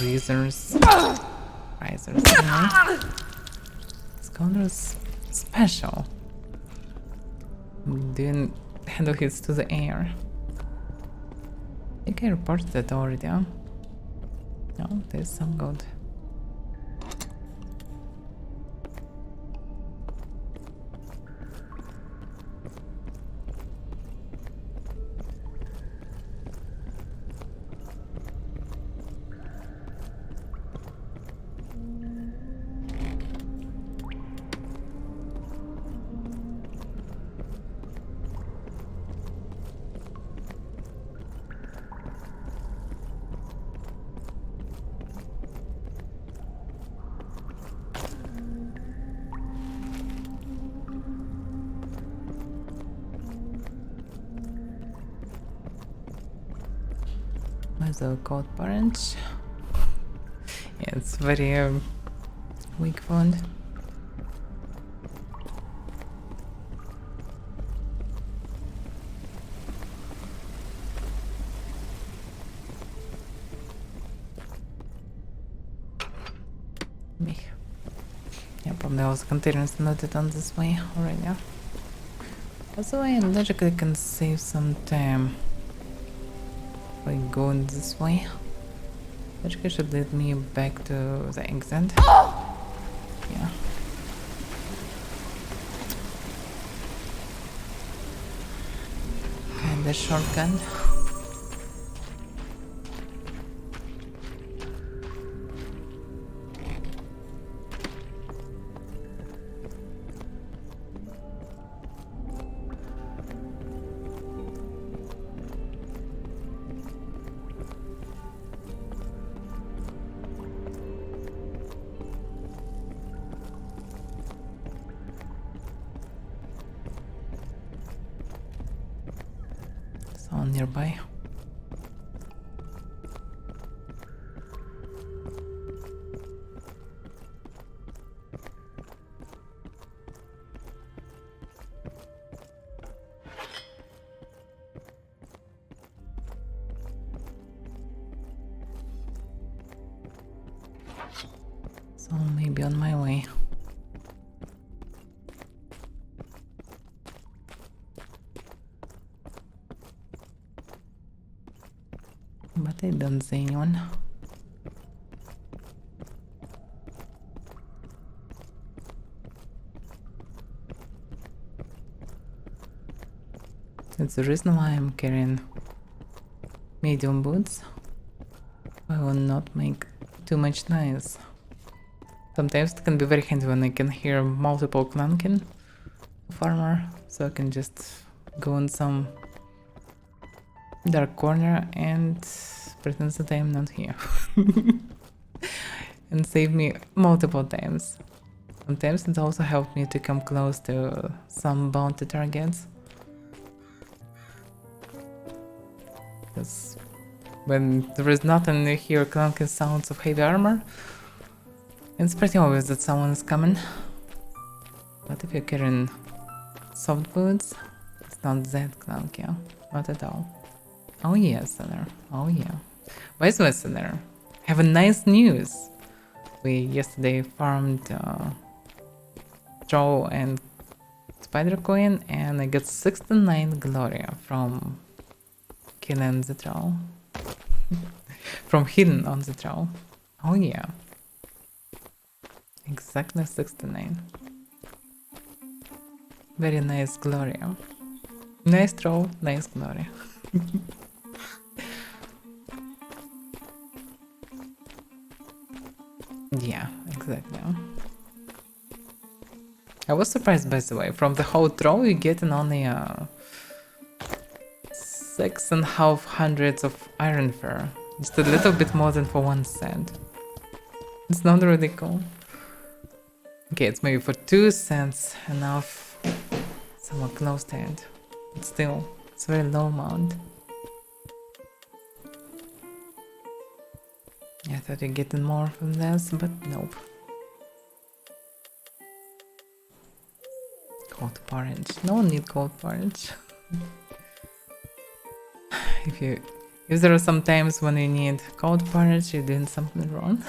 Speaker 1: Or users. Risers, anyway. Scoundrels special. Doing handle hits to the air. I think I reported that already, huh? No, there's some gold. The cold orange. Yeah, it's very weak wound. Me. Yeah, probably all the containers noted on this way already. Also, I logically can save some time. By going this way, which should lead me back to the exit. Yeah. Kinda shotgun. Someone nearby. So maybe on my way. But I don't see anyone. That's the reason why I'm carrying medium boots. I will not make too much noise. Sometimes it can be very handy when I can hear multiple clanking of armor, so I can just go in some dark corner and pretend that I am not here. And save me multiple times. Sometimes it also helped me to come close to some bounty targets. Because when there is nothing, you hear clanking sounds of heavy armor. It's pretty obvious that someone is coming. But if you're carrying soft boots, it's not that clunky. Not at all. Oh yeah, Sinner. Oh yeah. By the way, Sinner, have a nice news. We yesterday farmed Troll and Spider Coin, and I got 69 Gloria from killing the Troll. From hidden on the Troll. Oh yeah. Exactly 69. Very nice Gloria. Nice Troll, nice Gloria. Yeah, exactly. I was surprised, by the way. From the whole Troll, you get in only 6,500 of iron fur. Just a little bit more than for 1 cent. It's not really cool. Okay, it's maybe for 2 cents enough. Somewhat close to it. But still, it's a very low amount. I thought you'd getting more from this, but nope. Cold porridge. No one need cold porridge. If there are some times when you need cold porridge, you're doing something wrong.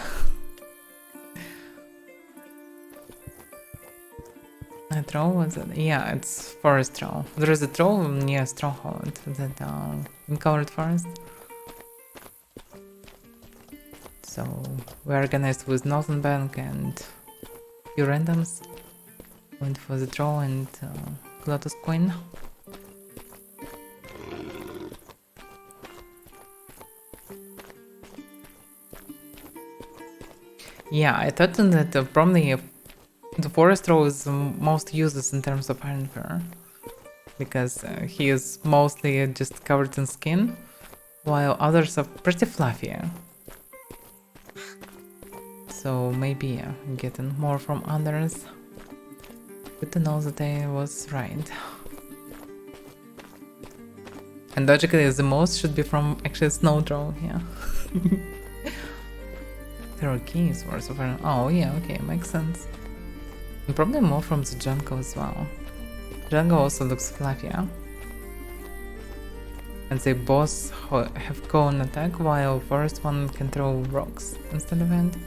Speaker 1: A troll was it? Yeah, it's forest troll. There is a troll near Stronghold, that in covered forest. So we organized with Northern Bank and few randoms. Went for the troll and Lotus Coin. Yeah, I thought that probably the forest troll is most useless in terms of iron fur, because he is mostly just covered in skin, while others are pretty fluffy. So maybe getting more from others. Good to know that I was right. And logically, the most should be from actually snow troll, yeah. There are keys for so far. Oh yeah, okay, makes sense. And probably more from the jungle as well. Jungle also looks fluffier. And they both have cone attack, while forest one can throw rocks instead of end.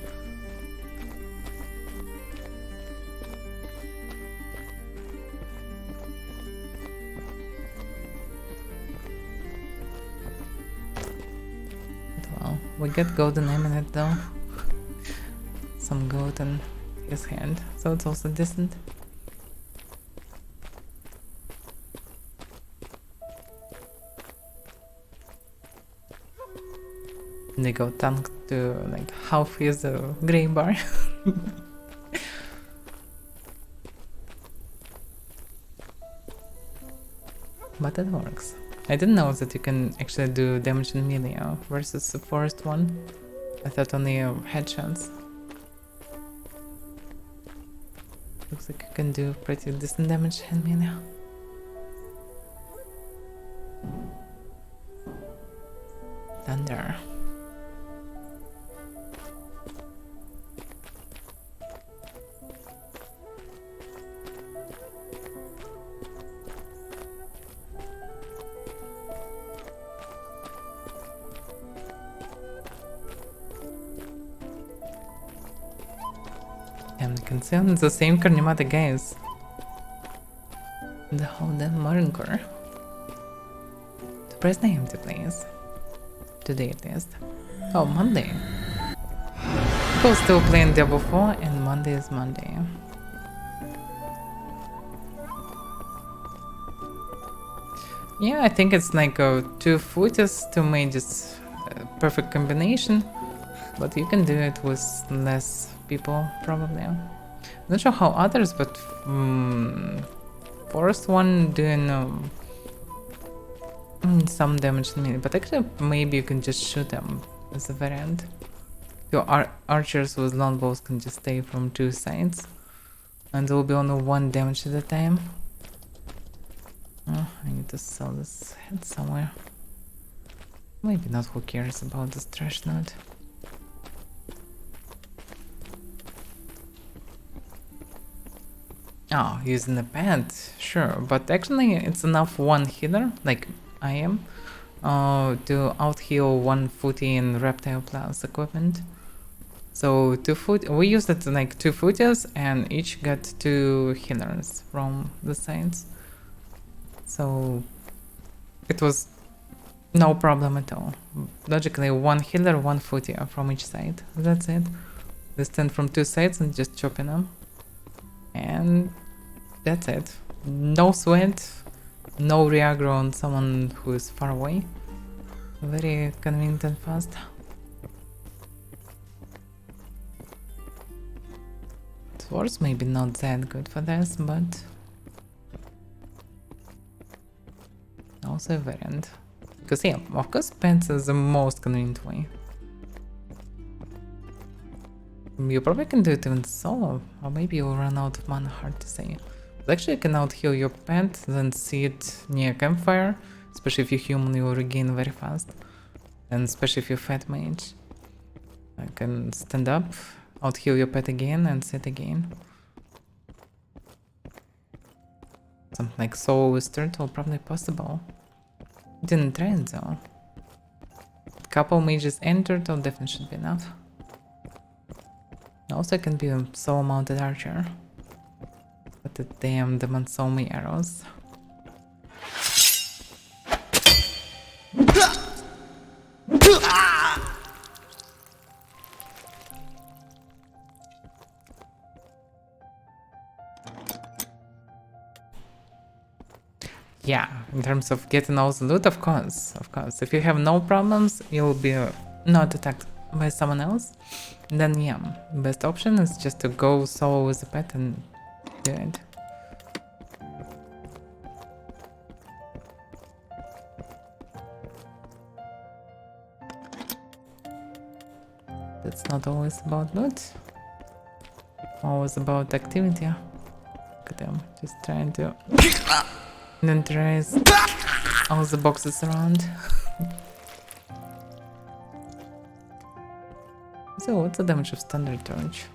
Speaker 1: Well, we get golden eminent though. Some gold in his hand, so it's also decent. They go tank to like half his grey bar. But it works. I didn't know that you can actually do damage in melee versus the forest one. I thought only headshots. Looks like you can do pretty decent damage in melee. Thunder. And you can see the same Karnimata guys. The whole damn Marine Corps. To press the empty place. Today at least. Oh, Monday. People still playing Diablo 4 and Monday is Monday. Yeah, I think it's like 2 footers to make this perfect combination. But you can do it with less people, probably. Not sure how others, but first one doing some damage to me. But actually, maybe you can just shoot them as a variant. Your archers with longbows can just stay from 2 sides. And there will be only 1 damage at a time. Oh, I need to sell this head somewhere. Maybe not, who cares about this trash node. Oh, using a pad, sure, but actually it's enough 1 healer, like I am, to out-heal 1 footy in reptile plus equipment. So 2 foot, we used it like 2 footies and each got 2 healers from the sides. So it was no problem at all. Logically 1 healer, 1 footy from each side, that's it. They stand from 2 sides and just chopping them. And that's it. No sweat, no reaggro on someone who is far away. Very convenient and fast. Swords maybe not that good for this, but also a variant. Because yeah, of course pants is the most convenient way. You probably can do it even solo, or maybe you'll run out of mana, hard to say. But actually you can out-heal your pet, then see it near campfire, especially if you're human, you'll regain very fast. And especially if you're fat mage. I can stand up, out-heal your pet again and sit again. Something like solo with turtle, probably possible. Didn't try it though. Couple mages and turtle definitely should be enough. Also can be a solo mounted archer. But the damn demon so many arrows. Yeah, in terms of getting all the loot, of course. If you have no problems, you'll be not attacked by someone else. Then yeah, best option is just to go solo with the pet and do it. That's not always about loot. Always about activity. Look at them, just trying to inventorize all the boxes around. So what's the damage of standard torch?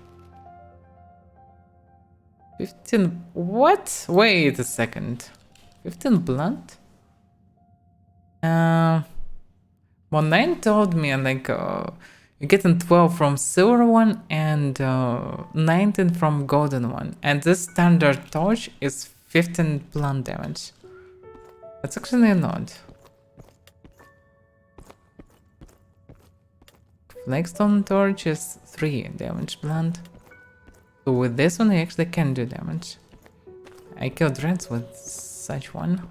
Speaker 1: 15. What? Wait a second. 15 blunt? Well, 9 told me like you're getting 12 from silver one and 19 from golden one, and this standard torch is 15 blunt damage. That's actually not. Flagstone torch is 3 damage blunt. So with this one I actually can do damage. I killed rats with such one.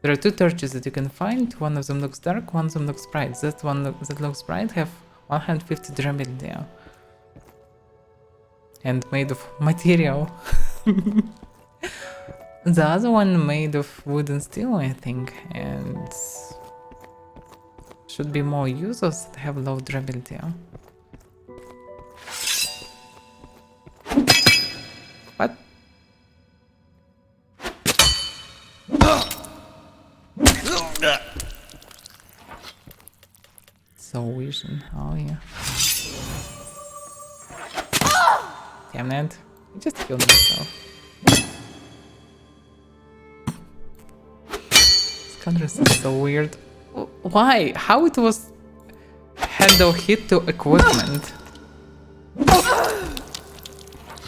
Speaker 1: There are 2 torches that you can find. One of them looks dark, one of them looks bright. That one that looks bright have 150 durability. And made of material. The other one made of wood and steel, I think, and should be more users that have low durability. What? So vision, oh yeah. Damn it, I just killed myself. This contrast is so weird. Why? How it was handle hit to equipment?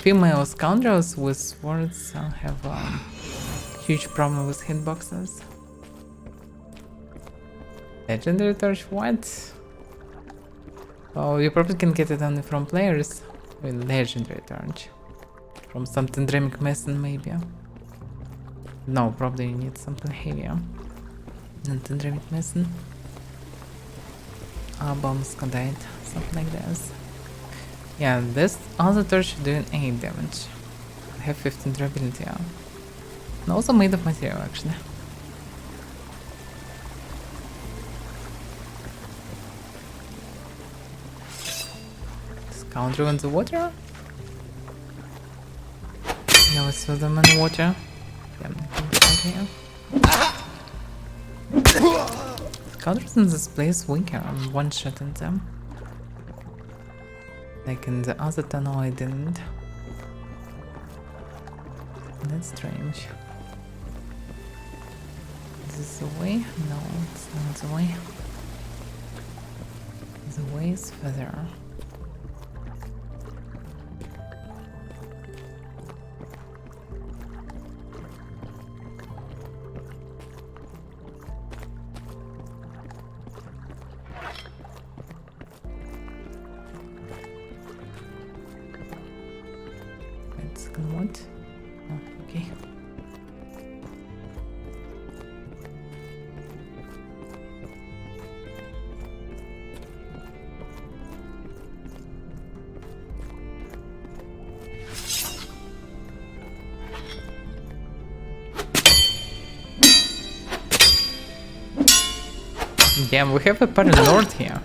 Speaker 1: female scoundrels with swords have huge problem with hitboxes. Legendary torch, what? Oh, you probably can get it only from players with legendary torch. From some Tendremic Mason maybe. No, probably you need something heavier than Tendremic Mason. Bombs Scodite, something like this. Yeah, this other torch doing 8 damage. I have 15 durability. And also made of material actually. Scoundrel in the water? Yeah, let's throw them in the water. Yeah, Scoundrels in this place weaker, I'm one-shotting them. Like in the other tunnel I didn't. That's strange. Is this the way? No, it's not the way. The way is further. What? Oh, okay. Damn, we have a party lord here.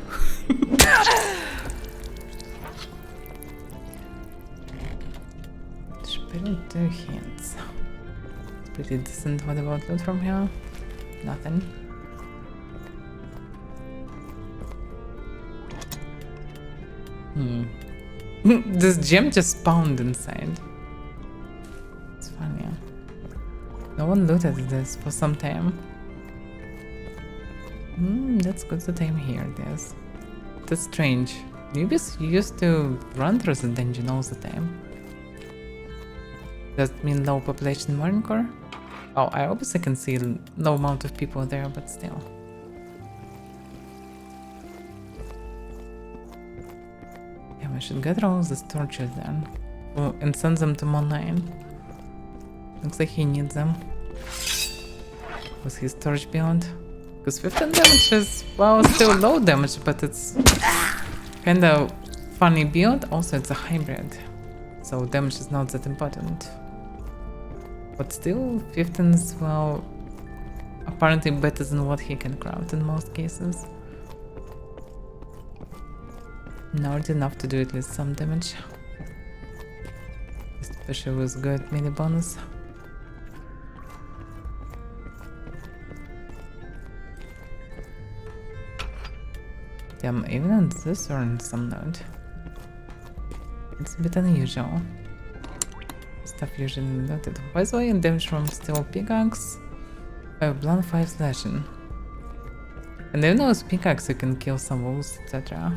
Speaker 1: Spirit 2 hints. It's pretty decent. What about loot from here? Nothing. This gem just spawned inside. It's funny. No one looted this for some time. That's good the time here it is. That's strange. Newbies used to run through the dungeon all the time. Does it mean low population in Marine Corps? Oh, I obviously can see low amount of people there, but still. Yeah, I should gather all these torches then. Oh, and send them to Mon9. Looks like he needs them. With his torch build. Because 15 damage is, well, still low damage, but it's kind of funny build. Also, it's a hybrid. So damage is not that important. But still, 15 is, well, apparently better than what he can craft in most cases. Not enough to do at least some damage. Especially with good mini bonus. Damn, even on this earned some note. It's a bit unusual. Stuff usually noted. By the way, damage from steel pickaxe, 5 blunt, 5 slashing. And even with pickaxe you can kill some wolves, etc.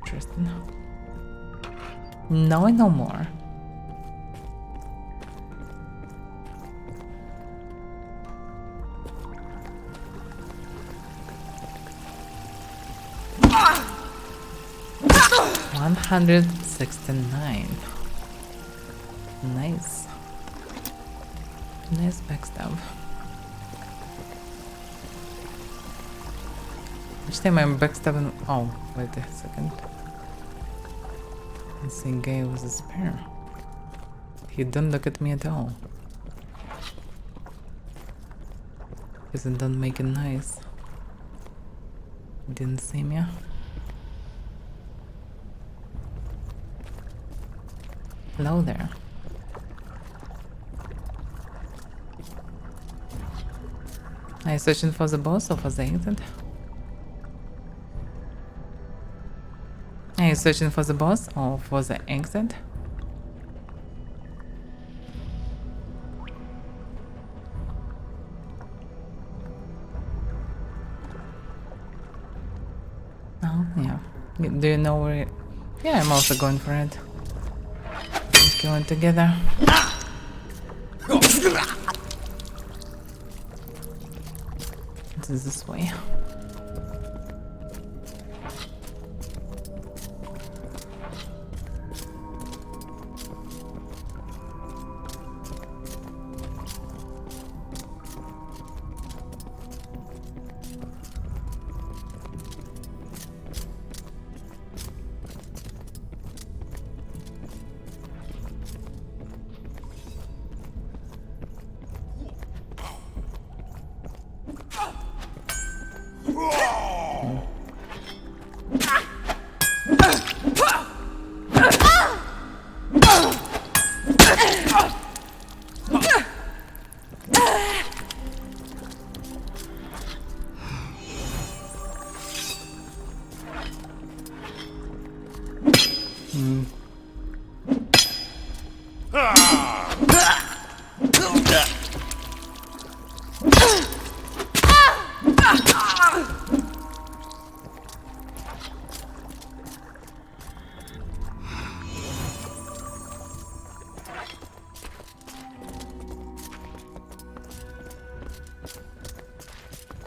Speaker 1: Interesting. Now I know more. $169. Nice. Nice backstab. Each time I'm backstabbing. Oh, wait a second. This guy was a spare. He didn't look at me at all. Isn't done making noise. Didn't see me. Hello there. Are you searching for the boss or for the exit? Are you searching for the boss or for the exit? Oh, yeah. Do you know where? Yeah, I'm also going for it. Let's kill it together. This is this way.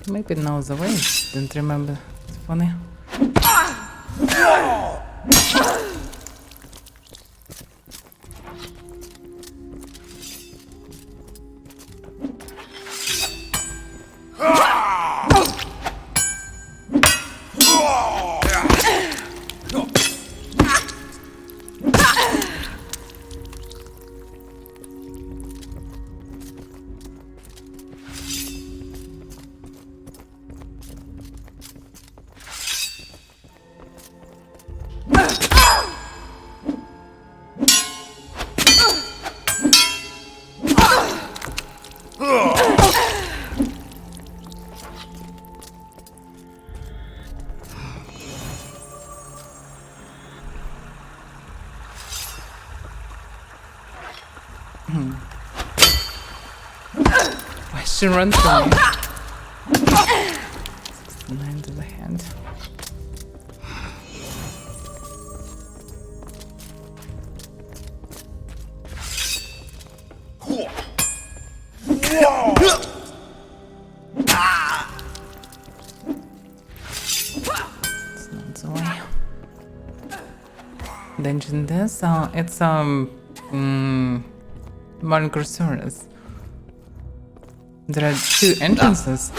Speaker 1: Maybe it knows the way. Didn't remember. It's funny. Why she run from me? 69 to the hand. It's not the way. Dungeon this, it's Modern Crusaders. There are 2 entrances,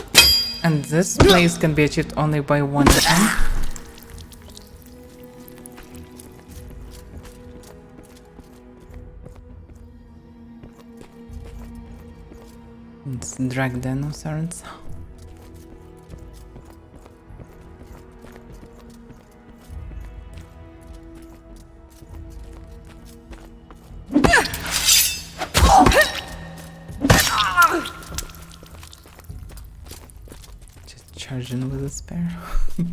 Speaker 1: and this place can be achieved only by 1 attempt. It's drag dinosaurs. Charging with a spear. There's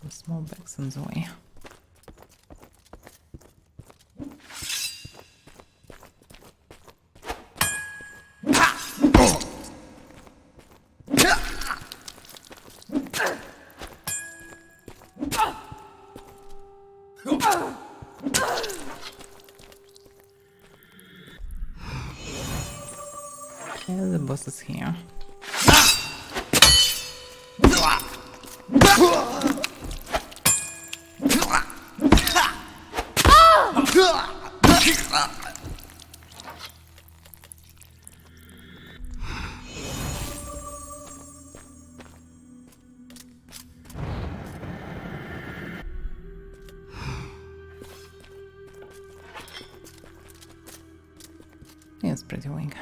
Speaker 1: some small bags on the way. Yeah, the boss is here. Yeah, it's pretty weak.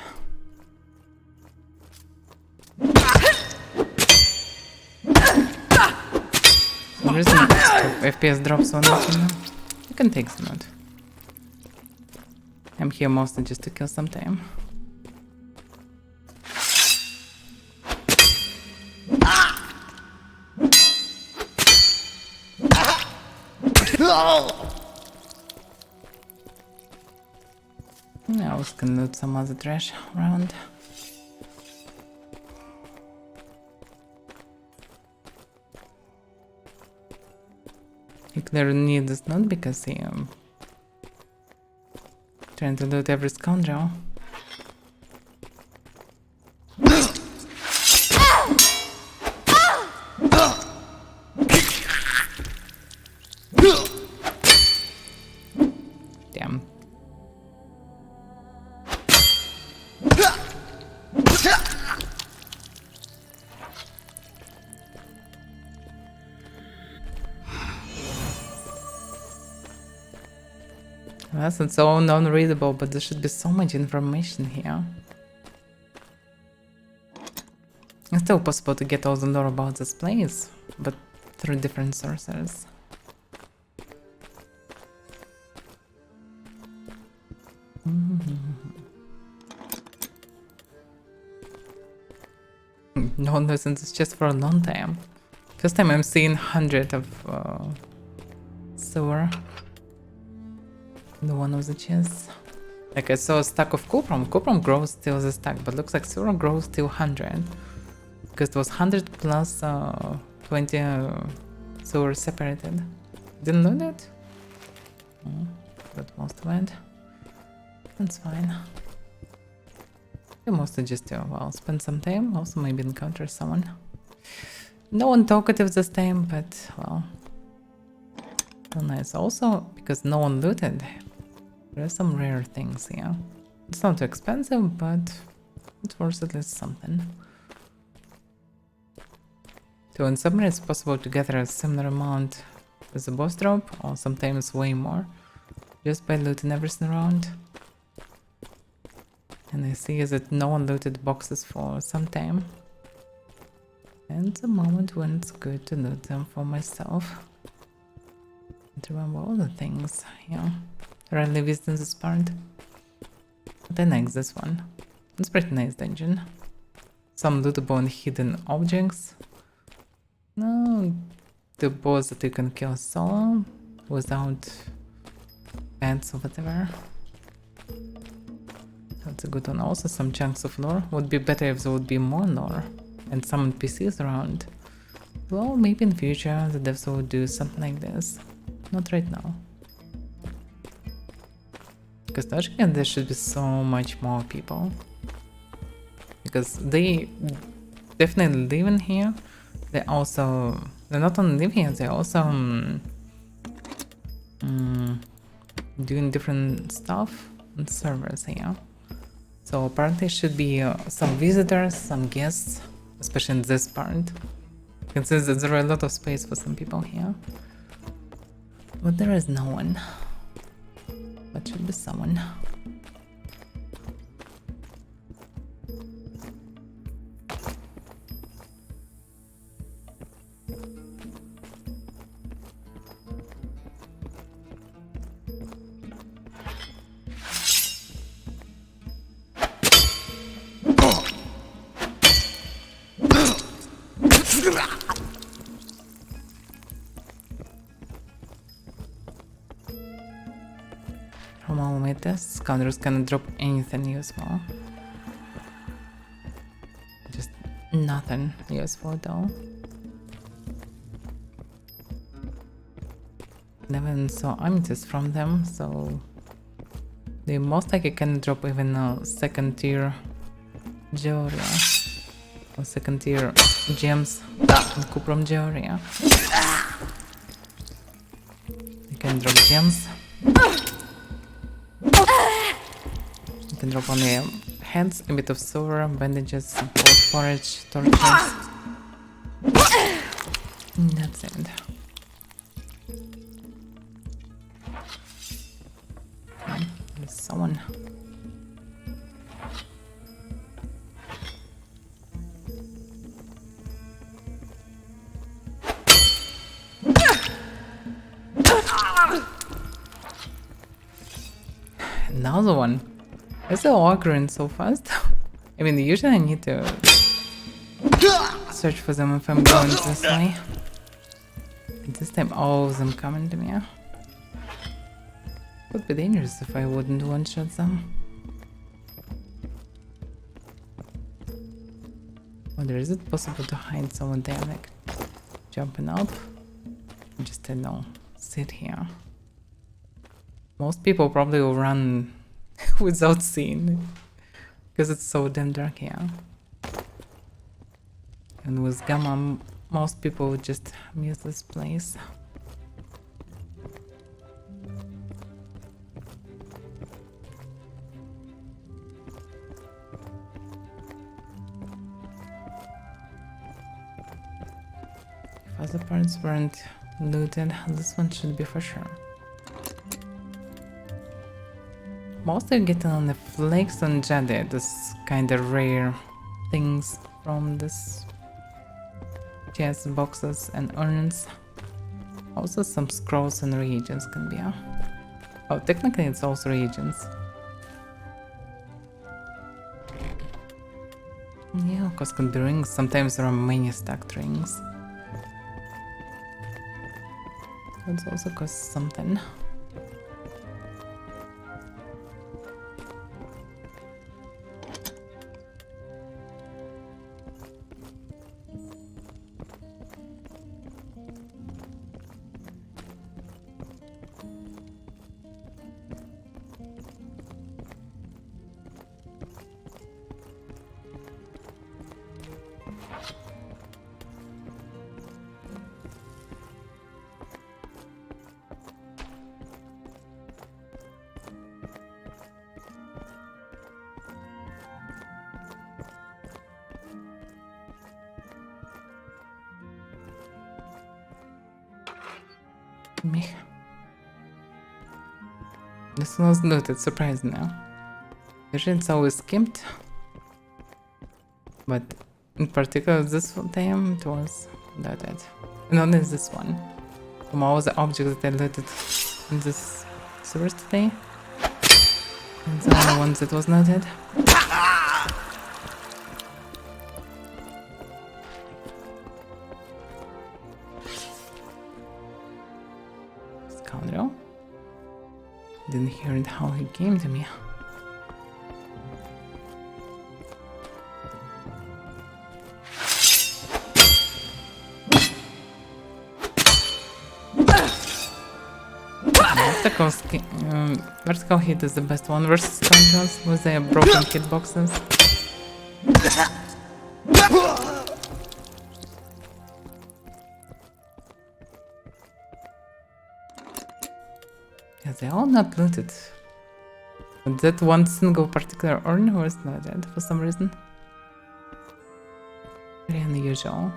Speaker 1: The reason FPS drops so much, you know? You can take some out. I'm here mostly just to kill some time. I was gonna loot some other trash around. clearly need this node because he trying to loot every scoundrel. Damn. It's so non-readable, but there should be so much information here. It's still possible to get all the lore about this place, but through different sources. No one listens, it's just for a long time. First time I'm seeing 100 of sewer. The one with the chests. Like I saw a stack of coprum. Coprum grows still the stack, but looks like sewer grows till 100. Because it was 100 plus 20 sewer separated. Didn't loot it? But most of it. That's fine. You mostly just well, spend some time, also maybe encounter someone. No one talkative this time, but well, nice. Also, because no one looted, there are some rare things here. It's not too expensive, but it's worth at least something. So in summary, it's possible to gather a similar amount as a boss drop, or sometimes way more, just by looting everything around. And I see that no one looted boxes for some time. And the moment when it's good to loot them for myself. And remember all the things, yeah. Rarely visit this part. But I like this one. It's a pretty nice dungeon. Some lootable and hidden objects. No, the boss that you can kill solo without pets or whatever. That's a good one. Also some chunks of lore. Would be better if there would be more lore and some NPCs around. Well, maybe in future the devs will do something like this. Not right now. Because logically there should be so much more people. Because they definitely live in here. They're not only live here, they're also doing different stuff on servers here. So apparently should be some visitors, some guests, especially in this part. You can see that there are a lot of space for some people here. But there is no one. But should be someone. From all my tests, counters can drop anything useful. Just nothing useful though. Never saw amethyst from them, so they most likely can drop even a second tier jewelry or second tier gems and cuprum jewelry. They can drop gems. You can drop only heads, a bit of silver, bandages, some porridge, torches. That's it. There's someone. Another one. Why is the ogre so fast? I mean, usually I need to search for them if I'm going this way. But this time all of them coming to me. Would be dangerous if I wouldn't one-shot them. Wonder, is it possible to hide someone there, like jumping up? Just no. sit here. Most people probably will run without seeing because it's so damn dark here. And with Gamma, most people would just miss this place. If other parts weren't looted, this one should be for sure. Mostly getting on the flakes and jade, this kind of rare things from this chest boxes and urns. Also some scrolls and reagents can be. Oh, technically it's also reagents. Yeah, because can be rings. Sometimes there are many stacked rings. That's also costs something. Me. This one was looted, surprising now. Usually it's always skimped. But in particular this time it was looted. And only this one. From all the objects that I looted in this source today. And the only ones that was looted. Scoundrel. Didn't hear it how he came to me. Vertical hit is the best one versus scoundrels with their broken hitboxes. Yeah, they're all not looted. But that one single particular urn was looted for some reason. Very unusual.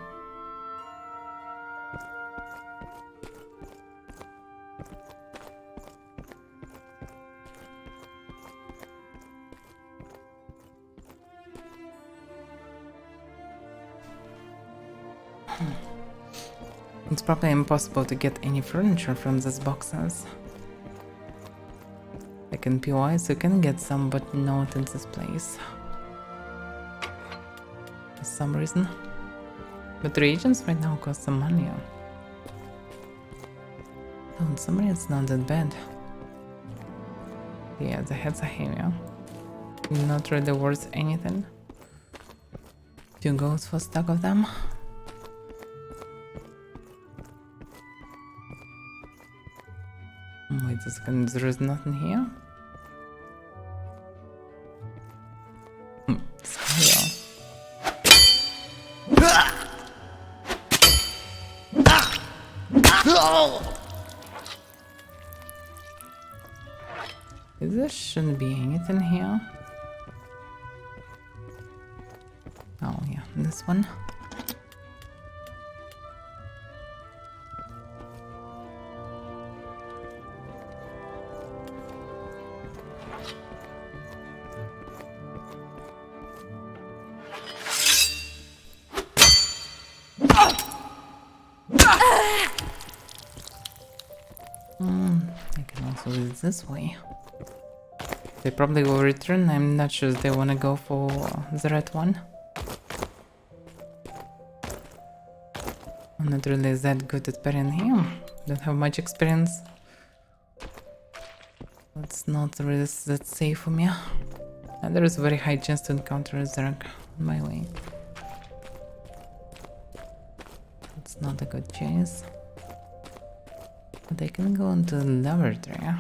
Speaker 1: It's probably impossible to get any furniture from these boxes. Like in POIs you can get some, but not in this place. For some reason. But reagents right now cost some money. Oh, in summary it's not that bad. Yeah, the heads are heavy. Not really worth anything. 2 goals for a stack of them. Wait a second, there is nothing here? Scale. There shouldn't be anything here. Oh yeah, this one. I can also do it this way. They probably will return. I'm not sure if they want to go for the red one. I'm not really that good at parrying him. Don't have much experience. It's not really that safe for me. And there is a very high chance to encounter a Zerg on my way. It's not a good chance. But I can go into the laboratory.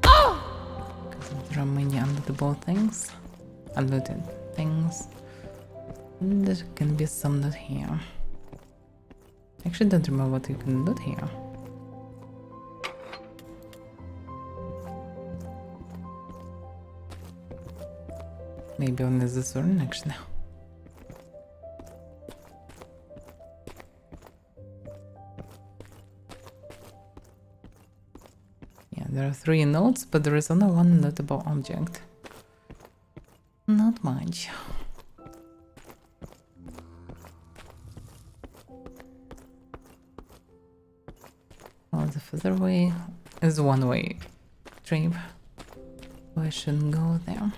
Speaker 1: Because there are many unlootable things. Unlooted things. And there can be some loot here. Actually, don't remember what you can loot here. Maybe only this one actually. Yeah, there are 3 nodes, but there is only one lootable object. Not much. Well, the further way is one-way trip. So I shouldn't go there.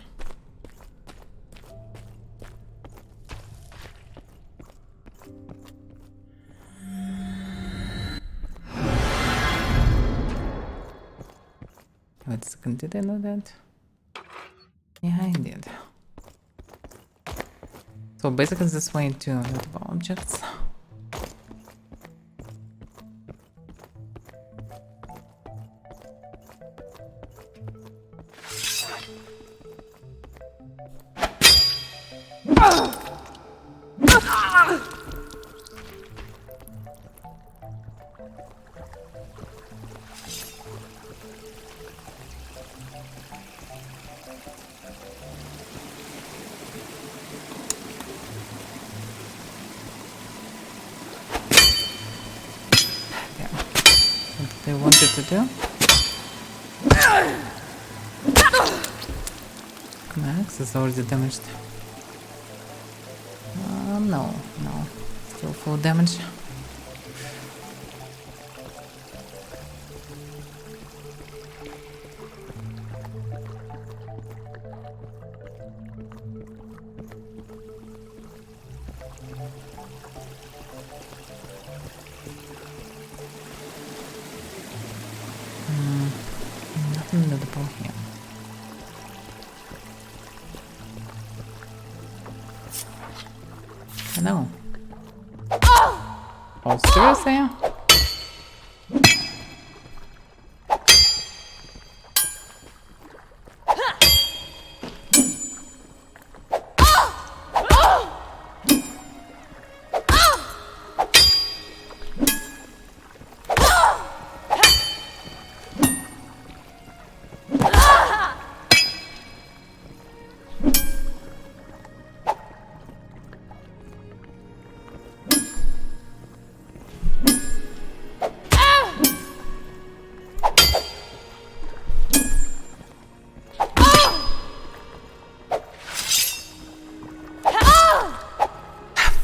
Speaker 1: Wait a second, did I know that? Yeah, I did. So basically this way to lootable objects. What they wanted to do? My axe is already damaged. No. Still full damage. Nothing notable here. Hello. Oh, seriously?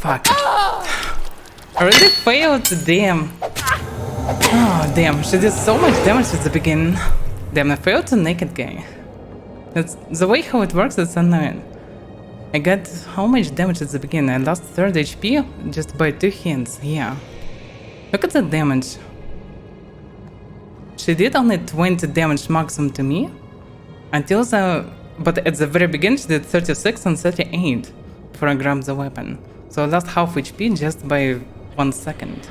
Speaker 1: Fuck. I really failed, damn. Oh, damn, she did so much damage at the beginning. Damn, I failed to naked guy. That's the way how it works, it's annoying. I got how much damage at the beginning? I lost 3rd HP just by 2 hits, yeah. Look at the damage. She did only 20 damage maximum to me. Until the... But at the very beginning she did 36 and 38 before I grabbed the weapon. So I lost half HP just by 1 second.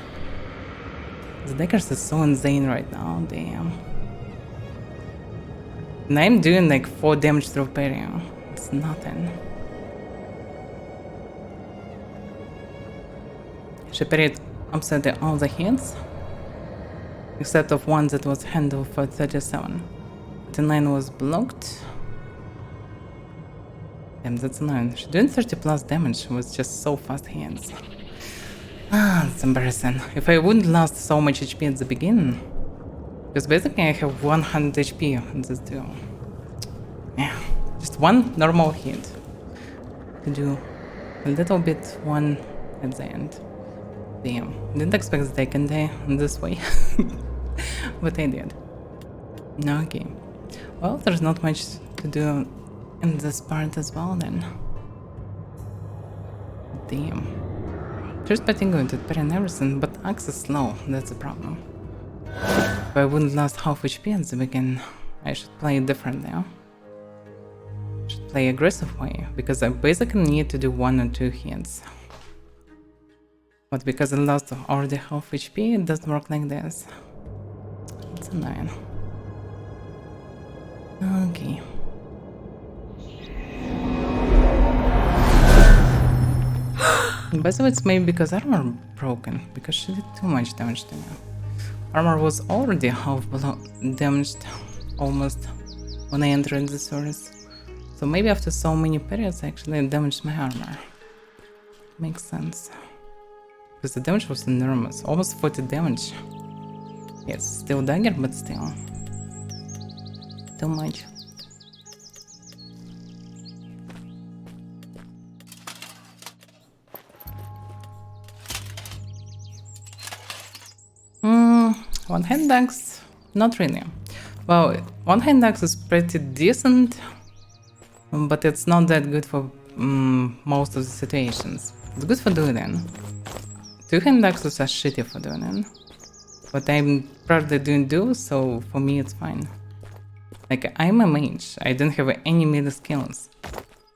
Speaker 1: The daggers is so insane right now, damn. And I'm doing like 4 damage through parrying. It's nothing. She parried absolutely all the hits. Except of one that was handled for 37. The 9 was blocked. Damn, that's annoying. She's doing 30 plus damage with just so fast hands. Ah, that's embarrassing. If I wouldn't lost so much HP at the beginning. Because basically I have 100 HP in this duel. Yeah, just one normal hit. To do a little bit one at the end. Damn, didn't expect that I can die in this way. But I did. Okay. Well, there's not much to do in this part as well then. Damn. First betting going to parry and everything, but axe is slow, that's the problem. If I wouldn't last half HP at the beginning, I should play it differently. Should play aggressive way, because I basically need to do 1 or 2 hits. But because I lost already half HP, it doesn't work like this. It's annoying. Okay. Basically, it's maybe because armor broken, because she did too much damage to me. Armor was already half damaged, almost, when I entered the source. So maybe after so many periods, I actually damaged my armor. Makes sense. Because the damage was enormous, almost 40 damage. Yes, still dagger, but still. Too much. One hand axe, not really. Well, one hand axe is pretty decent, but it's not that good for most of the situations. It's good for dueling. Two hand axes are shitty for dueling, but I'm probably doing duel, so for me it's fine. Like, I'm a mage, I don't have any melee skills,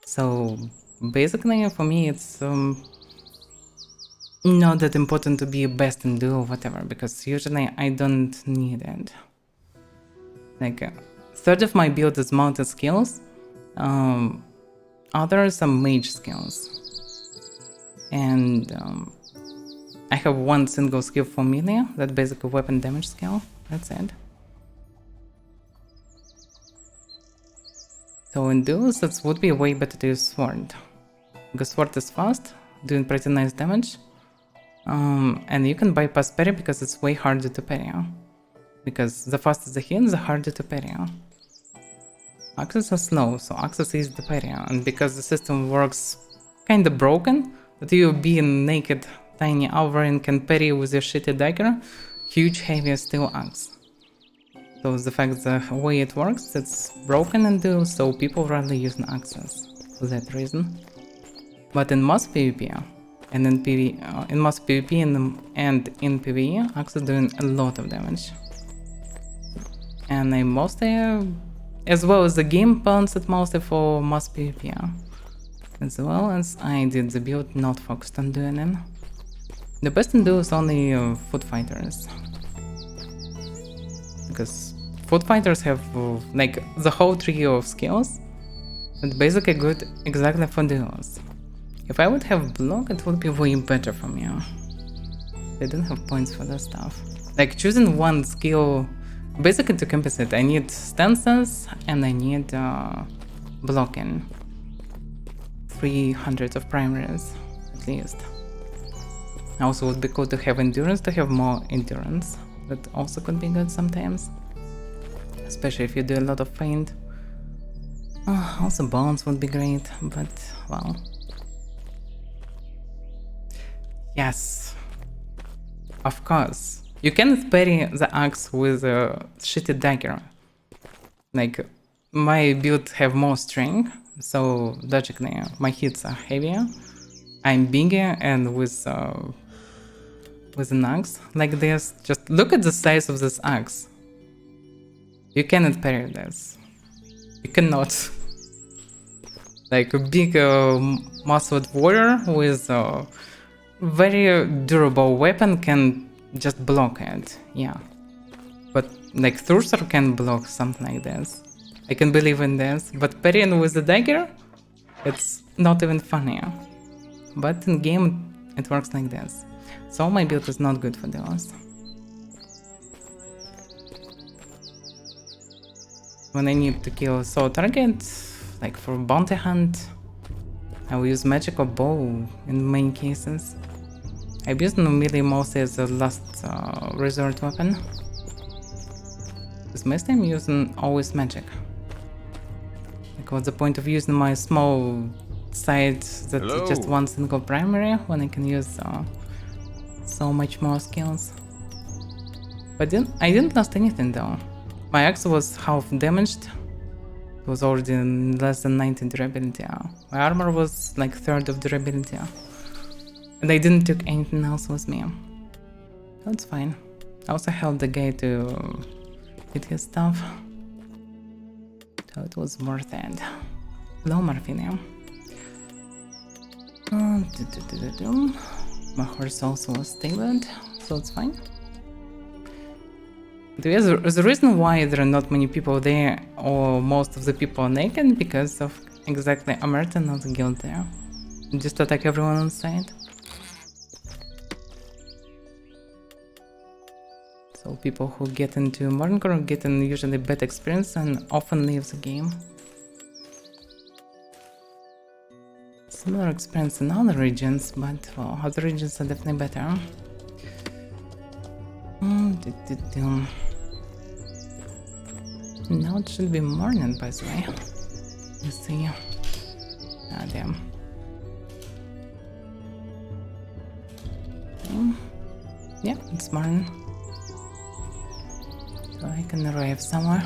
Speaker 1: so basically for me it's not that important to be best in duel or whatever, because usually I don't need it. Like, third of my build is mounted skills, others are mage skills. And I have one single skill for melee, that's basically weapon damage skill, that's it. So in duels it would be way better to use sword, because sword is fast, doing pretty nice damage. And you can bypass parry because it's way harder to parry. Because the faster the hit, the harder to parry. Axes are slow, so axes is the parry. And because the system works kinda broken, that you being naked tiny Avaira can parry with your shitty dagger, huge heavy steel axe. So the fact the way it works, it's broken and do, so people rather use axes for that reason. But in most PvP, and in in most PvP and in PvE, axe is doing a lot of damage. And I mostly, as well as the game balance it mostly for most PvP, as well as I did the build not focused on doing it. The best in duel is only foot fighters, because foot fighters have like the whole trio of skills. It's basically good exactly for duels. If I would have block, it would be way better for me. I don't have points for that stuff. Like, choosing one skill, basically to compensate, I need stances and I need blocking. 300 of primaries, at least. Also would be cool to have endurance, to have more endurance. That also could be good sometimes. Especially if you do a lot of feint. Also bones would be great, but well. Yes, of course. You can parry the axe with a shitty dagger. Like, my build have more strength, so logically my hits are heavier. I'm bigger, and with an axe like this, just look at the size of this axe. You cannot parry this. You cannot. Like a big muscled warrior with a very durable weapon can just block it, yeah. But like Thurser can block something like this. I can believe in this, but parrying with the dagger, it's not even funny. But in game, it works like this. So my build is not good for those. When I need to kill a solo target, like for bounty hunt, I will use magic or bow in many cases. I've used melee mostly as a last resort weapon. Because mostly I'm using always magic. Like, what's the point of using my small side that's just one single primary when I can use so much more skills. But I didn't lose anything though. My axe was half damaged. It was already less than 90 durability. My armor was like third of durability. And I didn't take anything else with me. That's fine. I also helped the guy to get his stuff. So it was worth it. Hello, Morphine. My horse also was stable, so it's fine. The reason why there are not many people there, or most of the people are naked, because of exactly Omerta not guild there. Just attack everyone on site. So people who get into Modern Core get an usually bad experience and often leave the game. Similar experience in other regions, but well, other regions are definitely better. Now it should be morning, by the way. Let's see. Ah, damn. Yeah, it's morning. So I can arrive somewhere.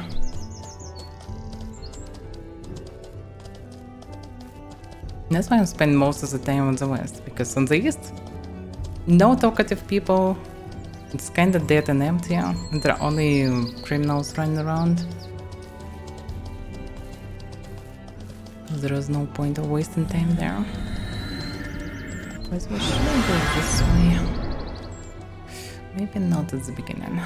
Speaker 1: That's why I spend most of the time on the west, because on the east, no talkative people, it's kinda dead and empty, and there are only criminals running around. There is no point of wasting time there. But we should go this way. Maybe not at the beginning.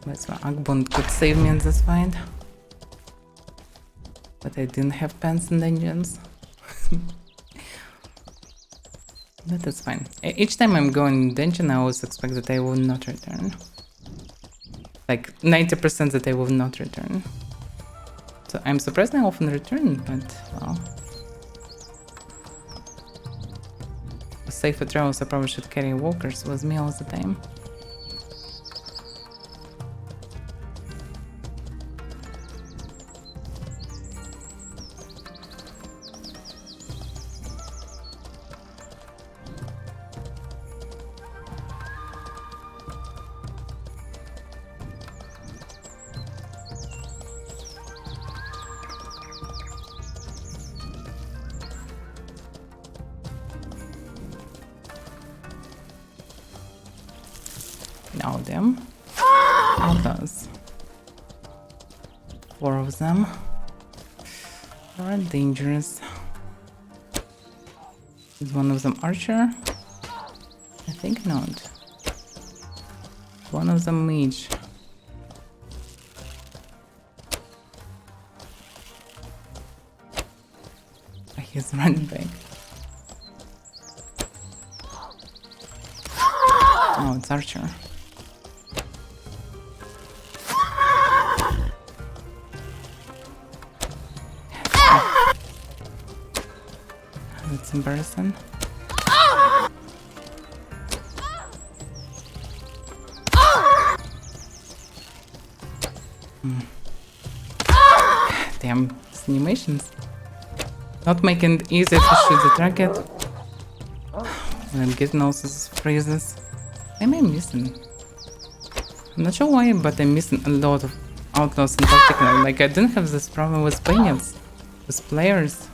Speaker 1: That's why Agbond could save me in this fight. But I didn't have pants in dungeons. But that's fine. Each time I'm going in dungeon, I always expect that I will not return. Like 90% that I will not return. So I'm surprised I often return, but well. For safer travels, I probably should carry walkers with me all the time. Now them. All those. 4 of them are dangerous. Is one of them archer? I think not. One of them mage. He's running back. Oh, it's archer. That's embarrassing. Damn, these animations. Not making it easy to shoot the target. And I'm getting also these phrases. Am I missing? I'm not sure why, but I'm missing a lot of outlaws in particular. Like, I didn't have this problem with paintings, with players.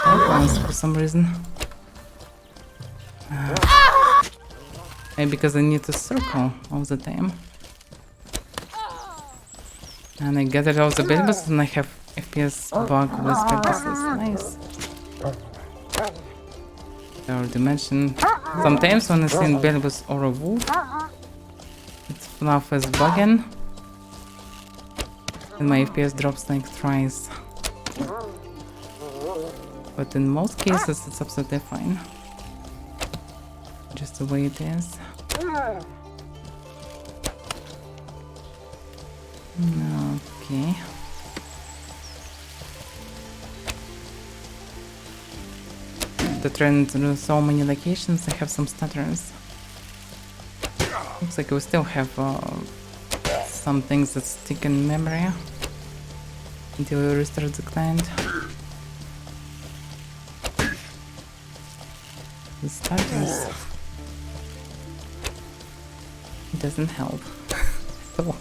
Speaker 1: Outlaws for some reason. Maybe because I need to circle all the time. And I gathered all the bilbos and I have FPS bug with bilbos. Nice. I already mentioned. Sometimes when I see bilbos or a wolf, its fluff is bugging. And my FPS drops like thrice. But in most cases it's absolutely fine. Just the way it is. Okay. To train through so many locations, I have some stutters. Looks like we still have some things that stick in memory until we restart the client. The stutters doesn't help. So.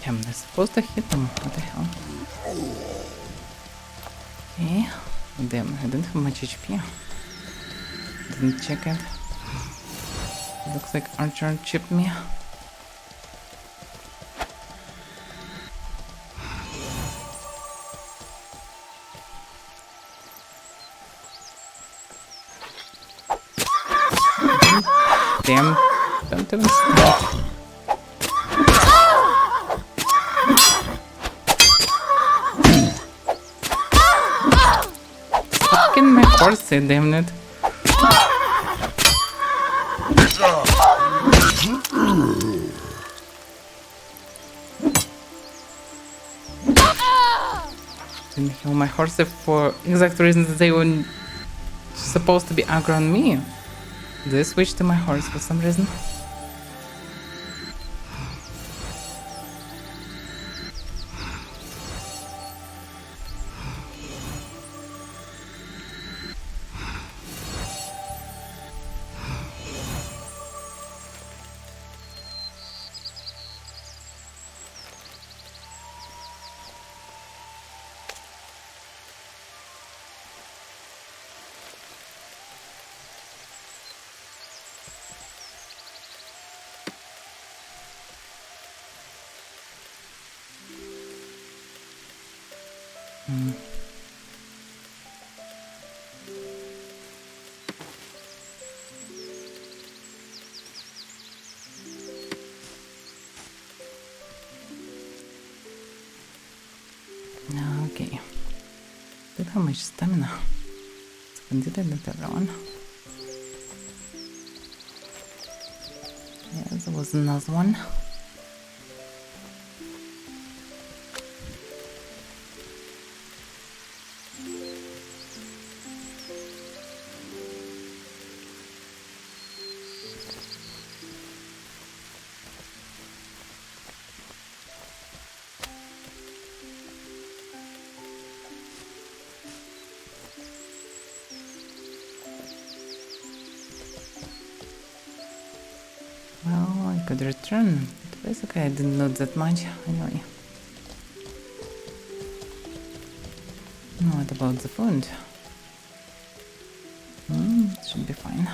Speaker 1: Damn, they're supposed to hit them. What the hell? Okay. Damn, I don't have much HP. Didn't check it. Looks like Archer chipped me. Damn. Don't even stop. Fucking my horse, damn it. Didn't heal my horse for exact reasons they were supposed to be aggro on me. They switched to my horse for some reason. Okay. Look how much stamina. Did I let everyone? Yeah, there was another one. Well, I could return. But basically, I didn't loot that much anyway. What about the food? Should be fine.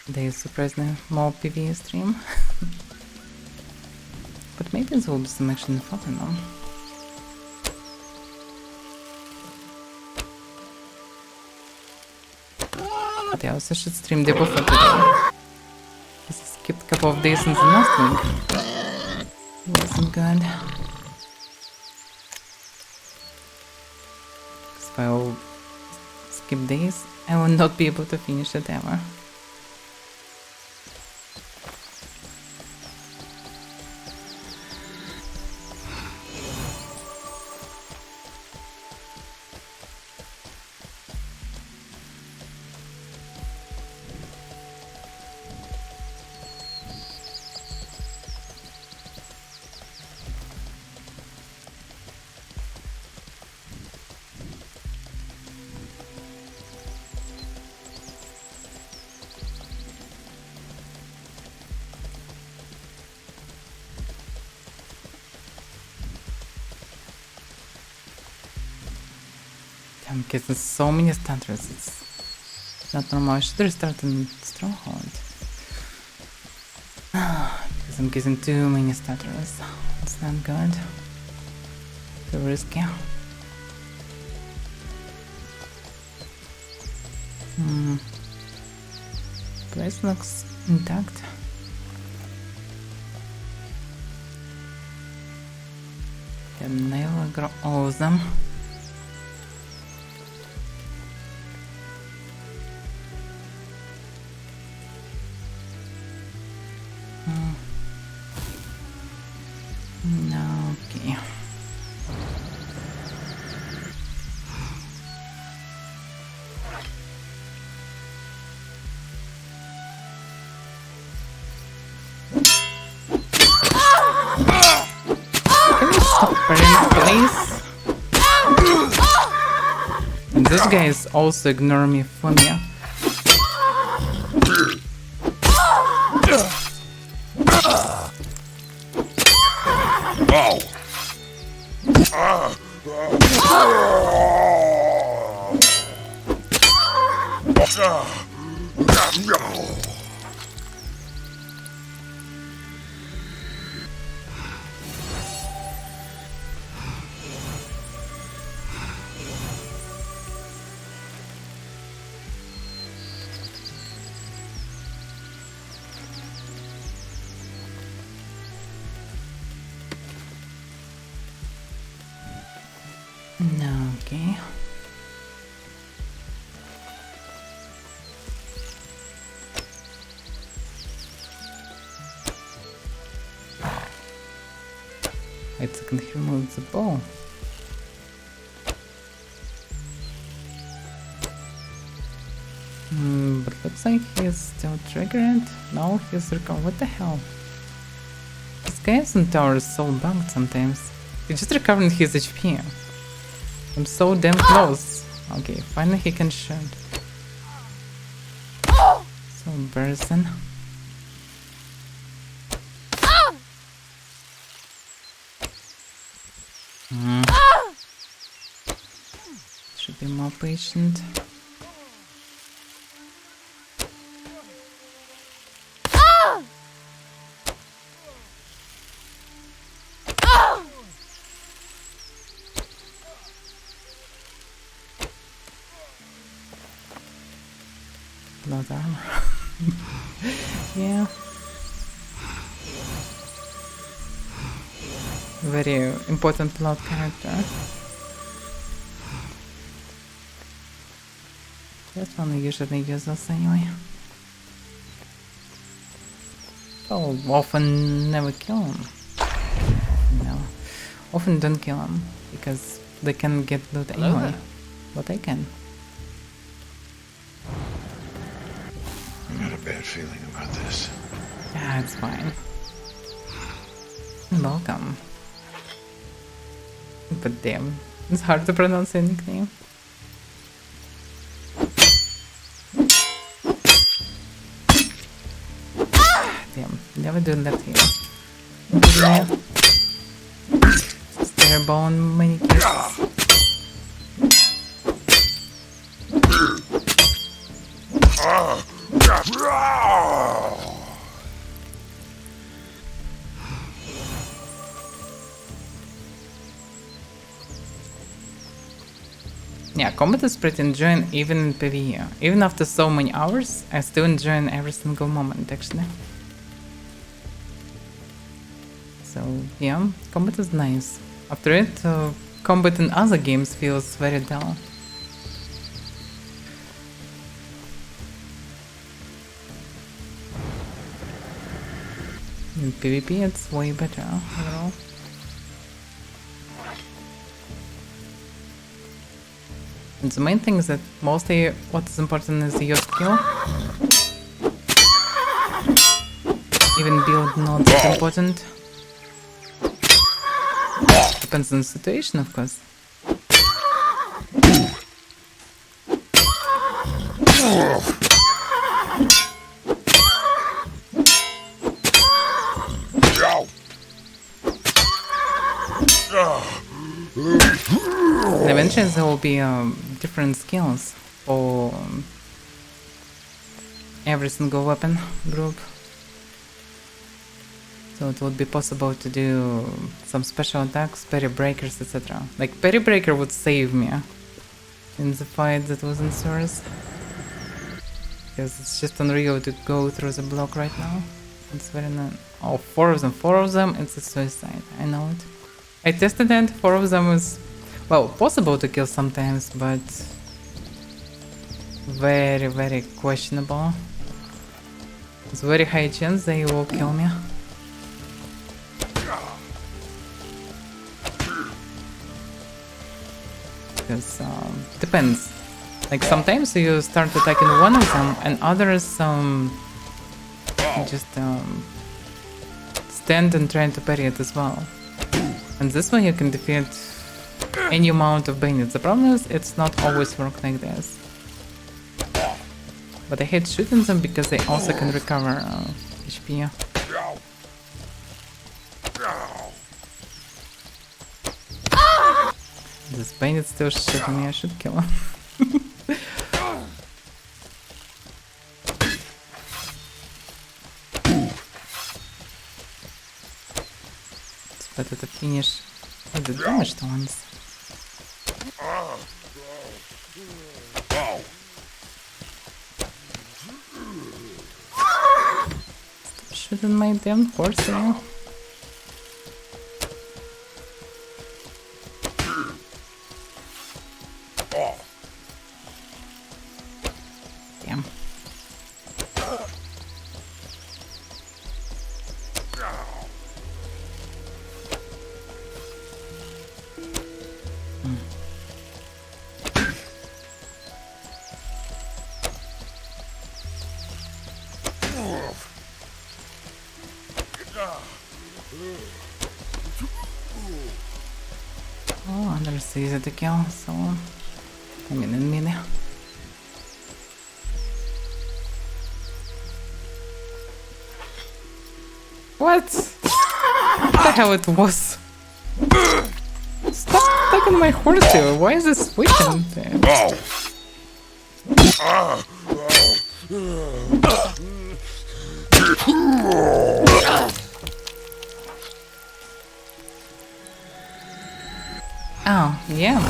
Speaker 1: They surprisingly more PvE stream. But maybe there will be some action in the photo now. But yeah, I also should stream the buffer today. I skipped a couple of days since the last week. It wasn't good. Because if I will skip days, I will not be able to finish it ever. I'm getting so many starters, it's not normal. I should restart in Stronghold. Because I'm getting too many starters. It's not good. Too risky. Place looks intact. Can nail all of them. Okay. stop parrying, please. And this guy is also ignoring me for me. No, okay. Wait a second, he removed the bow. But looks like he's still triggered. No, he's recovered. What the hell? This guy's in tower is so bugged sometimes. He just recovered his HP. I'm so damn close. Okay, finally he can shoot. So embarrassing. Should be more patient. Blood armor. Yeah. Very important plot character. That one usually uses anyway. So often never kill him. No. Often don't kill him because they can get loot
Speaker 6: Hello
Speaker 1: anyway.
Speaker 6: there.
Speaker 1: But I can.
Speaker 9: I got a bad feeling about this.
Speaker 1: Yeah, it's fine. Welcome. But damn, it's hard to pronounce your nickname. Damn, never do that here. It's terrible in many cases. Yeah, combat is pretty enjoying even in PvE. Even after so many hours, I still enjoying every single moment actually. So yeah, combat is nice. After it, combat in other games feels very dull. In PvP it's way better overall. And the main thing is that mostly what is important is your skill. Even build not that important. Depends on the situation, of course. And eventually there will be different skills for every single weapon group. So it would be possible to do some special attacks, parry breakers, etc. Like parry breaker would save me in the fight that was in Source. Because it's just unreal to go through the block right now. It's very oh, four of them, it's a suicide, I know it. I tested it, 4 of them is, well, possible to kill sometimes, but very, very questionable. It's very high chance they will kill me. Because, depends. Like, sometimes you start attacking one of them, and others, just, stand and try to parry it as well. And this way you can defeat any amount of bandits. The problem is it's not always work like this. But I hate shooting them because they also can recover HP. This bandit still shooting me, I should kill him. It's better to finish with the damaged ones. Stop shooting my damn horse here. Damn. Oh, there's easy to kill, so I'm in a minute. What? What the hell it was? Stop taking my horse here. Why is this waiting there? Oh, yeah.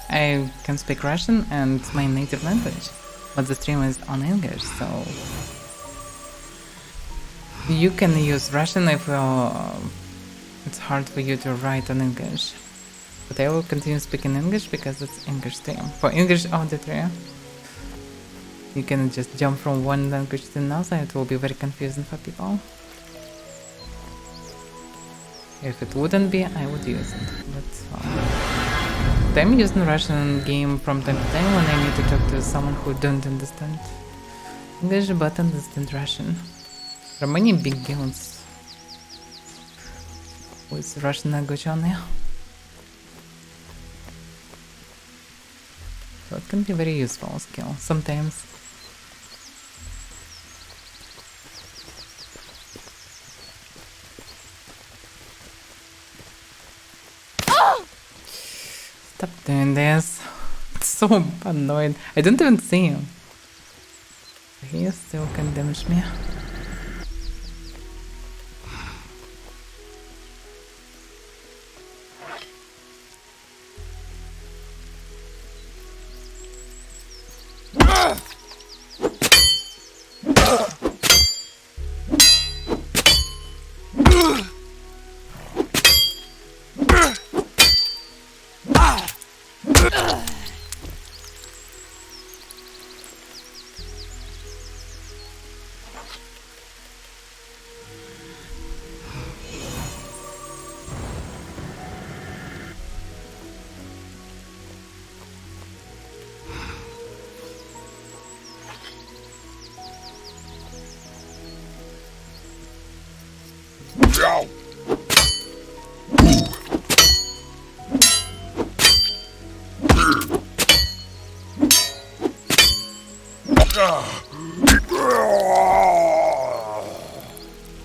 Speaker 1: I can speak Russian and it's my native language. But the stream is on English, so you can use Russian if it's hard for you to write in English. But I will continue speaking English because it's English stream. For English auditory, you can just jump from one language to another. It will be very confusing for people. If it wouldn't be, I would use it. But I'm using Russian game from time to time when I need to talk to someone who don't understand English but understand Russian. There are many big guilds with Russian language on there. So it can be very useful skill sometimes. Stop doing this. It's so annoying. I don't even see him. He still can damage me.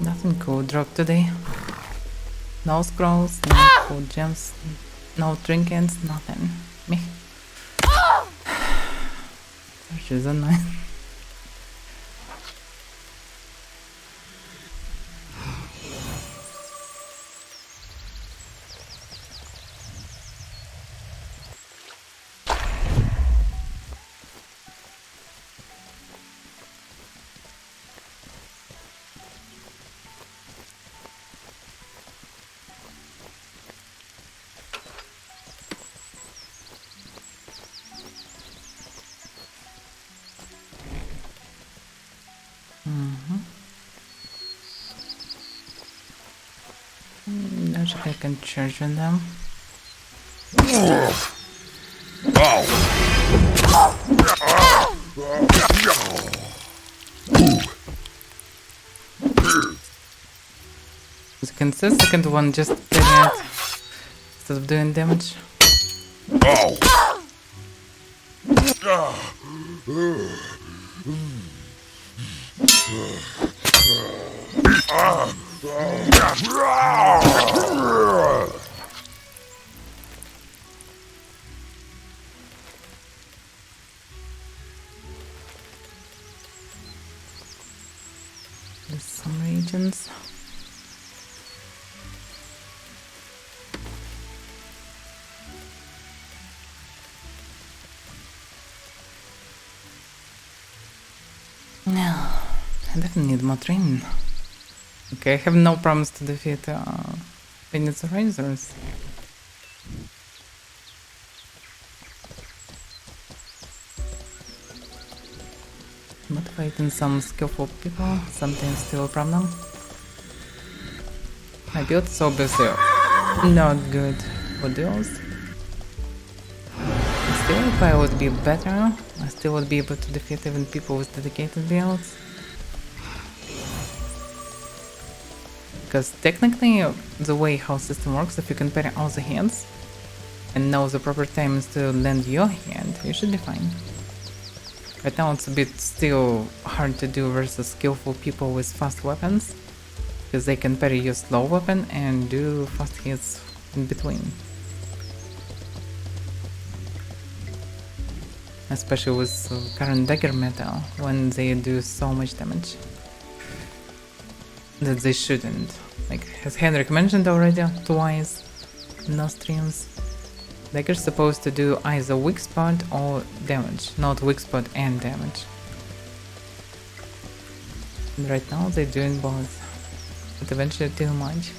Speaker 1: Nothing cool dropped today. No scrolls, no cool gems, no trinkets, nothing. Me. She's annoying. Not sure if I can charge on them. As you can see, the second one just did it. instead of doing damage. There's some regions. No, I definitely need more training. Okay, I have no problems to defeat Phoenix Razors. But fighting some skillful people, sometimes still a problem. My build is obviously not good for duels. Still, if I would be better, I still would be able to defeat even people with dedicated builds. Because technically, the way how system works, if you can parry all the hands and know the proper times to land your hand, you should be fine. Right now it's a bit still hard to do versus skillful people with fast weapons, because they can parry your slow weapon and do fast hits in between. Especially with current dagger meta, when they do so much damage that they shouldn't. Like, as Henrik mentioned already twice in those streams, dagger's supposed to do either weak spot or damage, not weak spot and damage. And right now they're doing both, but eventually too much.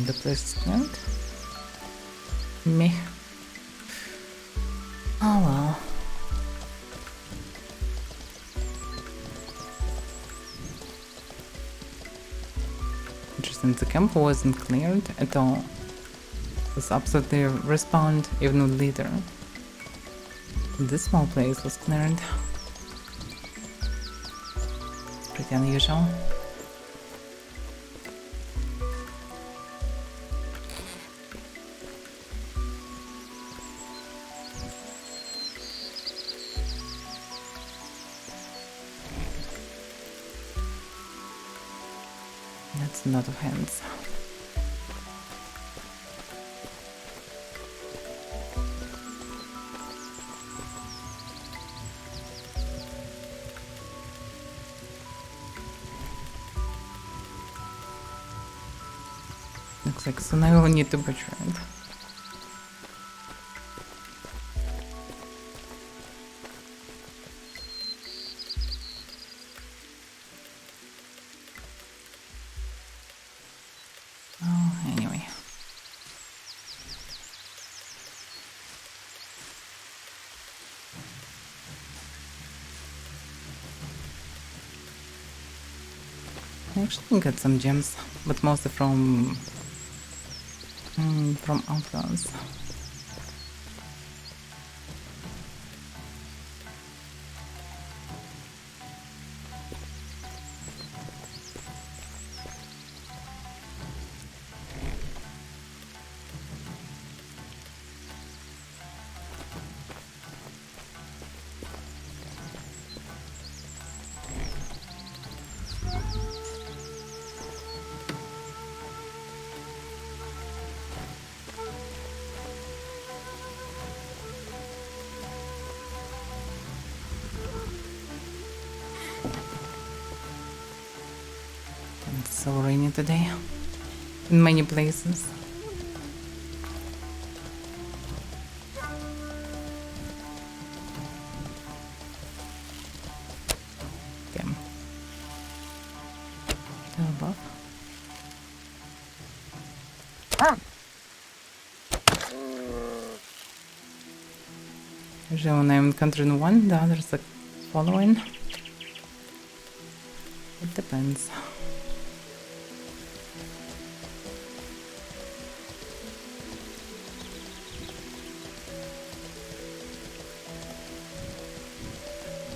Speaker 1: The place is cleared. Meh. Oh well. Interesting, the camp wasn't cleared at all. It was absolutely respawned even with leader. This small place was cleared. It's pretty unusual. That's a lot of hands. Looks like soon I will need to butcher it. Anyway. I actually got some gems, but mostly from outlaws. It's so rainy today in many places. still above. Usually when I'm encountering one, the others are following. It depends.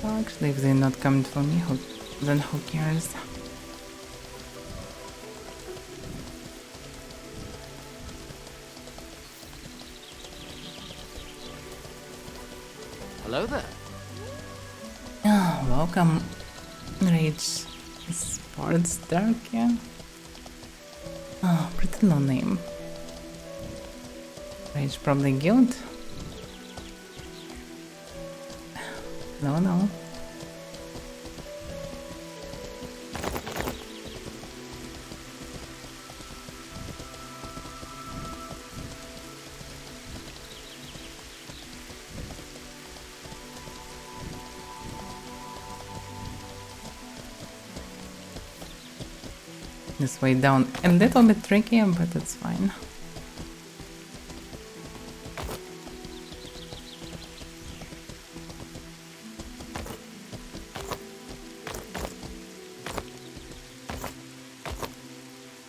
Speaker 1: Well, actually, if they're not coming for me, then who cares?
Speaker 6: Hello there.
Speaker 1: Oh, welcome, Rage. Sports Dark, yeah. Oh, pretty no name. Rage probably guild. No. This way down a little bit tricky, but it's fine.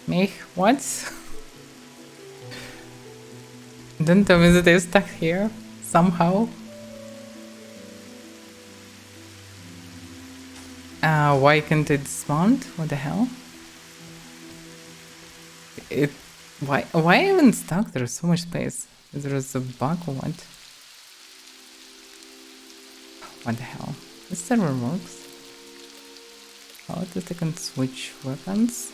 Speaker 1: Me? What? Don't tell me that they're stuck here somehow. Why can't it dismount? What the hell? Why even stuck? There's so much space. Is there a bug or what? What the hell? This server works. How does I can switch weapons?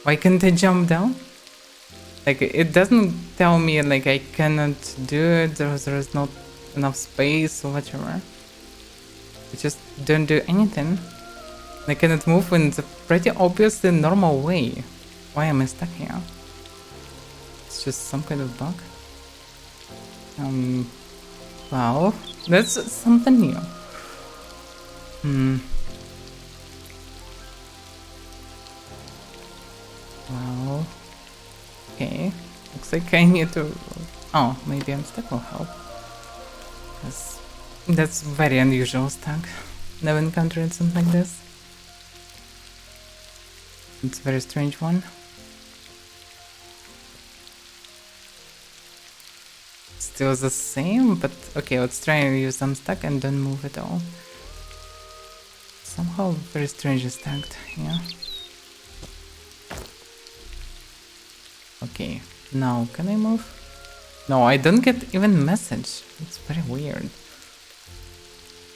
Speaker 1: Why can't I jump down? Like, it doesn't tell me like I cannot do it, there's not enough space or whatever. I just don't do anything. I cannot move in the pretty obviously normal way. Why am I stuck here? It's just some kind of bug. Wow, that's something new. Wow. Okay. Looks like I need to... Oh, maybe I'm stuck will help. That's very unusual stuck. Never encountered something like this. It's a very strange one. Still the same, but okay, let's try and use unstuck and don't move at all. Somehow very strangely stacked, yeah. Okay, now can I move? No, I don't get even message. It's very weird.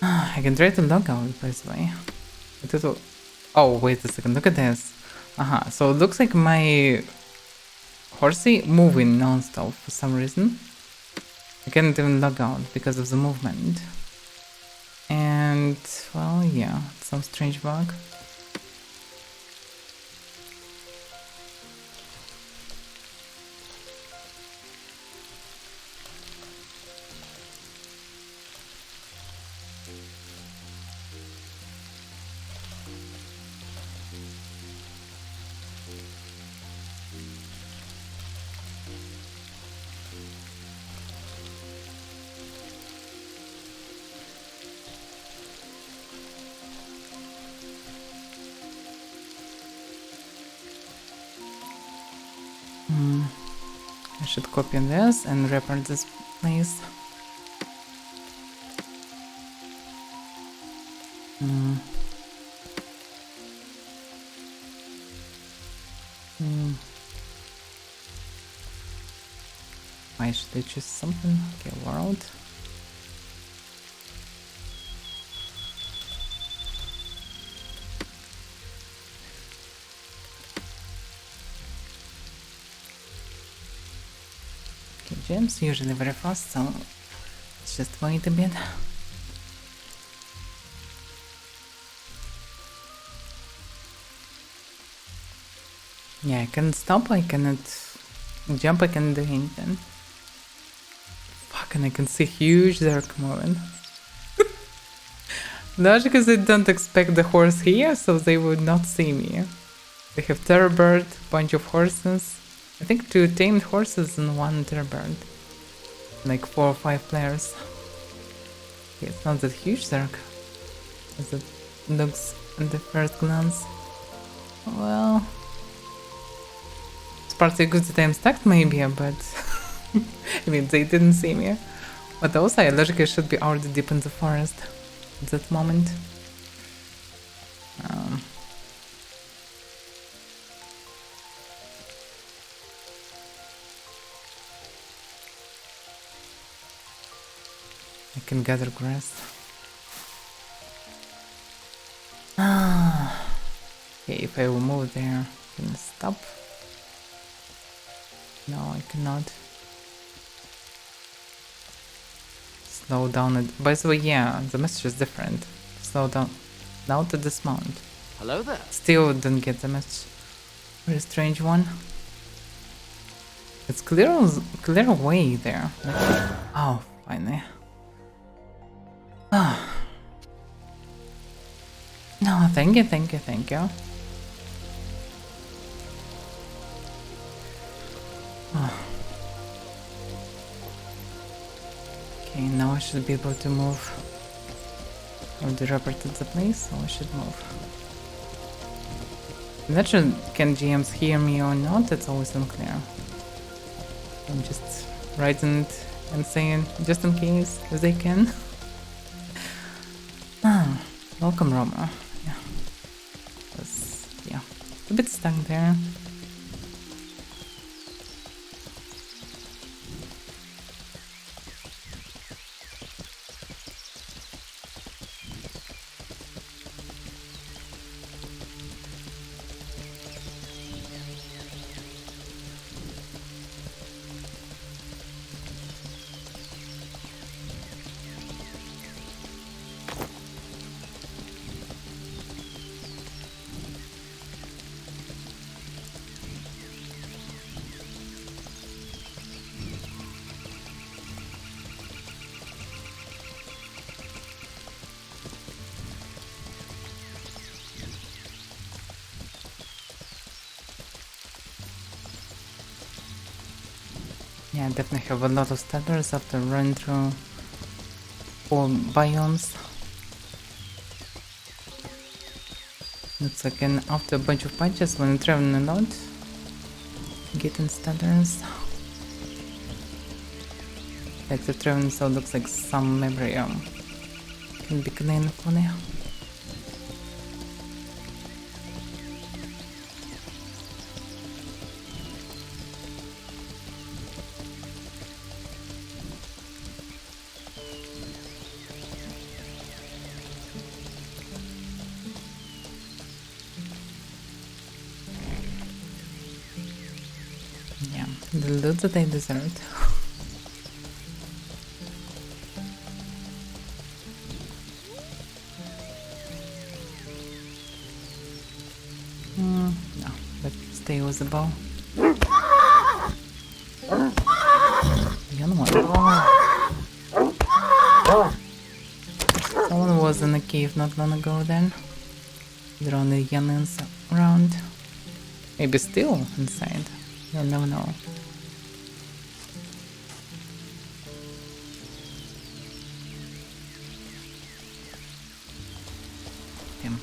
Speaker 1: I can try to log out, by the way. Oh, wait a second, look at this. So it looks like my horsey moving non-stop for some reason. I can't even log out because of the movement. And, well, yeah, some strange bug. I should copy this and report this place. Why should I choose something? Okay, world. Gems usually very fast, so let's just wait a bit. Yeah, I can stop, I cannot jump, I cannot do anything. Fuck, and I can see huge dark moving. That's because they don't expect the horse here, so they would not see me. They have terror bird, bunch of horses. I think 2 tamed horses and 1 terror bird. Like 4 or 5 players. Yeah, it's not that huge circle as it looks at the first glance. Well, it's partly good that I'm stuck maybe, but I mean they didn't see me. But also I logically should be already deep in the forest at that moment. I can gather grass. Okay, if I will move there, can I stop? No, I cannot. Slow down it. By the way, yeah, the message is different. Slow down. Now to dismount.
Speaker 6: Hello there.
Speaker 1: Still don't get the message. Very strange one. It's clear way there. Oh, finally. No, thank you, thank you, thank you. Okay, now I should be able to move. Already reported the place, so I should move. Not sure can GMs hear me or not, it's always unclear. I'm just writing it and saying just in case, if they can. Welcome, Roma. Yeah. Yeah. A bit stuck there. Yeah, I definitely have a lot of stutters after running through all biomes. Looks like after a bunch of patches when I'm traveling a lot, getting stutters. Like the traveling so looks like some memory can be clean funny. Yeah, the loot that I deserved. No, let's stay with the bow. The other one. Someone was in a cave not long ago then. There are only youngins around. Maybe still inside. You'll never know. Damn.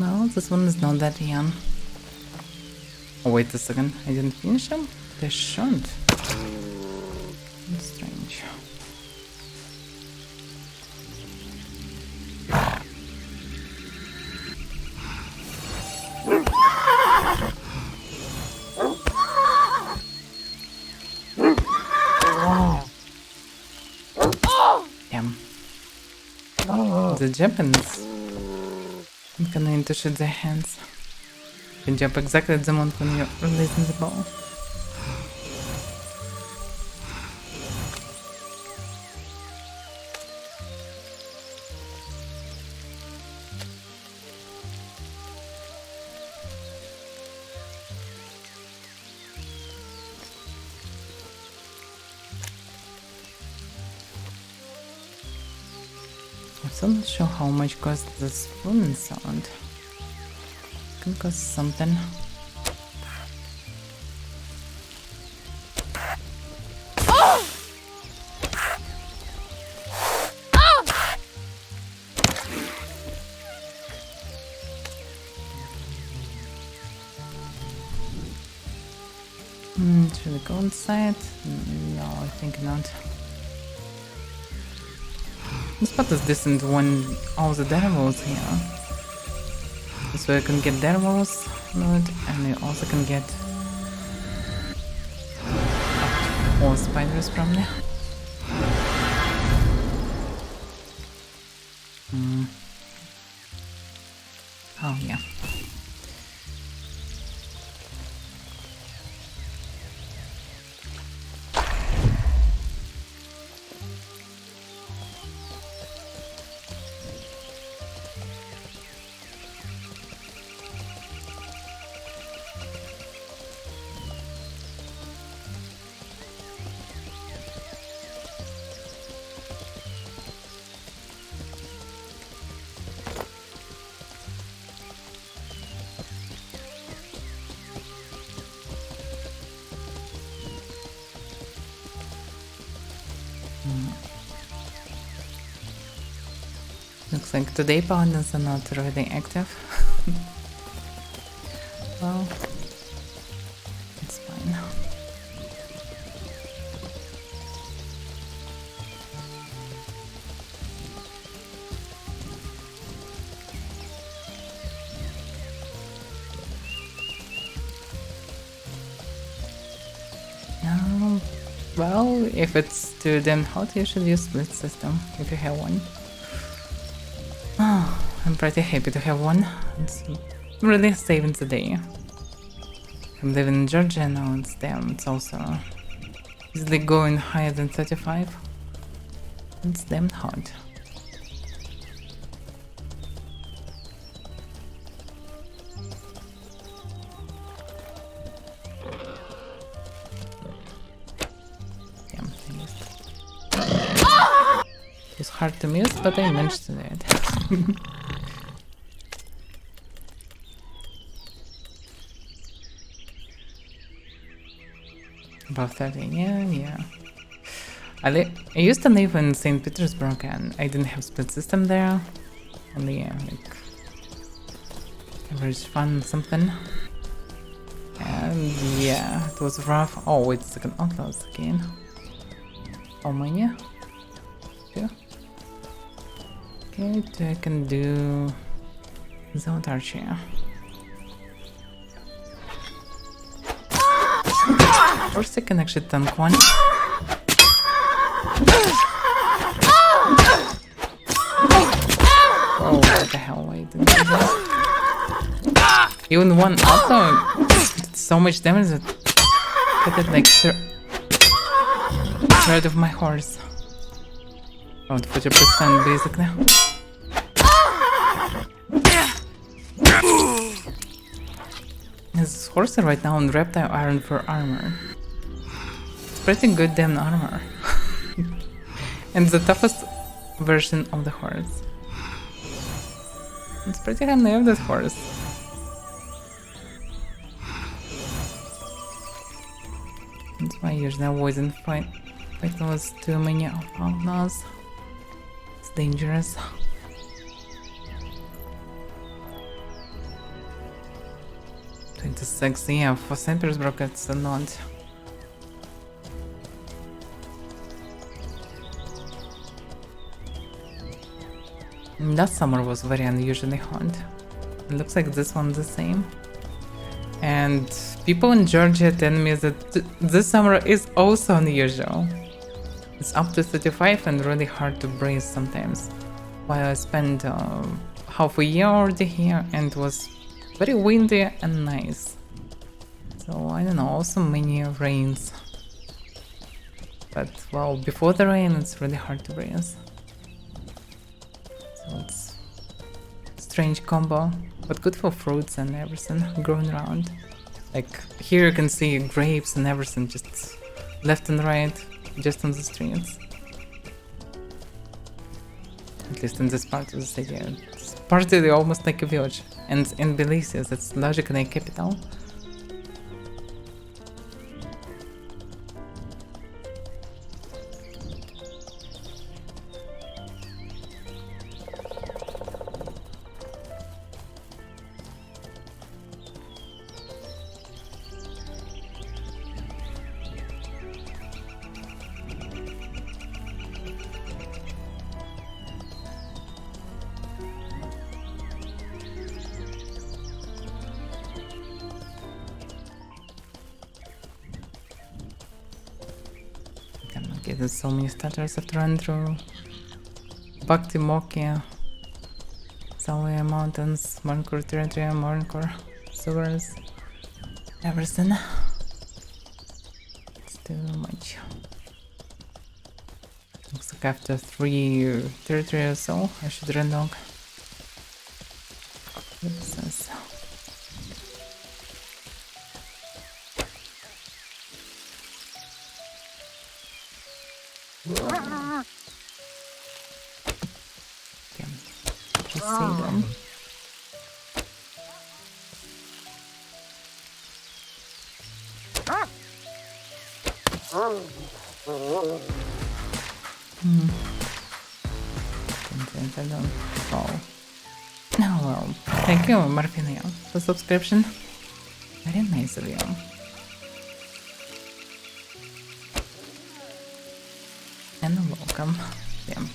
Speaker 1: No, this one is not that young. Oh, wait a second. I didn't finish them? They shouldn't. That's strange. Damn. The Japanese. I'm gonna need to shoot their hands. can jump exactly at the moment when you're releasing the ball. I'm still not sure how much costs this fluent sound. It can cost something. Should we go inside? No, I think not. This spot is decent when all the derivals here. So you can get derivals loot, and you also can get up to 4 spiders from there. Oh yeah. Looks like today Paladins are not really active. Well, it's fine. Well, if it's too damn hot, you should use split system if you have one. Oh, I'm pretty happy to have one. It's really saving the day. I'm living in Georgia now, it's also easily going higher than 35. It's damn hot. It's hard to miss, but I managed to do it. About 30, yeah. I used to live in St. Petersburg and I didn't have split system there. Only like average fun something. And yeah, it was rough. Oh, wait a second, outlaws again. How many? 2? Okay, 2 I can do without archer. First I can actually tank one. Oh, what the hell, I didn't do that. Even one auto did so much damage that I did like third of my horse. About 40% basically. This horse right now on reptile iron for armor. It's pretty good damn armor. And the toughest version of the horse. It's pretty handy of that horse. That's why I usually avoid fighting with too many outlaws. It's dangerous. It's sexy, yeah, for St. Petersburg it's not. That summer was very unusually hot. It looks like this one's the same. And people in Georgia tell me that this summer is also unusual. It's up to 35 and really hard to breathe sometimes. While I spent half a year already here and it was very windy and nice. So I don't know, also many rains. But well, before the rain it's really hard to breathe. So it's strange combo, but good for fruits and everything growing around. Like here you can see grapes and everything just left and right, just on the streets. At least in this part of the city. It's partly almost like a village. And in Belize, it's logically a capital. Okay, there's so many starters I have to run through. Bhakti Mokia, Salwaya Mountains, Morncore Territory, Morncore Sewers, everything. It's too much. Looks like after 3 territory or so, I should run dog. What's this? Just see them. Oh well, thank you Marfinia for subscription. Very nice of you. And welcome. Damn.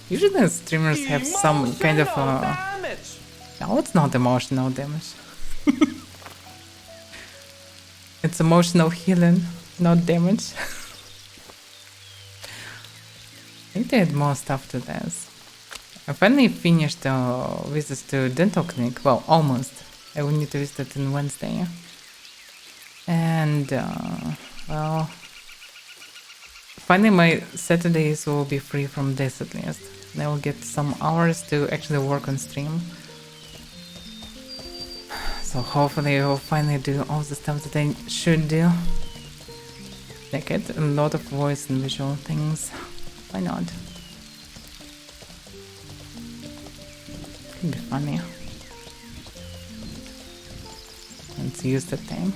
Speaker 1: Usually streamers have some kind of no, it's not emotional damage. It's emotional healing, not damage. I think they had more stuff to this. I finally finished visits to dental clinic. Well, almost. I will need to visit it on Wednesday. And well, finally my Saturdays will be free from this at least. And I will get some hours to actually work on stream. So hopefully I will finally do all the stuff that I should do. I get a lot of voice and visual things. Why not? Could be funny. Let's use the time.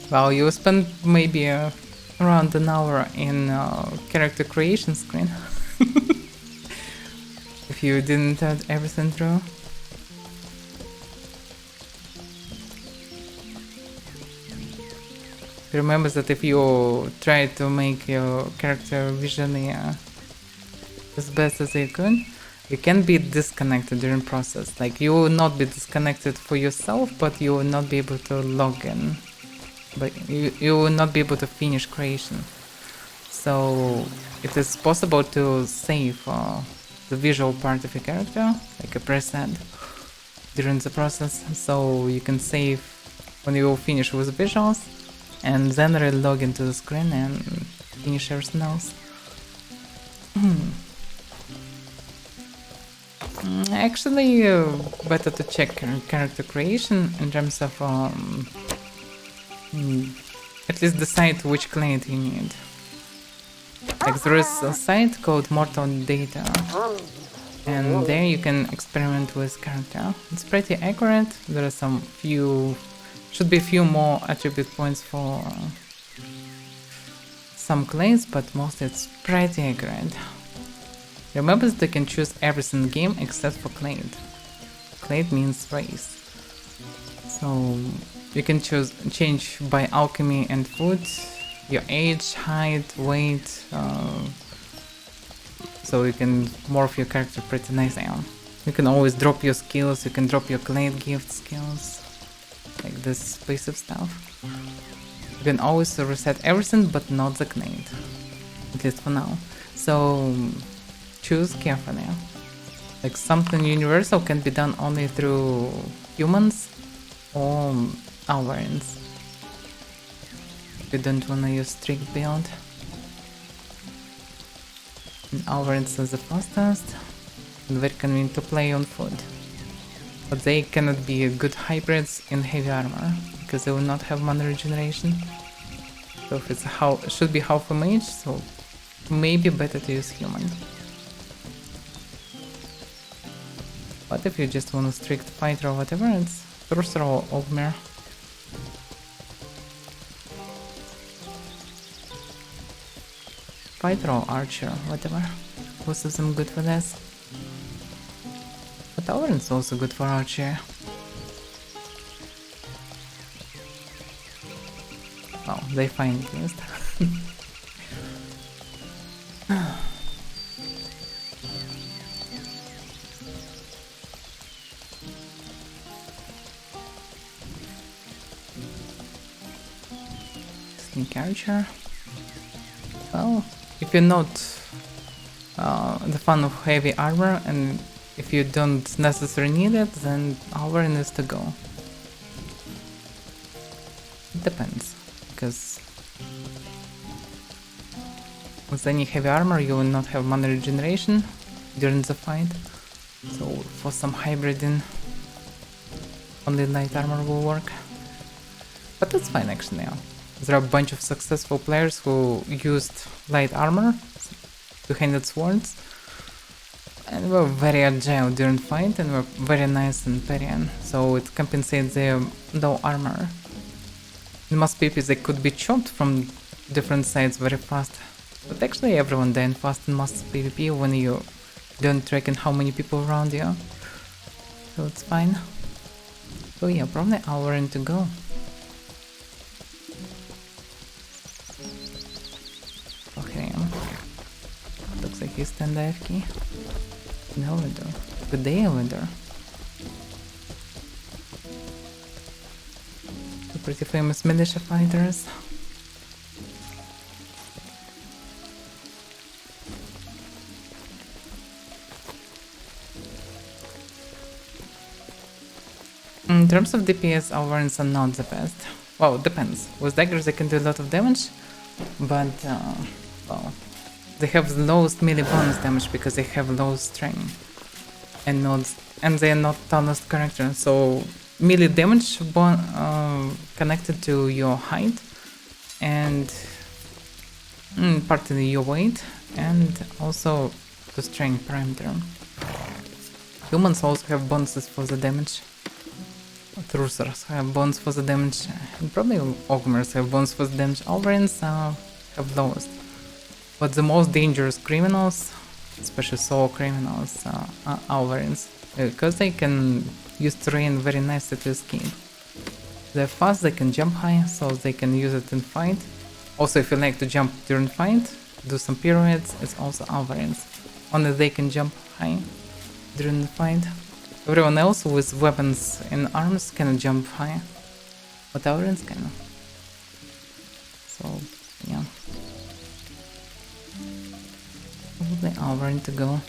Speaker 1: Well, you spent maybe around an hour in character creation screen. If you didn't add everything through. Remember that if you try to make your character visually as best as you could, you can be disconnected during process. Like you will not be disconnected for yourself, but you will not be able to log in. But you will not be able to finish creation. So it is possible to save the visual part of your character, like a preset, during the process. So you can save when you finish with the visuals, and then re-log into the screen and finish everything else. Actually, better to check character creation in terms of at least decide which client you need. Like there is a site called Mortal Data, and there you can experiment with character. It's pretty accurate. There are should be a few more attribute points for some clades, but mostly it's pretty accurate. Remember that you can choose everything in the game except for clade. Clade means race. So you can change by alchemy and food, your age, height, weight, so you can morph your character pretty nicely. You can always drop your skills, you can drop your clade gift skills, like this passive stuff. You can always reset everything but not the clade, at least for now. So choose carefully. Like something universal can be done only through humans or Avarians. If you don't wanna use strict build. Avarians is the fastest and very convenient to play on foot. But they cannot be good hybrids in heavy armor because they will not have mana regeneration. So if it's should be half a mage, so maybe better to use human. But if you just want a strict fighter or whatever, it's Sorcerer or Ogmer. Fighter or Archer, whatever. Both of them good for this. But Auron's also good for Archer. Oh, they find it used. Sneak Archer. Well, if you're not the fan of heavy armor and if you don't necessarily need it, then Auron is to go. It depends, because with any heavy armor you will not have mana regeneration during the fight, so for some hybriding only light armor will work. But that's fine actually. Yeah. There are a bunch of successful players who used light armor, two-handed swords, and were very agile during fight and were very nice in parrying, so it compensates their low armor. In most PvP they could be chopped from different sides very fast, but actually everyone dying fast in most PvP when you don't reckon how many people around you, so it's fine. So yeah, probably Auron to go. Okay, looks like he's stand AFK. No Elder. Good day, Elder. Two pretty famous militia fighters. In terms of DPS, Aurons are not the best. Well, it depends. With daggers they can do a lot of damage, but well, they have the lowest melee bonus damage because they have low strength, and they are not tallest character. So melee damage connected to your height and partly your weight, and also the strength parameter. Humans also have bonuses for the damage. Trucers have bonuses for the damage, and probably Ogmers have bonuses for the damage. Auverins have lowest. But the most dangerous criminals, especially solo criminals, are Auverins, because they can use terrain very nicely to escape. They're fast, they can jump high, so they can use it in fight. Also, if you like to jump during fight, do some pirouettes, it's also Auverins. Only they can jump high during the fight. Everyone else with weapons and arms can jump high, but Auverins can. So, yeah. Probably Auron to go.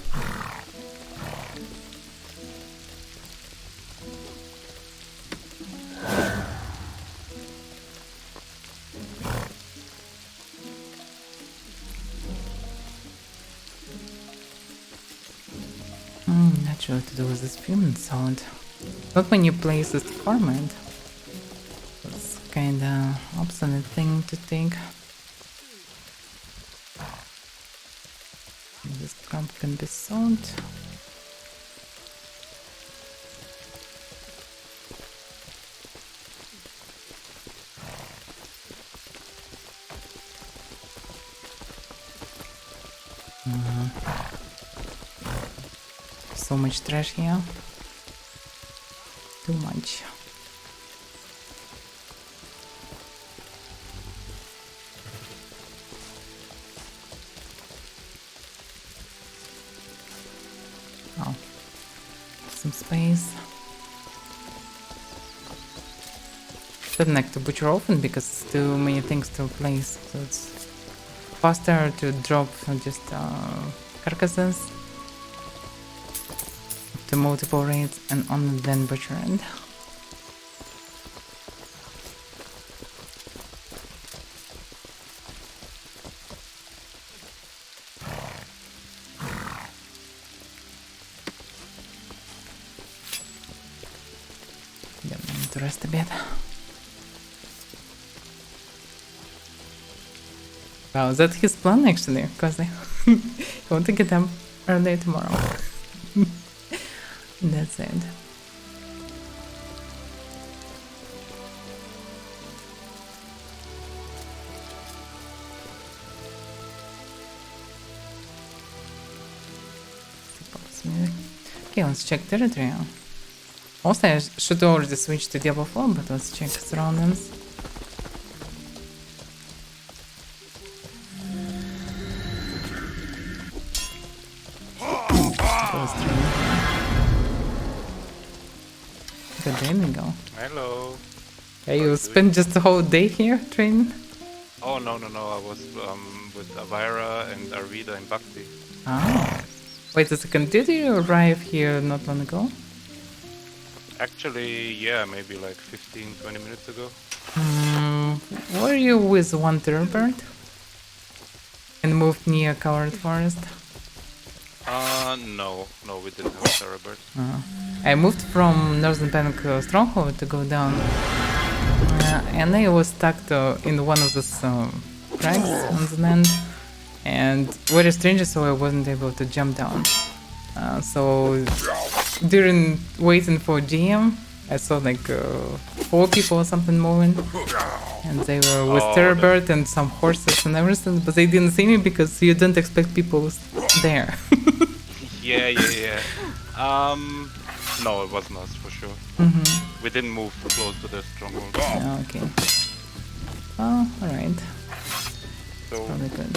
Speaker 1: Not sure what to do with this fuming sound. Not many places to farm it. It's kinda obstinate thing to take. This crump can be sold. So much trash here. Too much. Oh. space. Don't like to butcher often because it's too many things to place, so it's faster to drop just carcasses to multiple raids and only then butcher it. Yeah, I need to rest a bit. Wow, that's his plan actually, because I want to get up early tomorrow. That's it. Okay, let's check territory. Also, I should already switch to Diablo 4, but let's check surroundings. Good day, Miguel.
Speaker 4: Hello.
Speaker 1: Hey, you spent just the whole day here training?
Speaker 4: Oh no. I was with Avaira and Arvida in Bhakti.
Speaker 1: Ah. Wait a second, did you arrive here not long ago?
Speaker 4: Actually, yeah, maybe like 15-20 minutes ago.
Speaker 1: Were you with one Bird? And moved near Coward Forest?
Speaker 4: No, we didn't have Cerebird.
Speaker 1: I moved from Northern Bank Stronghold to go down. And I was stuck in one of those tracks on the land. And very strange, so I wasn't able to jump down. So during waiting for GM, I saw like 4 people or something moving. And they were with Terrorbird and some horses and everything, but they didn't see me because you don't expect people there.
Speaker 4: Yeah. No, it wasn't us for sure. We didn't move close to the stronghold.
Speaker 1: Okay. Oh, alright.
Speaker 4: So,
Speaker 1: Probably good.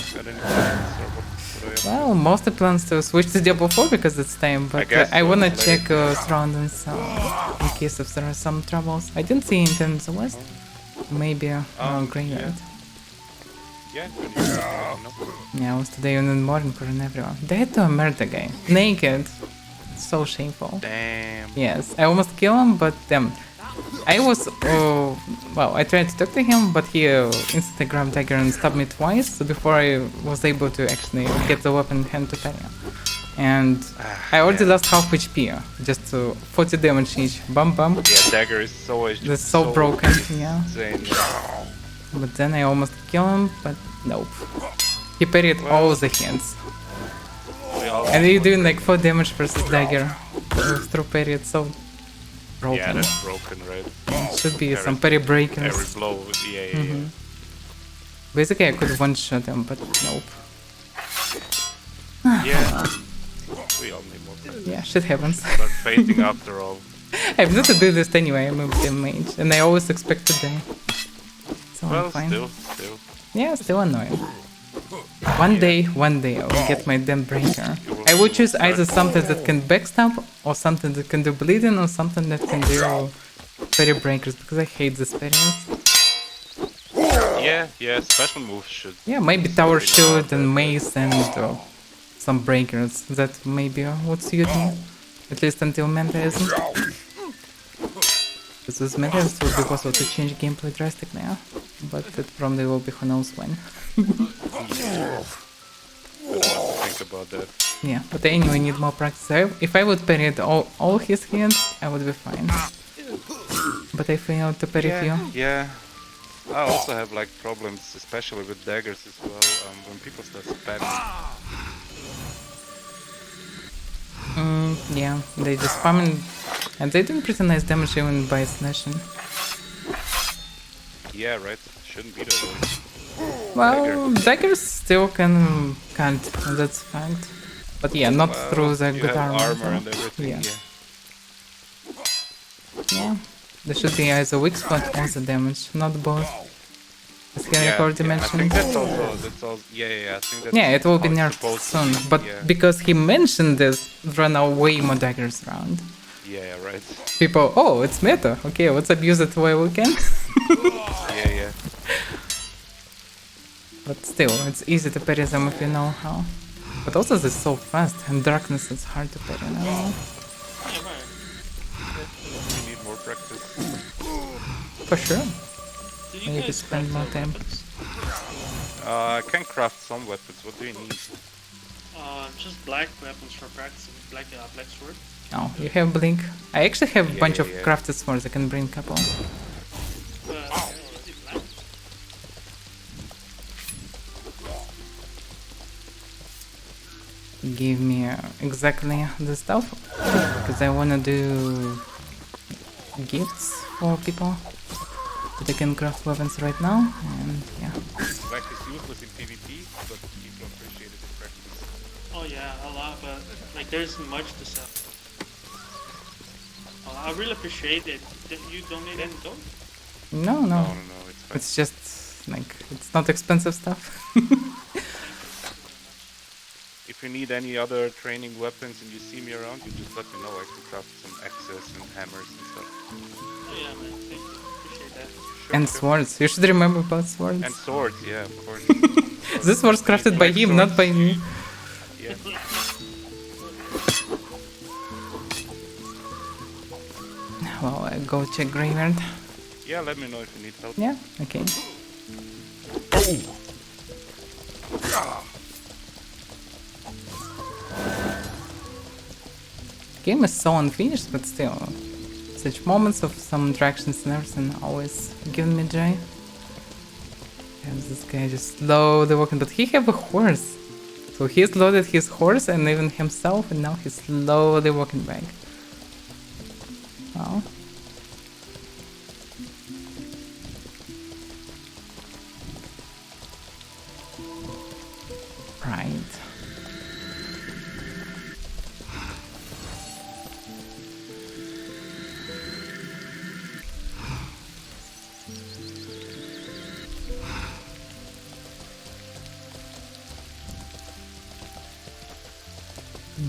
Speaker 4: well,
Speaker 1: Well, mostly plans to switch to Diablo 4 because it's time, but I wanna check surroundings in case if there are some troubles. I didn't see anything in the west. Maybe graveyard.
Speaker 4: Yeah.
Speaker 1: Yeah, I was today in the morning for an everyone. They had to murder guy. Naked. So shameful.
Speaker 4: Damn.
Speaker 1: Yes, I almost killed him, but I was, well, I tried to talk to him, but he instantly grabbed dagger and stabbed me twice before I was able to actually get the weapon in hand to parry. And I already lost half HP, just 40 damage each. Bum bum.
Speaker 4: Yeah, dagger is
Speaker 1: That's so broken, yeah.
Speaker 4: Insane.
Speaker 1: But then I almost killed him, but nope. He parried all the hands. And you're doing like 4 damage versus dagger through parry, it's so broken.
Speaker 4: Yeah, that's broken, right?
Speaker 1: Should be some parry breakers.
Speaker 4: Every blow, yeah.
Speaker 1: Basically, I could one-shot him, but nope.
Speaker 4: Yeah. We all need more practice.
Speaker 1: Yeah, shit happens.
Speaker 4: Start fainting after all.
Speaker 1: I've not to do this anyway, I'm a damn mage, and I always expect to die. So
Speaker 4: Well,
Speaker 1: I'm fine.
Speaker 4: still.
Speaker 1: Yeah, still annoying. One day I will get my damn breaker. I will choose either something that can backstab, or something that can do bleeding, or something that can do parry breakers, because I hate the parries.
Speaker 4: Yeah, special moves should.
Speaker 1: Yeah, maybe tower shield and mace and some breakers. That maybe would suit me. At least until Mentasm. Because with Mentasm would be possible to change gameplay drastically, but it probably will be who knows when.
Speaker 4: Think about that.
Speaker 1: Yeah, but I anyway need more practice. If I would parry all his hands, I would be fine. But I failed to parry few.
Speaker 4: Yeah. I also have like problems, especially with daggers as well, when people start spamming.
Speaker 1: Yeah, they just spamming, and they do pretty nice damage even by slashing.
Speaker 4: Yeah, right. Shouldn't be that way.
Speaker 1: Well, daggers still can't, that's fact. But yeah, not through the
Speaker 4: You
Speaker 1: good
Speaker 4: have
Speaker 1: armor.
Speaker 4: armor and everything.
Speaker 1: Yeah. Yeah, there should be either weak spot or the damage, not both. As Henrik already
Speaker 4: I
Speaker 1: mentioned.
Speaker 4: think that's also, yeah, I think that's
Speaker 1: Yeah, it will be
Speaker 4: how it's
Speaker 1: nerfed
Speaker 4: supposed to
Speaker 1: soon,
Speaker 4: be,
Speaker 1: but
Speaker 4: yeah.
Speaker 1: because he mentioned this, there are now way more daggers around.
Speaker 4: Yeah, right.
Speaker 1: People, oh, it's meta. Okay, let's abuse it while we can.
Speaker 4: Yeah.
Speaker 1: But still, it's easy to parry them if you know how. But also they're so fast, and darkness is hard to parry now.
Speaker 5: Yeah, right.
Speaker 4: We need more practice.
Speaker 1: For sure.
Speaker 5: Do you
Speaker 1: Maybe
Speaker 5: guys
Speaker 1: spend
Speaker 5: craft
Speaker 1: more
Speaker 5: the
Speaker 1: time.
Speaker 5: weapons?
Speaker 4: I can craft some weapons. What do you need?
Speaker 5: Just black weapons for practicing. Black sword.
Speaker 1: Oh, you have blink. I actually have a bunch of
Speaker 4: Yeah.
Speaker 1: crafted swords. I can bring a couple.
Speaker 5: Is it black?
Speaker 1: Give me exactly the stuff because I wanna do gifts for people that I can craft weapons right now, and yeah.
Speaker 4: Black is useless in PvP, but people appreciate it in practice.
Speaker 5: Oh yeah, a lot, but like there's much to sell. I really appreciate it. You donate any gold?
Speaker 1: No,
Speaker 4: No,
Speaker 1: no,
Speaker 4: it's fine.
Speaker 1: it's just like it's not expensive stuff.
Speaker 4: If you need any other training weapons and you see me around, you just let me know. I can craft some axes and hammers and stuff.
Speaker 5: Oh yeah, man. Thank you. Appreciate that.
Speaker 4: Sure,
Speaker 1: And
Speaker 4: sure.
Speaker 1: swords. You should remember about swords.
Speaker 4: And swords, yeah, of course.
Speaker 1: This was crafted by him, not by me.
Speaker 4: Yeah.
Speaker 1: Well, I go check graveyard.
Speaker 4: Yeah, let me know if you need help.
Speaker 1: Yeah, okay. Game is so unfinished, but still, such moments of some interactions and everything always give me joy. And this guy just slowly walking, but he have a horse. So he's loaded his horse and even himself, and now he's slowly walking back. Wow. Right.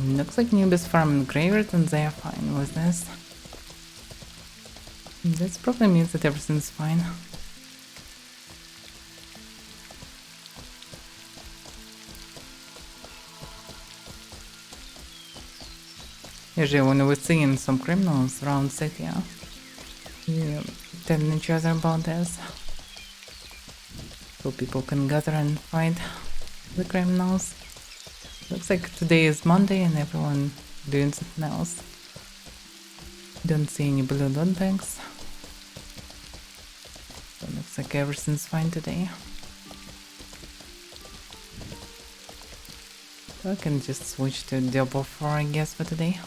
Speaker 1: Looks like Nubis farming graveyard and they are fine with this. This probably means that everything's fine. Usually when we're seeing some criminals around city, we tell each other about this. So people can gather and fight the criminals. Looks like today is Monday and everyone doing something else. Don't see any blue loot bags. So looks like everything's fine today. So I can just switch to Diablo 4 I guess for today.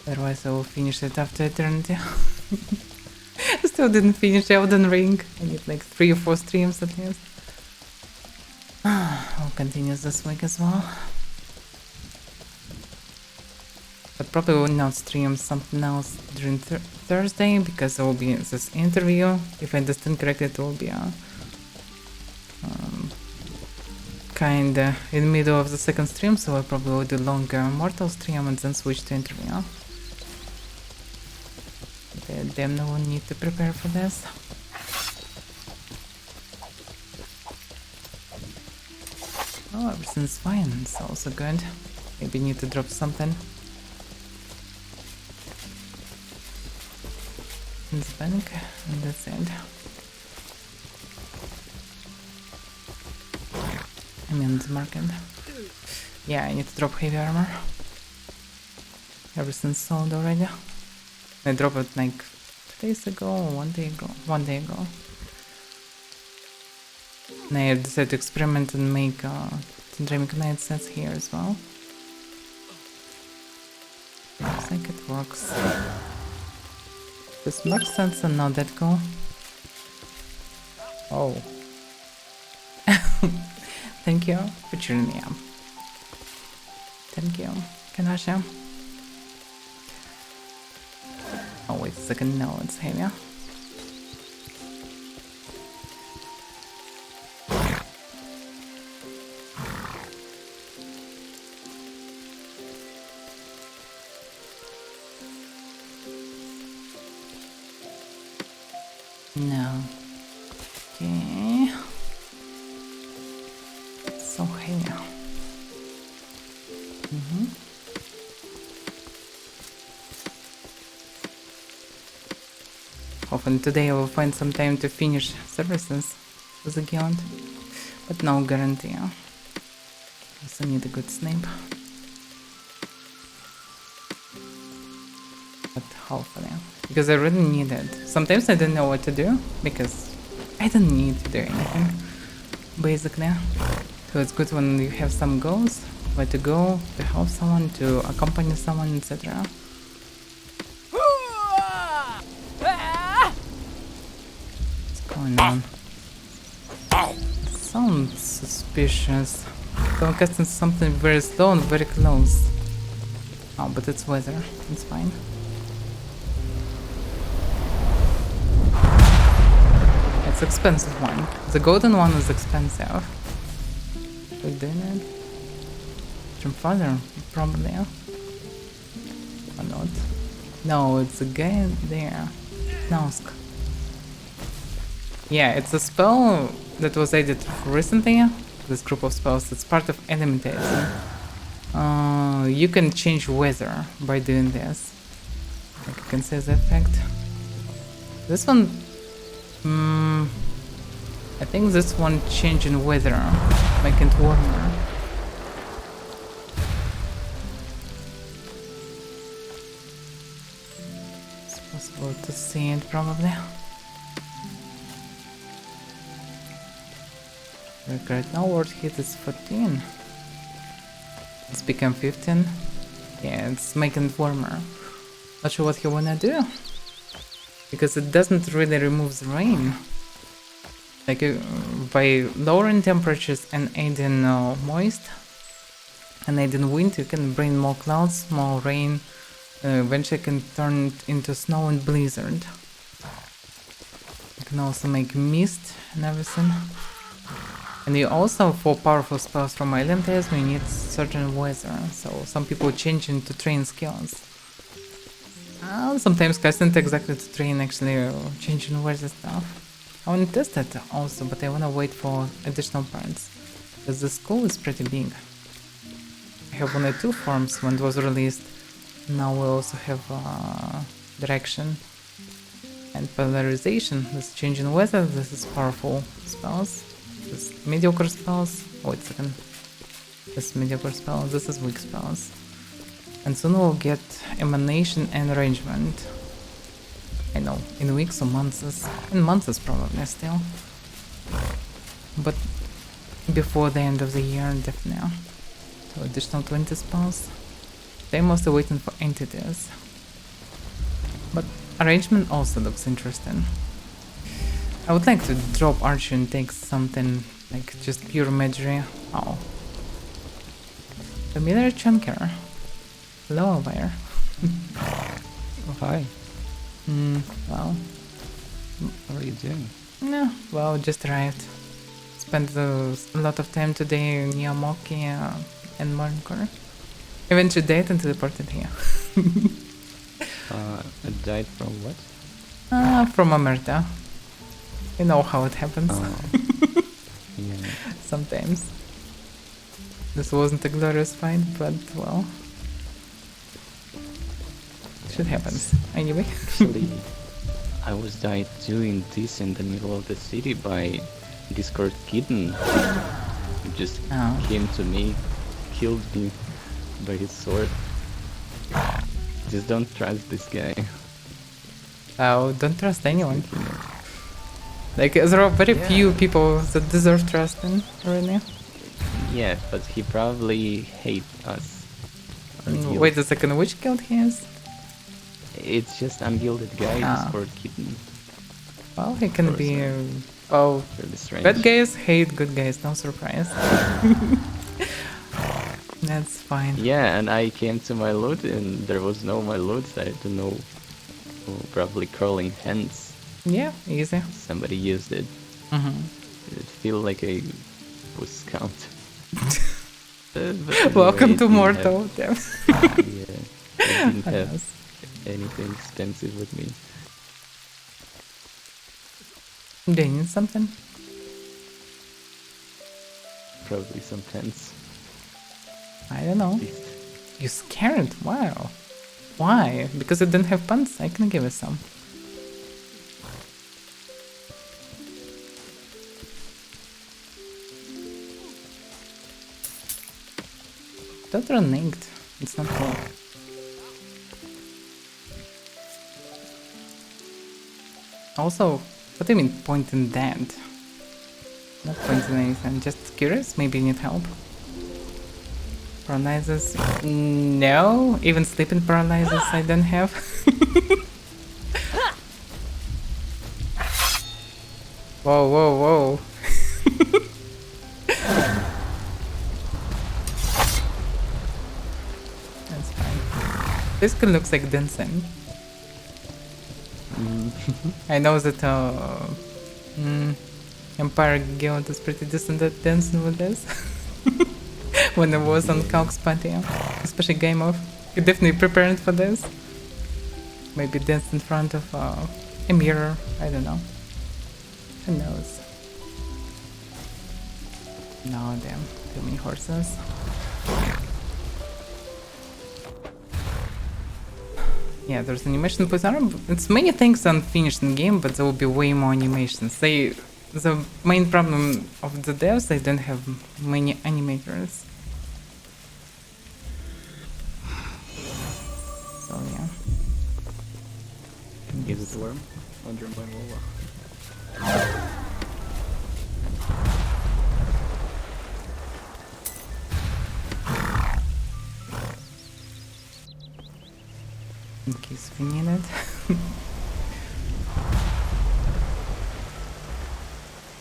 Speaker 1: Otherwise I will finish it after eternity. I still didn't finish Elden Ring. I need like 3 or 4 streams at least. I'll continue this week as well. But probably will not stream something else during Thursday because there will be this interview. If I understand correctly, it will be a kinda in the middle of the second stream, so I probably will do longer Mortal stream and then switch to interview. Then no one need to prepare for this. Oh, everything's fine. It's also good. Maybe need to drop something. In the bank, and that's it. I'm in the market. Yeah, I need to drop heavy armor. Everything's sold already. I dropped it like 2 days ago, or 1 day ago. 1 day ago. And I decided to experiment and make Syndrome Night sets here as well. Looks like it works. The smart sets are not that cool. Oh. Thank you for cheering me up. Thank you, Kanasha. Oh wait a second, no, it's heavier. No. Okay. So heavy. Hopefully today I will find some time to finish services with the guild. But no guarantee. Also need a good sleep. But hopefully. Because I really need it. Sometimes I don't know what to do because I don't need to do anything. Basically. So it's good when you have some goals, where to go, to help someone, to accompany someone, etc. What's going on? Sounds suspicious. So I'm casting something very slow and very close. Oh, but it's weather. It's fine. It's expensive one. The golden one is expensive. We doing it? From father, probably. Or not? No, it's a guy there. Nausk. Yeah, it's a spell that was added recently. This group of spells. It's part of enemy taste. You can change weather by doing this. Like you can see the effect. This one, I think this one changing weather, making it warmer. It's possible to see it probably. Like right now, word hit is 14. It's become 15. Yeah, it's making it warmer. Not sure what he wanna do. Because it doesn't really remove the rain. Like by lowering temperatures and adding moist and adding wind, you can bring more clouds, more rain. Eventually can turn it into snow and blizzard. You can also make mist and everything. And you also, for powerful spells from Island Tales, we need certain weather, so some people change into train skills. Sometimes casting exactly to train actually changing weather stuff. I wanna test that also, but I wanna wait for additional parts, because the school is pretty big. I have only 2 forms when it was released. Now we also have direction and polarization. This changing weather, this is powerful spells. This mediocre spells. Wait a second. This is mediocre spell, this is weak spells. And soon we'll get emanation and arrangement. I know, in weeks or months. In months probably still. But before the end of the year, definitely. So additional 20 spells. They're mostly waiting for entities. But arrangement also looks interesting. I would like to drop archer and take something like just pure magery. Oh. Familiar chunker. Hello, Avaira.
Speaker 10: Oh, hi.
Speaker 1: Well.
Speaker 10: What are you doing?
Speaker 1: No, well, just arrived. Spent a lot of time today near Moki and Morncore. Eventually died and teleported here.
Speaker 10: I died from what?
Speaker 1: From Omerta. You know how it happens.
Speaker 10: Yeah.
Speaker 1: Sometimes. This wasn't a glorious fight, but well. Shit happens. Anyway.
Speaker 10: Actually, I was died doing this in the middle of the city by Discord Kitten. He just came to me, killed me by his sword. Just don't trust this guy.
Speaker 1: Oh, don't trust anyone. Like, there are very few people that deserve trust in, really.
Speaker 10: Yeah, but he probably hates us.
Speaker 1: Wait a second, which guild he is?
Speaker 10: It's just ungilded guy, Discord Kitten.
Speaker 1: Well, he can be... oh, bad guys hate good guys, no surprise. That's fine.
Speaker 10: Yeah, and I came to my loot and there was no my loot, so I don't know. Probably curling hands.
Speaker 1: Yeah, easy.
Speaker 10: Somebody used it. It feel like a was scout.
Speaker 1: Welcome to Mortal.
Speaker 10: Yeah, I didn't have anything expensive with me.
Speaker 1: Do you need something?
Speaker 10: Probably some tents.
Speaker 1: I don't know.
Speaker 10: At least.
Speaker 1: You scared? Wow. Why? Because you didn't have pants? I can give you some. Don't run naked. It's not cool. Also, what do you mean pointing dead? Not pointing anything, just curious, maybe you need help. Paralyzes? No, even sleeping paralyzes I don't have. Whoa, whoa, whoa. That's fine. This guy looks like dancing. I know that Empire Guild is pretty decent at dancing with this. When I was on Calc's party, especially Game Off. You definitely prepared for this. Maybe dance in front of a mirror, I don't know. Who knows? No, damn, too many horses. Yeah, there's animation poster. It's many things unfinished in game, but there will be way more animations. The main problem of the devs, they don't have many animators. So yeah.
Speaker 10: Is it worm? 100.1.
Speaker 1: In case we need it.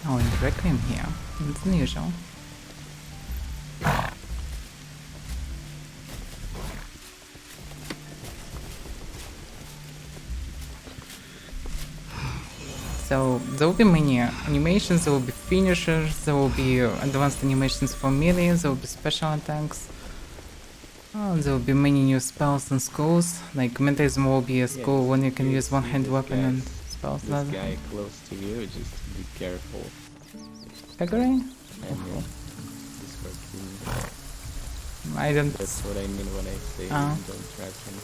Speaker 1: Oh, and the Requiem here. It's unusual. So there will be many animations, there will be finishers, there will be advanced animations for melee, there will be special attacks. Oh, there will be many new spells and schools, like Mentism will be a school when you can use one-hand weapon and spells.
Speaker 10: This guy close to you, just be careful.
Speaker 1: Kagure? I don't...
Speaker 10: That's what I mean when I say don't trap him.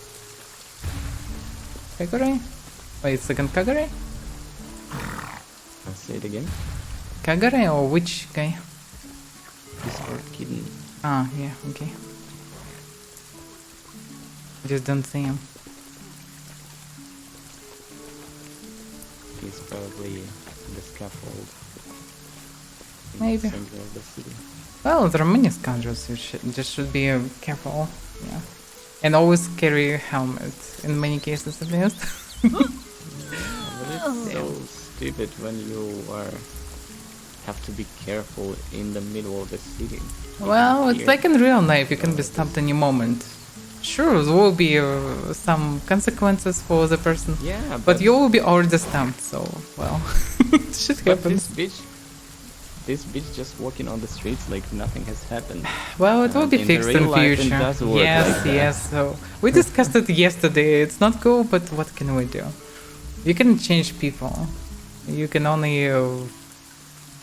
Speaker 1: Kagure? Wait a second, Kagure?
Speaker 10: I'll say it again.
Speaker 1: Kagure or which guy?
Speaker 10: Discord kitten.
Speaker 1: Ah, yeah, okay. Just don't see him.
Speaker 10: He's probably the scaffold.
Speaker 1: Maybe.
Speaker 10: In the center of the city.
Speaker 1: Well, there are many scoundrels, you just should be careful, yeah. And always carry a helmet, in many cases at least.
Speaker 10: But it's so stupid when you have to be careful in the middle of the city.
Speaker 1: Well, it's like in real life, you can be stopped any moment. Sure, there will be some consequences for the person,
Speaker 10: yeah,
Speaker 1: but you will be already stopped, so, well, shit happens.
Speaker 10: This bitch just walking on the streets like nothing has happened.
Speaker 1: Well, it will be fixed in future. Yes,
Speaker 10: like
Speaker 1: yes, so we discussed it yesterday, it's not cool, but what can we do? You can change people. You can only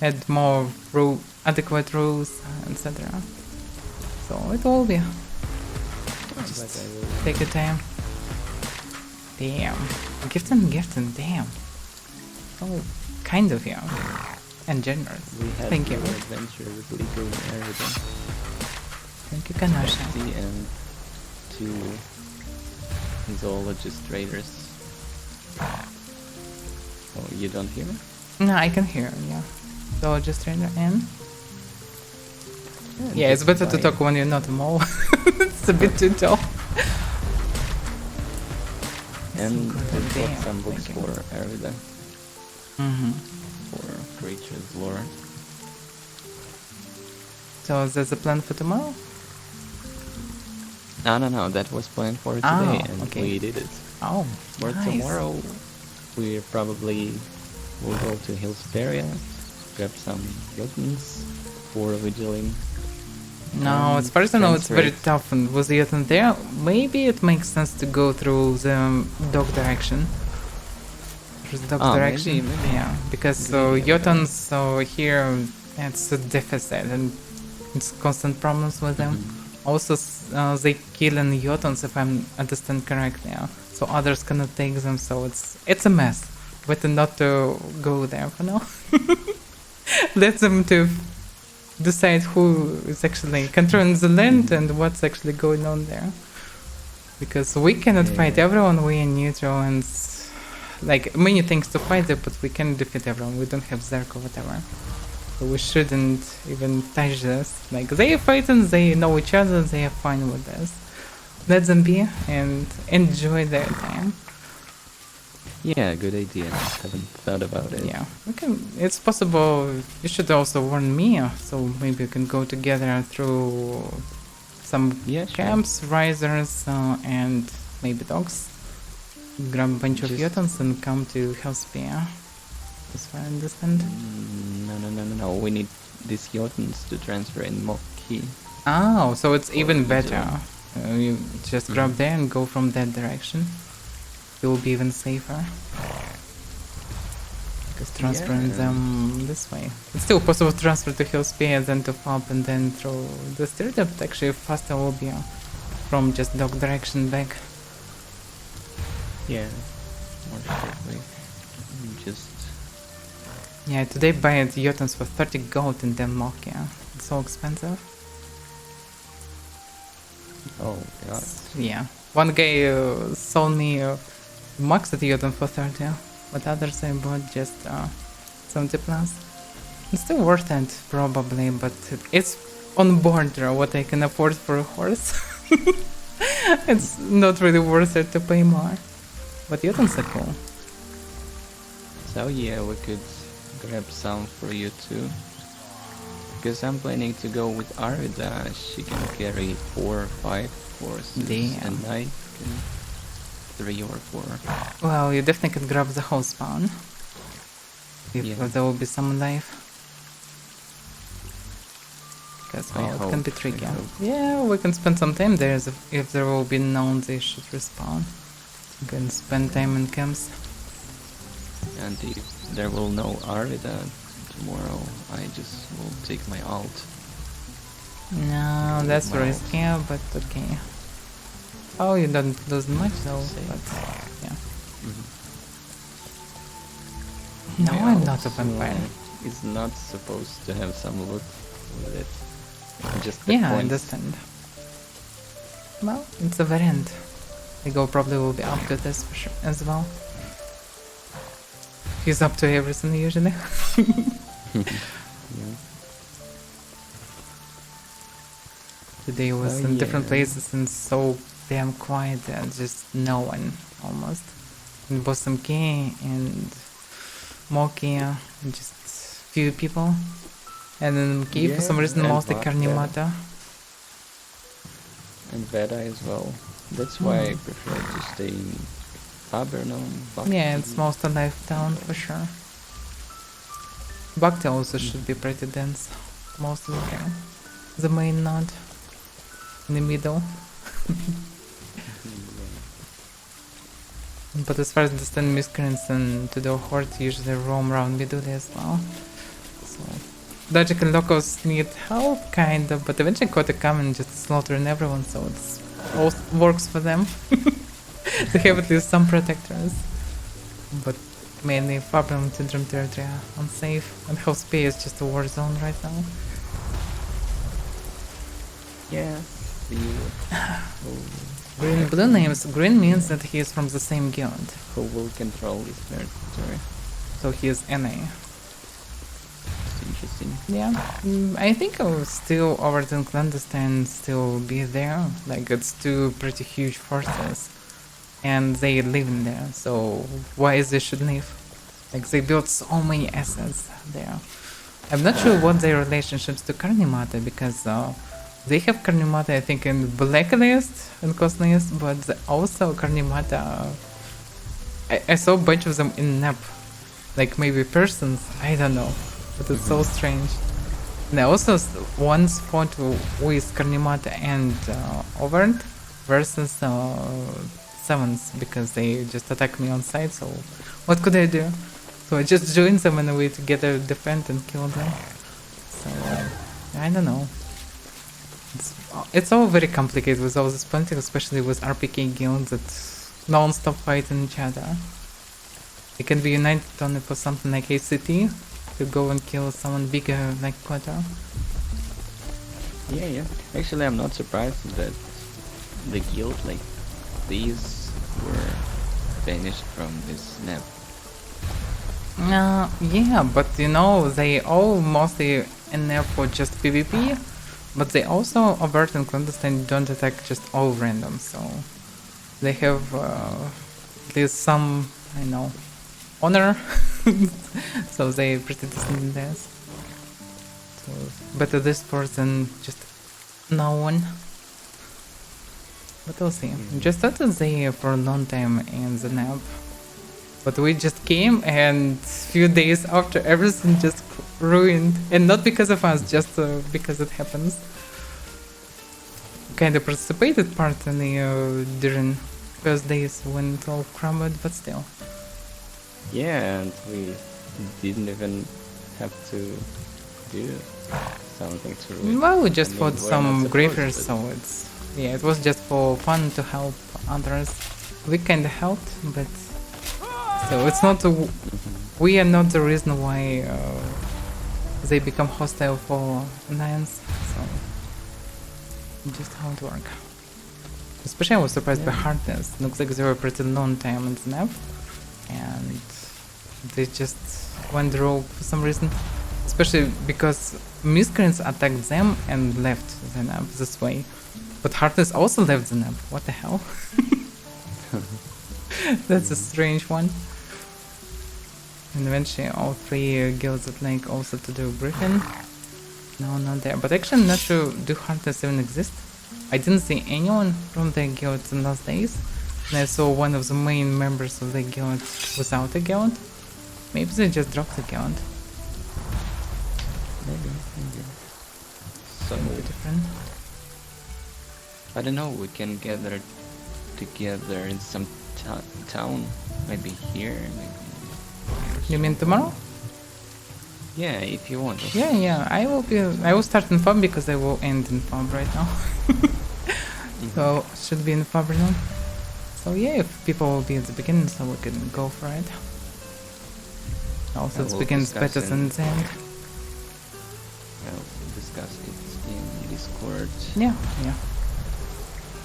Speaker 1: add more adequate rules, etc. So it will be. Just take your time. Damn. Gifting, damn. Oh, kind of young. And generous. Thank you.
Speaker 10: Adventure with legal and everything.
Speaker 1: Thank you, Kanosha.
Speaker 10: And 2 zoologist traders. Oh, you don't hear me?
Speaker 1: No, I can hear, yeah. Zoologist trader and... Yeah, it's better to talk when you're not a mole. It's a bit too tall.
Speaker 10: And we've got some books for everything. For creatures lore.
Speaker 1: So there's a plan for tomorrow?
Speaker 10: No, that was planned for today and we did it.
Speaker 1: Oh,
Speaker 10: for tomorrow we probably will go to Hillsperia, grab some Jotens for vigiling.
Speaker 1: No, as far as I know, it's very tough, and with the Jotun there, maybe it makes sense to go through the dog direction. Towards the direction.
Speaker 10: Maybe.
Speaker 1: Yeah, because
Speaker 10: Maybe,
Speaker 1: Jotuns here it's a deficit and it's constant problems with them. Also, they kill in Jotuns if I understand correctly. Yeah. So others cannot take them. So it's a mess. Better not to go there for now. Let them to decide who is actually controlling the land and what's actually going on there. Because we cannot fight everyone, we are neutral and like many things to fight there, but we cannot defeat everyone. We don't have Zerk or whatever. So we shouldn't even touch this. Like they are fighting, they know each other, they are fine with this. Let them be and enjoy their time.
Speaker 10: Yeah, good idea. Haven't thought about it.
Speaker 1: Yeah, we can. It's possible. You should also warn me, so maybe we can go together through some camps, risers, and maybe dogs. Grab a bunch of Jotuns and come to Hellspear. As far as I understand.
Speaker 10: No. We need these Jotuns to transfer in mmorpg.
Speaker 1: Oh, so it's even better. You just grab there and go from that direction. It will be even safer. Because transferring them this way. It's still possible to transfer to Hellspear, then to Pop, and then through the stair, but actually faster will be from just dog direction back.
Speaker 10: Yeah, more quickly. Just...
Speaker 1: Yeah, today buy Jotuns for 30 gold in Denmark, yeah. It's so expensive.
Speaker 10: Oh god.
Speaker 1: Yeah. One guy sold me maxed Jotun for 30, but others I bought just 70 plus. It's still worth it, probably, but it's on border what I can afford for a horse. It's not really worth it to pay more. But Jotuns are cool.
Speaker 10: So yeah, we could grab some for you too. Because I'm planning to go with Arida. She can carry 4 or 5 horses.
Speaker 1: Damn.
Speaker 10: And I can 3 or 4.
Speaker 1: Well, you definitely could grab the whole spawn. If there will be some alive. Because, well, it can be tricky. Yeah, we can spend some time there. If there will be known, they should respawn. We can spend time in camps.
Speaker 10: And if there will no Arida tomorrow, I just will take my ult.
Speaker 1: No, that's risky, but okay. Oh, you don't lose much though, but yeah. No,
Speaker 10: Yeah,
Speaker 1: I'm not a vampire.
Speaker 10: It's not supposed to have some loot with it. Just the
Speaker 1: Yeah, I
Speaker 10: points.
Speaker 1: understand. Well, it's a variant. The goal probably will be up to this for sure as well. He's up to everything usually. Today was in different places and so damn quiet there, just no one almost. In Bosom Key and Moki, just few people. And in Key for some reason mostly Karnimata.
Speaker 10: And Veda as well. That's why I prefer to stay in Fabernon.
Speaker 1: Yeah, it's most alive town for sure. Bhakti also should be pretty dense. Most of the time. The main node. In the middle. But as far as I understand, miscreants and to the horde usually roam around middle as well. So logical locals need help kinda, but eventually Kota come and just slaughtering everyone, so it's all works for them. They have at least some protectors. But mainly Fabrium Syndrome territory are unsafe, and Hellspear is just a war zone right now.
Speaker 10: Yeah.
Speaker 1: Green blue names. Green means that he is from the same guild.
Speaker 10: Who will control this territory?
Speaker 1: So he is NA.
Speaker 10: Interesting.
Speaker 1: Yeah, I think I'll still Overton Clandestine still be there. Like it's two pretty huge forces, and they live in there. So why they should leave? Like they built so many assets there. I'm not sure what their relationships to Karnimata, because they have Karnimata I think in Blacklist and Costlist, but also Karnimata. I saw a bunch of them in NAP, like maybe persons. I don't know. But it's so strange. And I also once fought with Karnimata and Overt versus Sevens, because they just attacked me on site, so What could I do? So I just joined them in a way to get a defend and kill them. So I don't know. It's all very complicated with all this politics, especially with RPK guilds that non-stop fighting each other. They can be united only for something like ACT to go and kill someone bigger like Quater.
Speaker 10: Yeah. Actually, I'm not surprised that the guild like these were banished from this map.
Speaker 1: Yeah, but you know, they all mostly in there for just PvP, but they also avert and clandestine don't attack just all random, so they have at least some, I know, honor, so they pretty decent in this. So better this than just no one. But we'll see. Just started there for a long time in the Nave. But we just came and few days after everything just ruined. And not because of us, just because it happens. Kind of participated part in the during first days when it all crumbled, but still.
Speaker 10: Yeah, and we didn't even have to do something to ruin.
Speaker 1: Well, we just
Speaker 10: I mean,
Speaker 1: fought
Speaker 10: we're
Speaker 1: some
Speaker 10: not supposed
Speaker 1: griefers,
Speaker 10: to.
Speaker 1: so it's... Yeah, it was just for fun to help others. We kinda helped, but... So it's not... We are not the reason why they become hostile for Alliance, so... Just how it works. Especially I was surprised by hardness. Looks like they were pretty long time in the map. And... They just went rogue for some reason. Especially because miscreants attacked them and left the map this way. But Hardness also left the map. What the hell? That's a strange one. And eventually all three guilds at Lake also to do briefing. No, not there. But actually I'm not sure, do Hardness even exist? I didn't see anyone from the guild in those days. And I saw one of the main members of the guild without a guild. Maybe they just dropped the guild.
Speaker 10: Maybe. So
Speaker 1: Maybe different.
Speaker 10: I don't know. We can gather together in some town. Maybe here. Maybe.
Speaker 1: You mean tomorrow?
Speaker 10: Yeah, if you want.
Speaker 1: Yeah. I will start in FOB because I will end in FOB right now. So should be in FOB right now. So yeah, if people will be at the beginning, so we can go for it. Also, it begins better than the end.
Speaker 10: We'll discuss it in Discord.
Speaker 1: Yeah.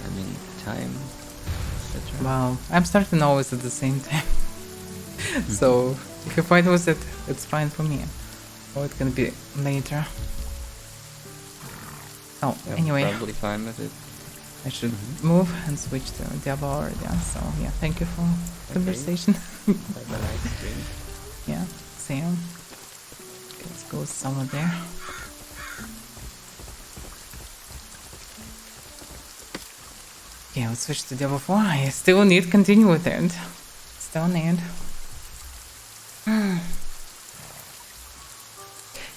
Speaker 10: I mean, time, etc.
Speaker 1: Well, I'm starting always at the same time. So if you fight with it, it's fine for me. Or it can be later. Oh,
Speaker 10: Yeah,
Speaker 1: anyway,
Speaker 10: probably fine with it.
Speaker 1: I should move and switch to Diablo already. So yeah, thank you for conversation.
Speaker 10: Have a nice stream.
Speaker 1: Yeah, same. Okay, let's go somewhere there. Yeah, let's switch to Diablo 4. I still need continue with it. Still need.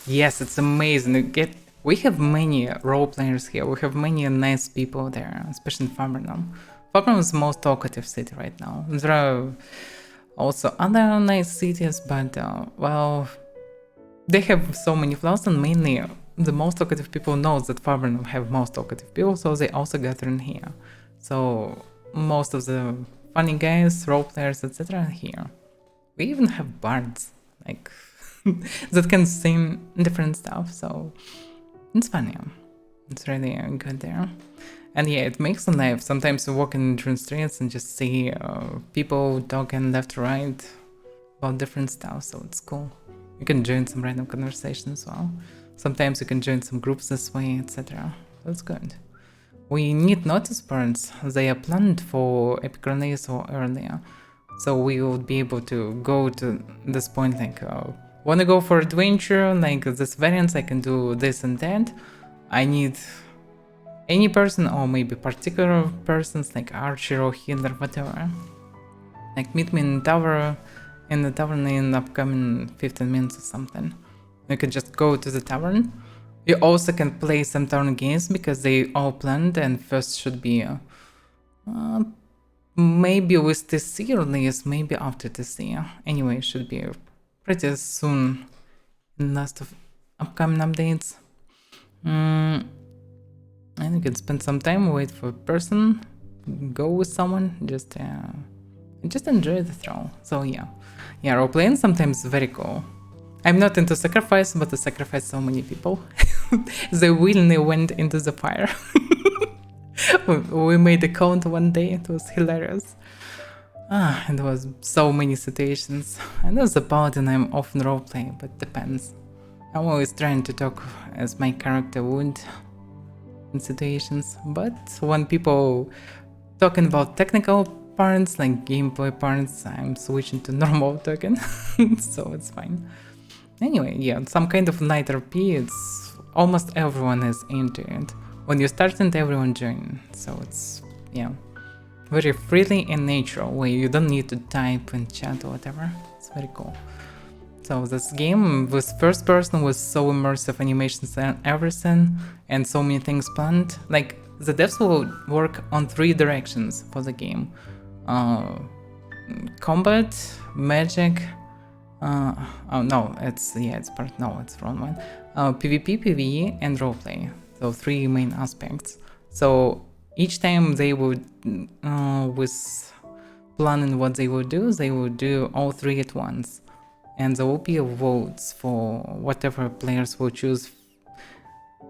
Speaker 1: Yes, it's amazing. We have many role players here. We have many nice people there, especially in Fabrinum. Fabrinum is the most talkative city right now. There are also other nice cities, but well, they have so many flaws, and mainly the most talkative people know that Fabrinum have most talkative people, so they also gather in here. So most of the funny guys, role players, etc. are here. We even have bards, like that can sing different stuff. So it's funny. It's really good there. And yeah, it makes a life. Sometimes you walk in different streets and just see people talking left to right about different stuff. So it's cool. You can join some random conversation as well. Sometimes you can join some groups this way, etc. That's good. We need notice boards. They are planned for Epic Release or earlier. So we will be able to go to this point like, wanna go for adventure, like this variants, I can do this and that. I need any person or maybe particular persons like archer or healer, whatever. Like meet me in the tavern in upcoming 15 minutes or something. You can just go to the tavern. You also can play some tavern games because they all planned, and first should be maybe with TC release, maybe after TC. Anyway, should be pretty soon in last of upcoming updates. And you can spend some time, wait for a person, go with someone, just enjoy the throw. So yeah, roleplaying sometimes very cool. I'm not into sacrifice, but I sacrifice so many people. They willingly went into the fire. We made a count one day, it was hilarious. And there was so many situations. And as a paladin, I'm often roleplay, but depends. I'm always trying to talk as my character would in situations, but when people talking about technical parts, like gameplay parts, I'm switching to normal talking, so it's fine. Anyway, yeah, some kind of light RP, it's almost everyone is into it. When you start and everyone join, so it's, yeah, very freely and natural, where you don't need to type and chat or whatever. It's very cool. So this game with first person was so immersive, animations and everything, and so many things planned. Like, the devs will work on 3 directions for the game. Combat, magic, oh no, it's wrong one. PvP, PvE, and roleplay. So 3 main aspects. So each time they would, with planning what they would do all 3 at once. And there will be votes for whatever players will choose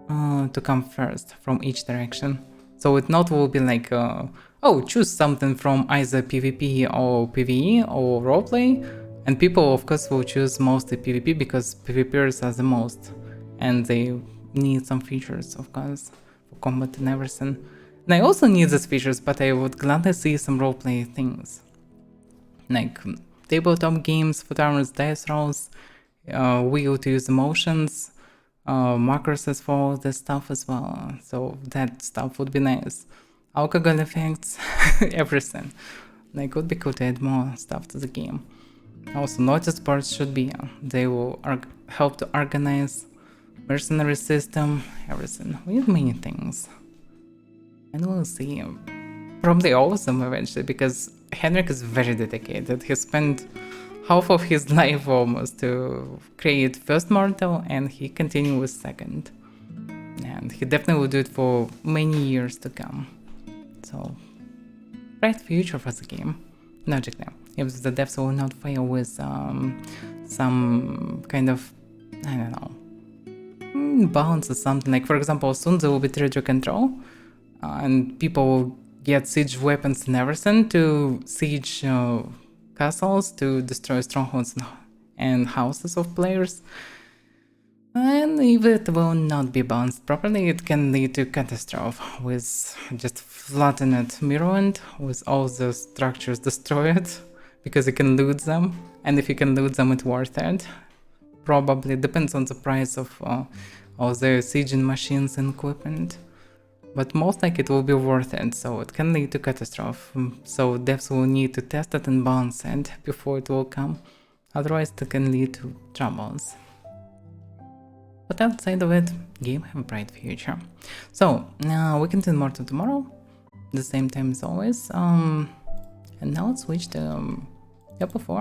Speaker 1: to come first from each direction. So it not will be like, oh, choose something from either PvP or PvE or roleplay. And people, of course, will choose mostly PvP because PvPers are the most. And they need some features, of course, for combat and everything. And I also need these features, but I would gladly see some roleplay things. Like tabletop games for turns, dice rolls, wheel to use emotions, macros for all this stuff as well. So that stuff would be nice. Alcohol effects, everything. Like, it would be cool to add more stuff to the game. Also, notice boards should be, they will help to organize mercenary system, everything. We need many things. And we'll see. Probably awesome eventually, because Henrik is very dedicated. He spent half of his life almost to create first mortal, and he continued with second. And he definitely will do it for many years to come. So, bright future for the game. Logically, if the devs will not fail with some kind of, I don't know, balance or something. Like, for example, soon there will be territory control, and people will get siege weapons and everything to siege castles, to destroy strongholds and houses of players. And if it will not be balanced properly, it can lead to catastrophe with just flattened Mirrorland, with all the structures destroyed, because you can loot them, and if you can loot them, it's worth it. Probably depends on the price of all the sieging machines and equipment. But most likely it will be worth it, so it can lead to catastrophe. So devs will need to test it and balance it before it will come. Otherwise it can lead to troubles. But outside of it, game have a bright future. So we continue more to tomorrow, the same time as always. And now let's switch to Diablo 4.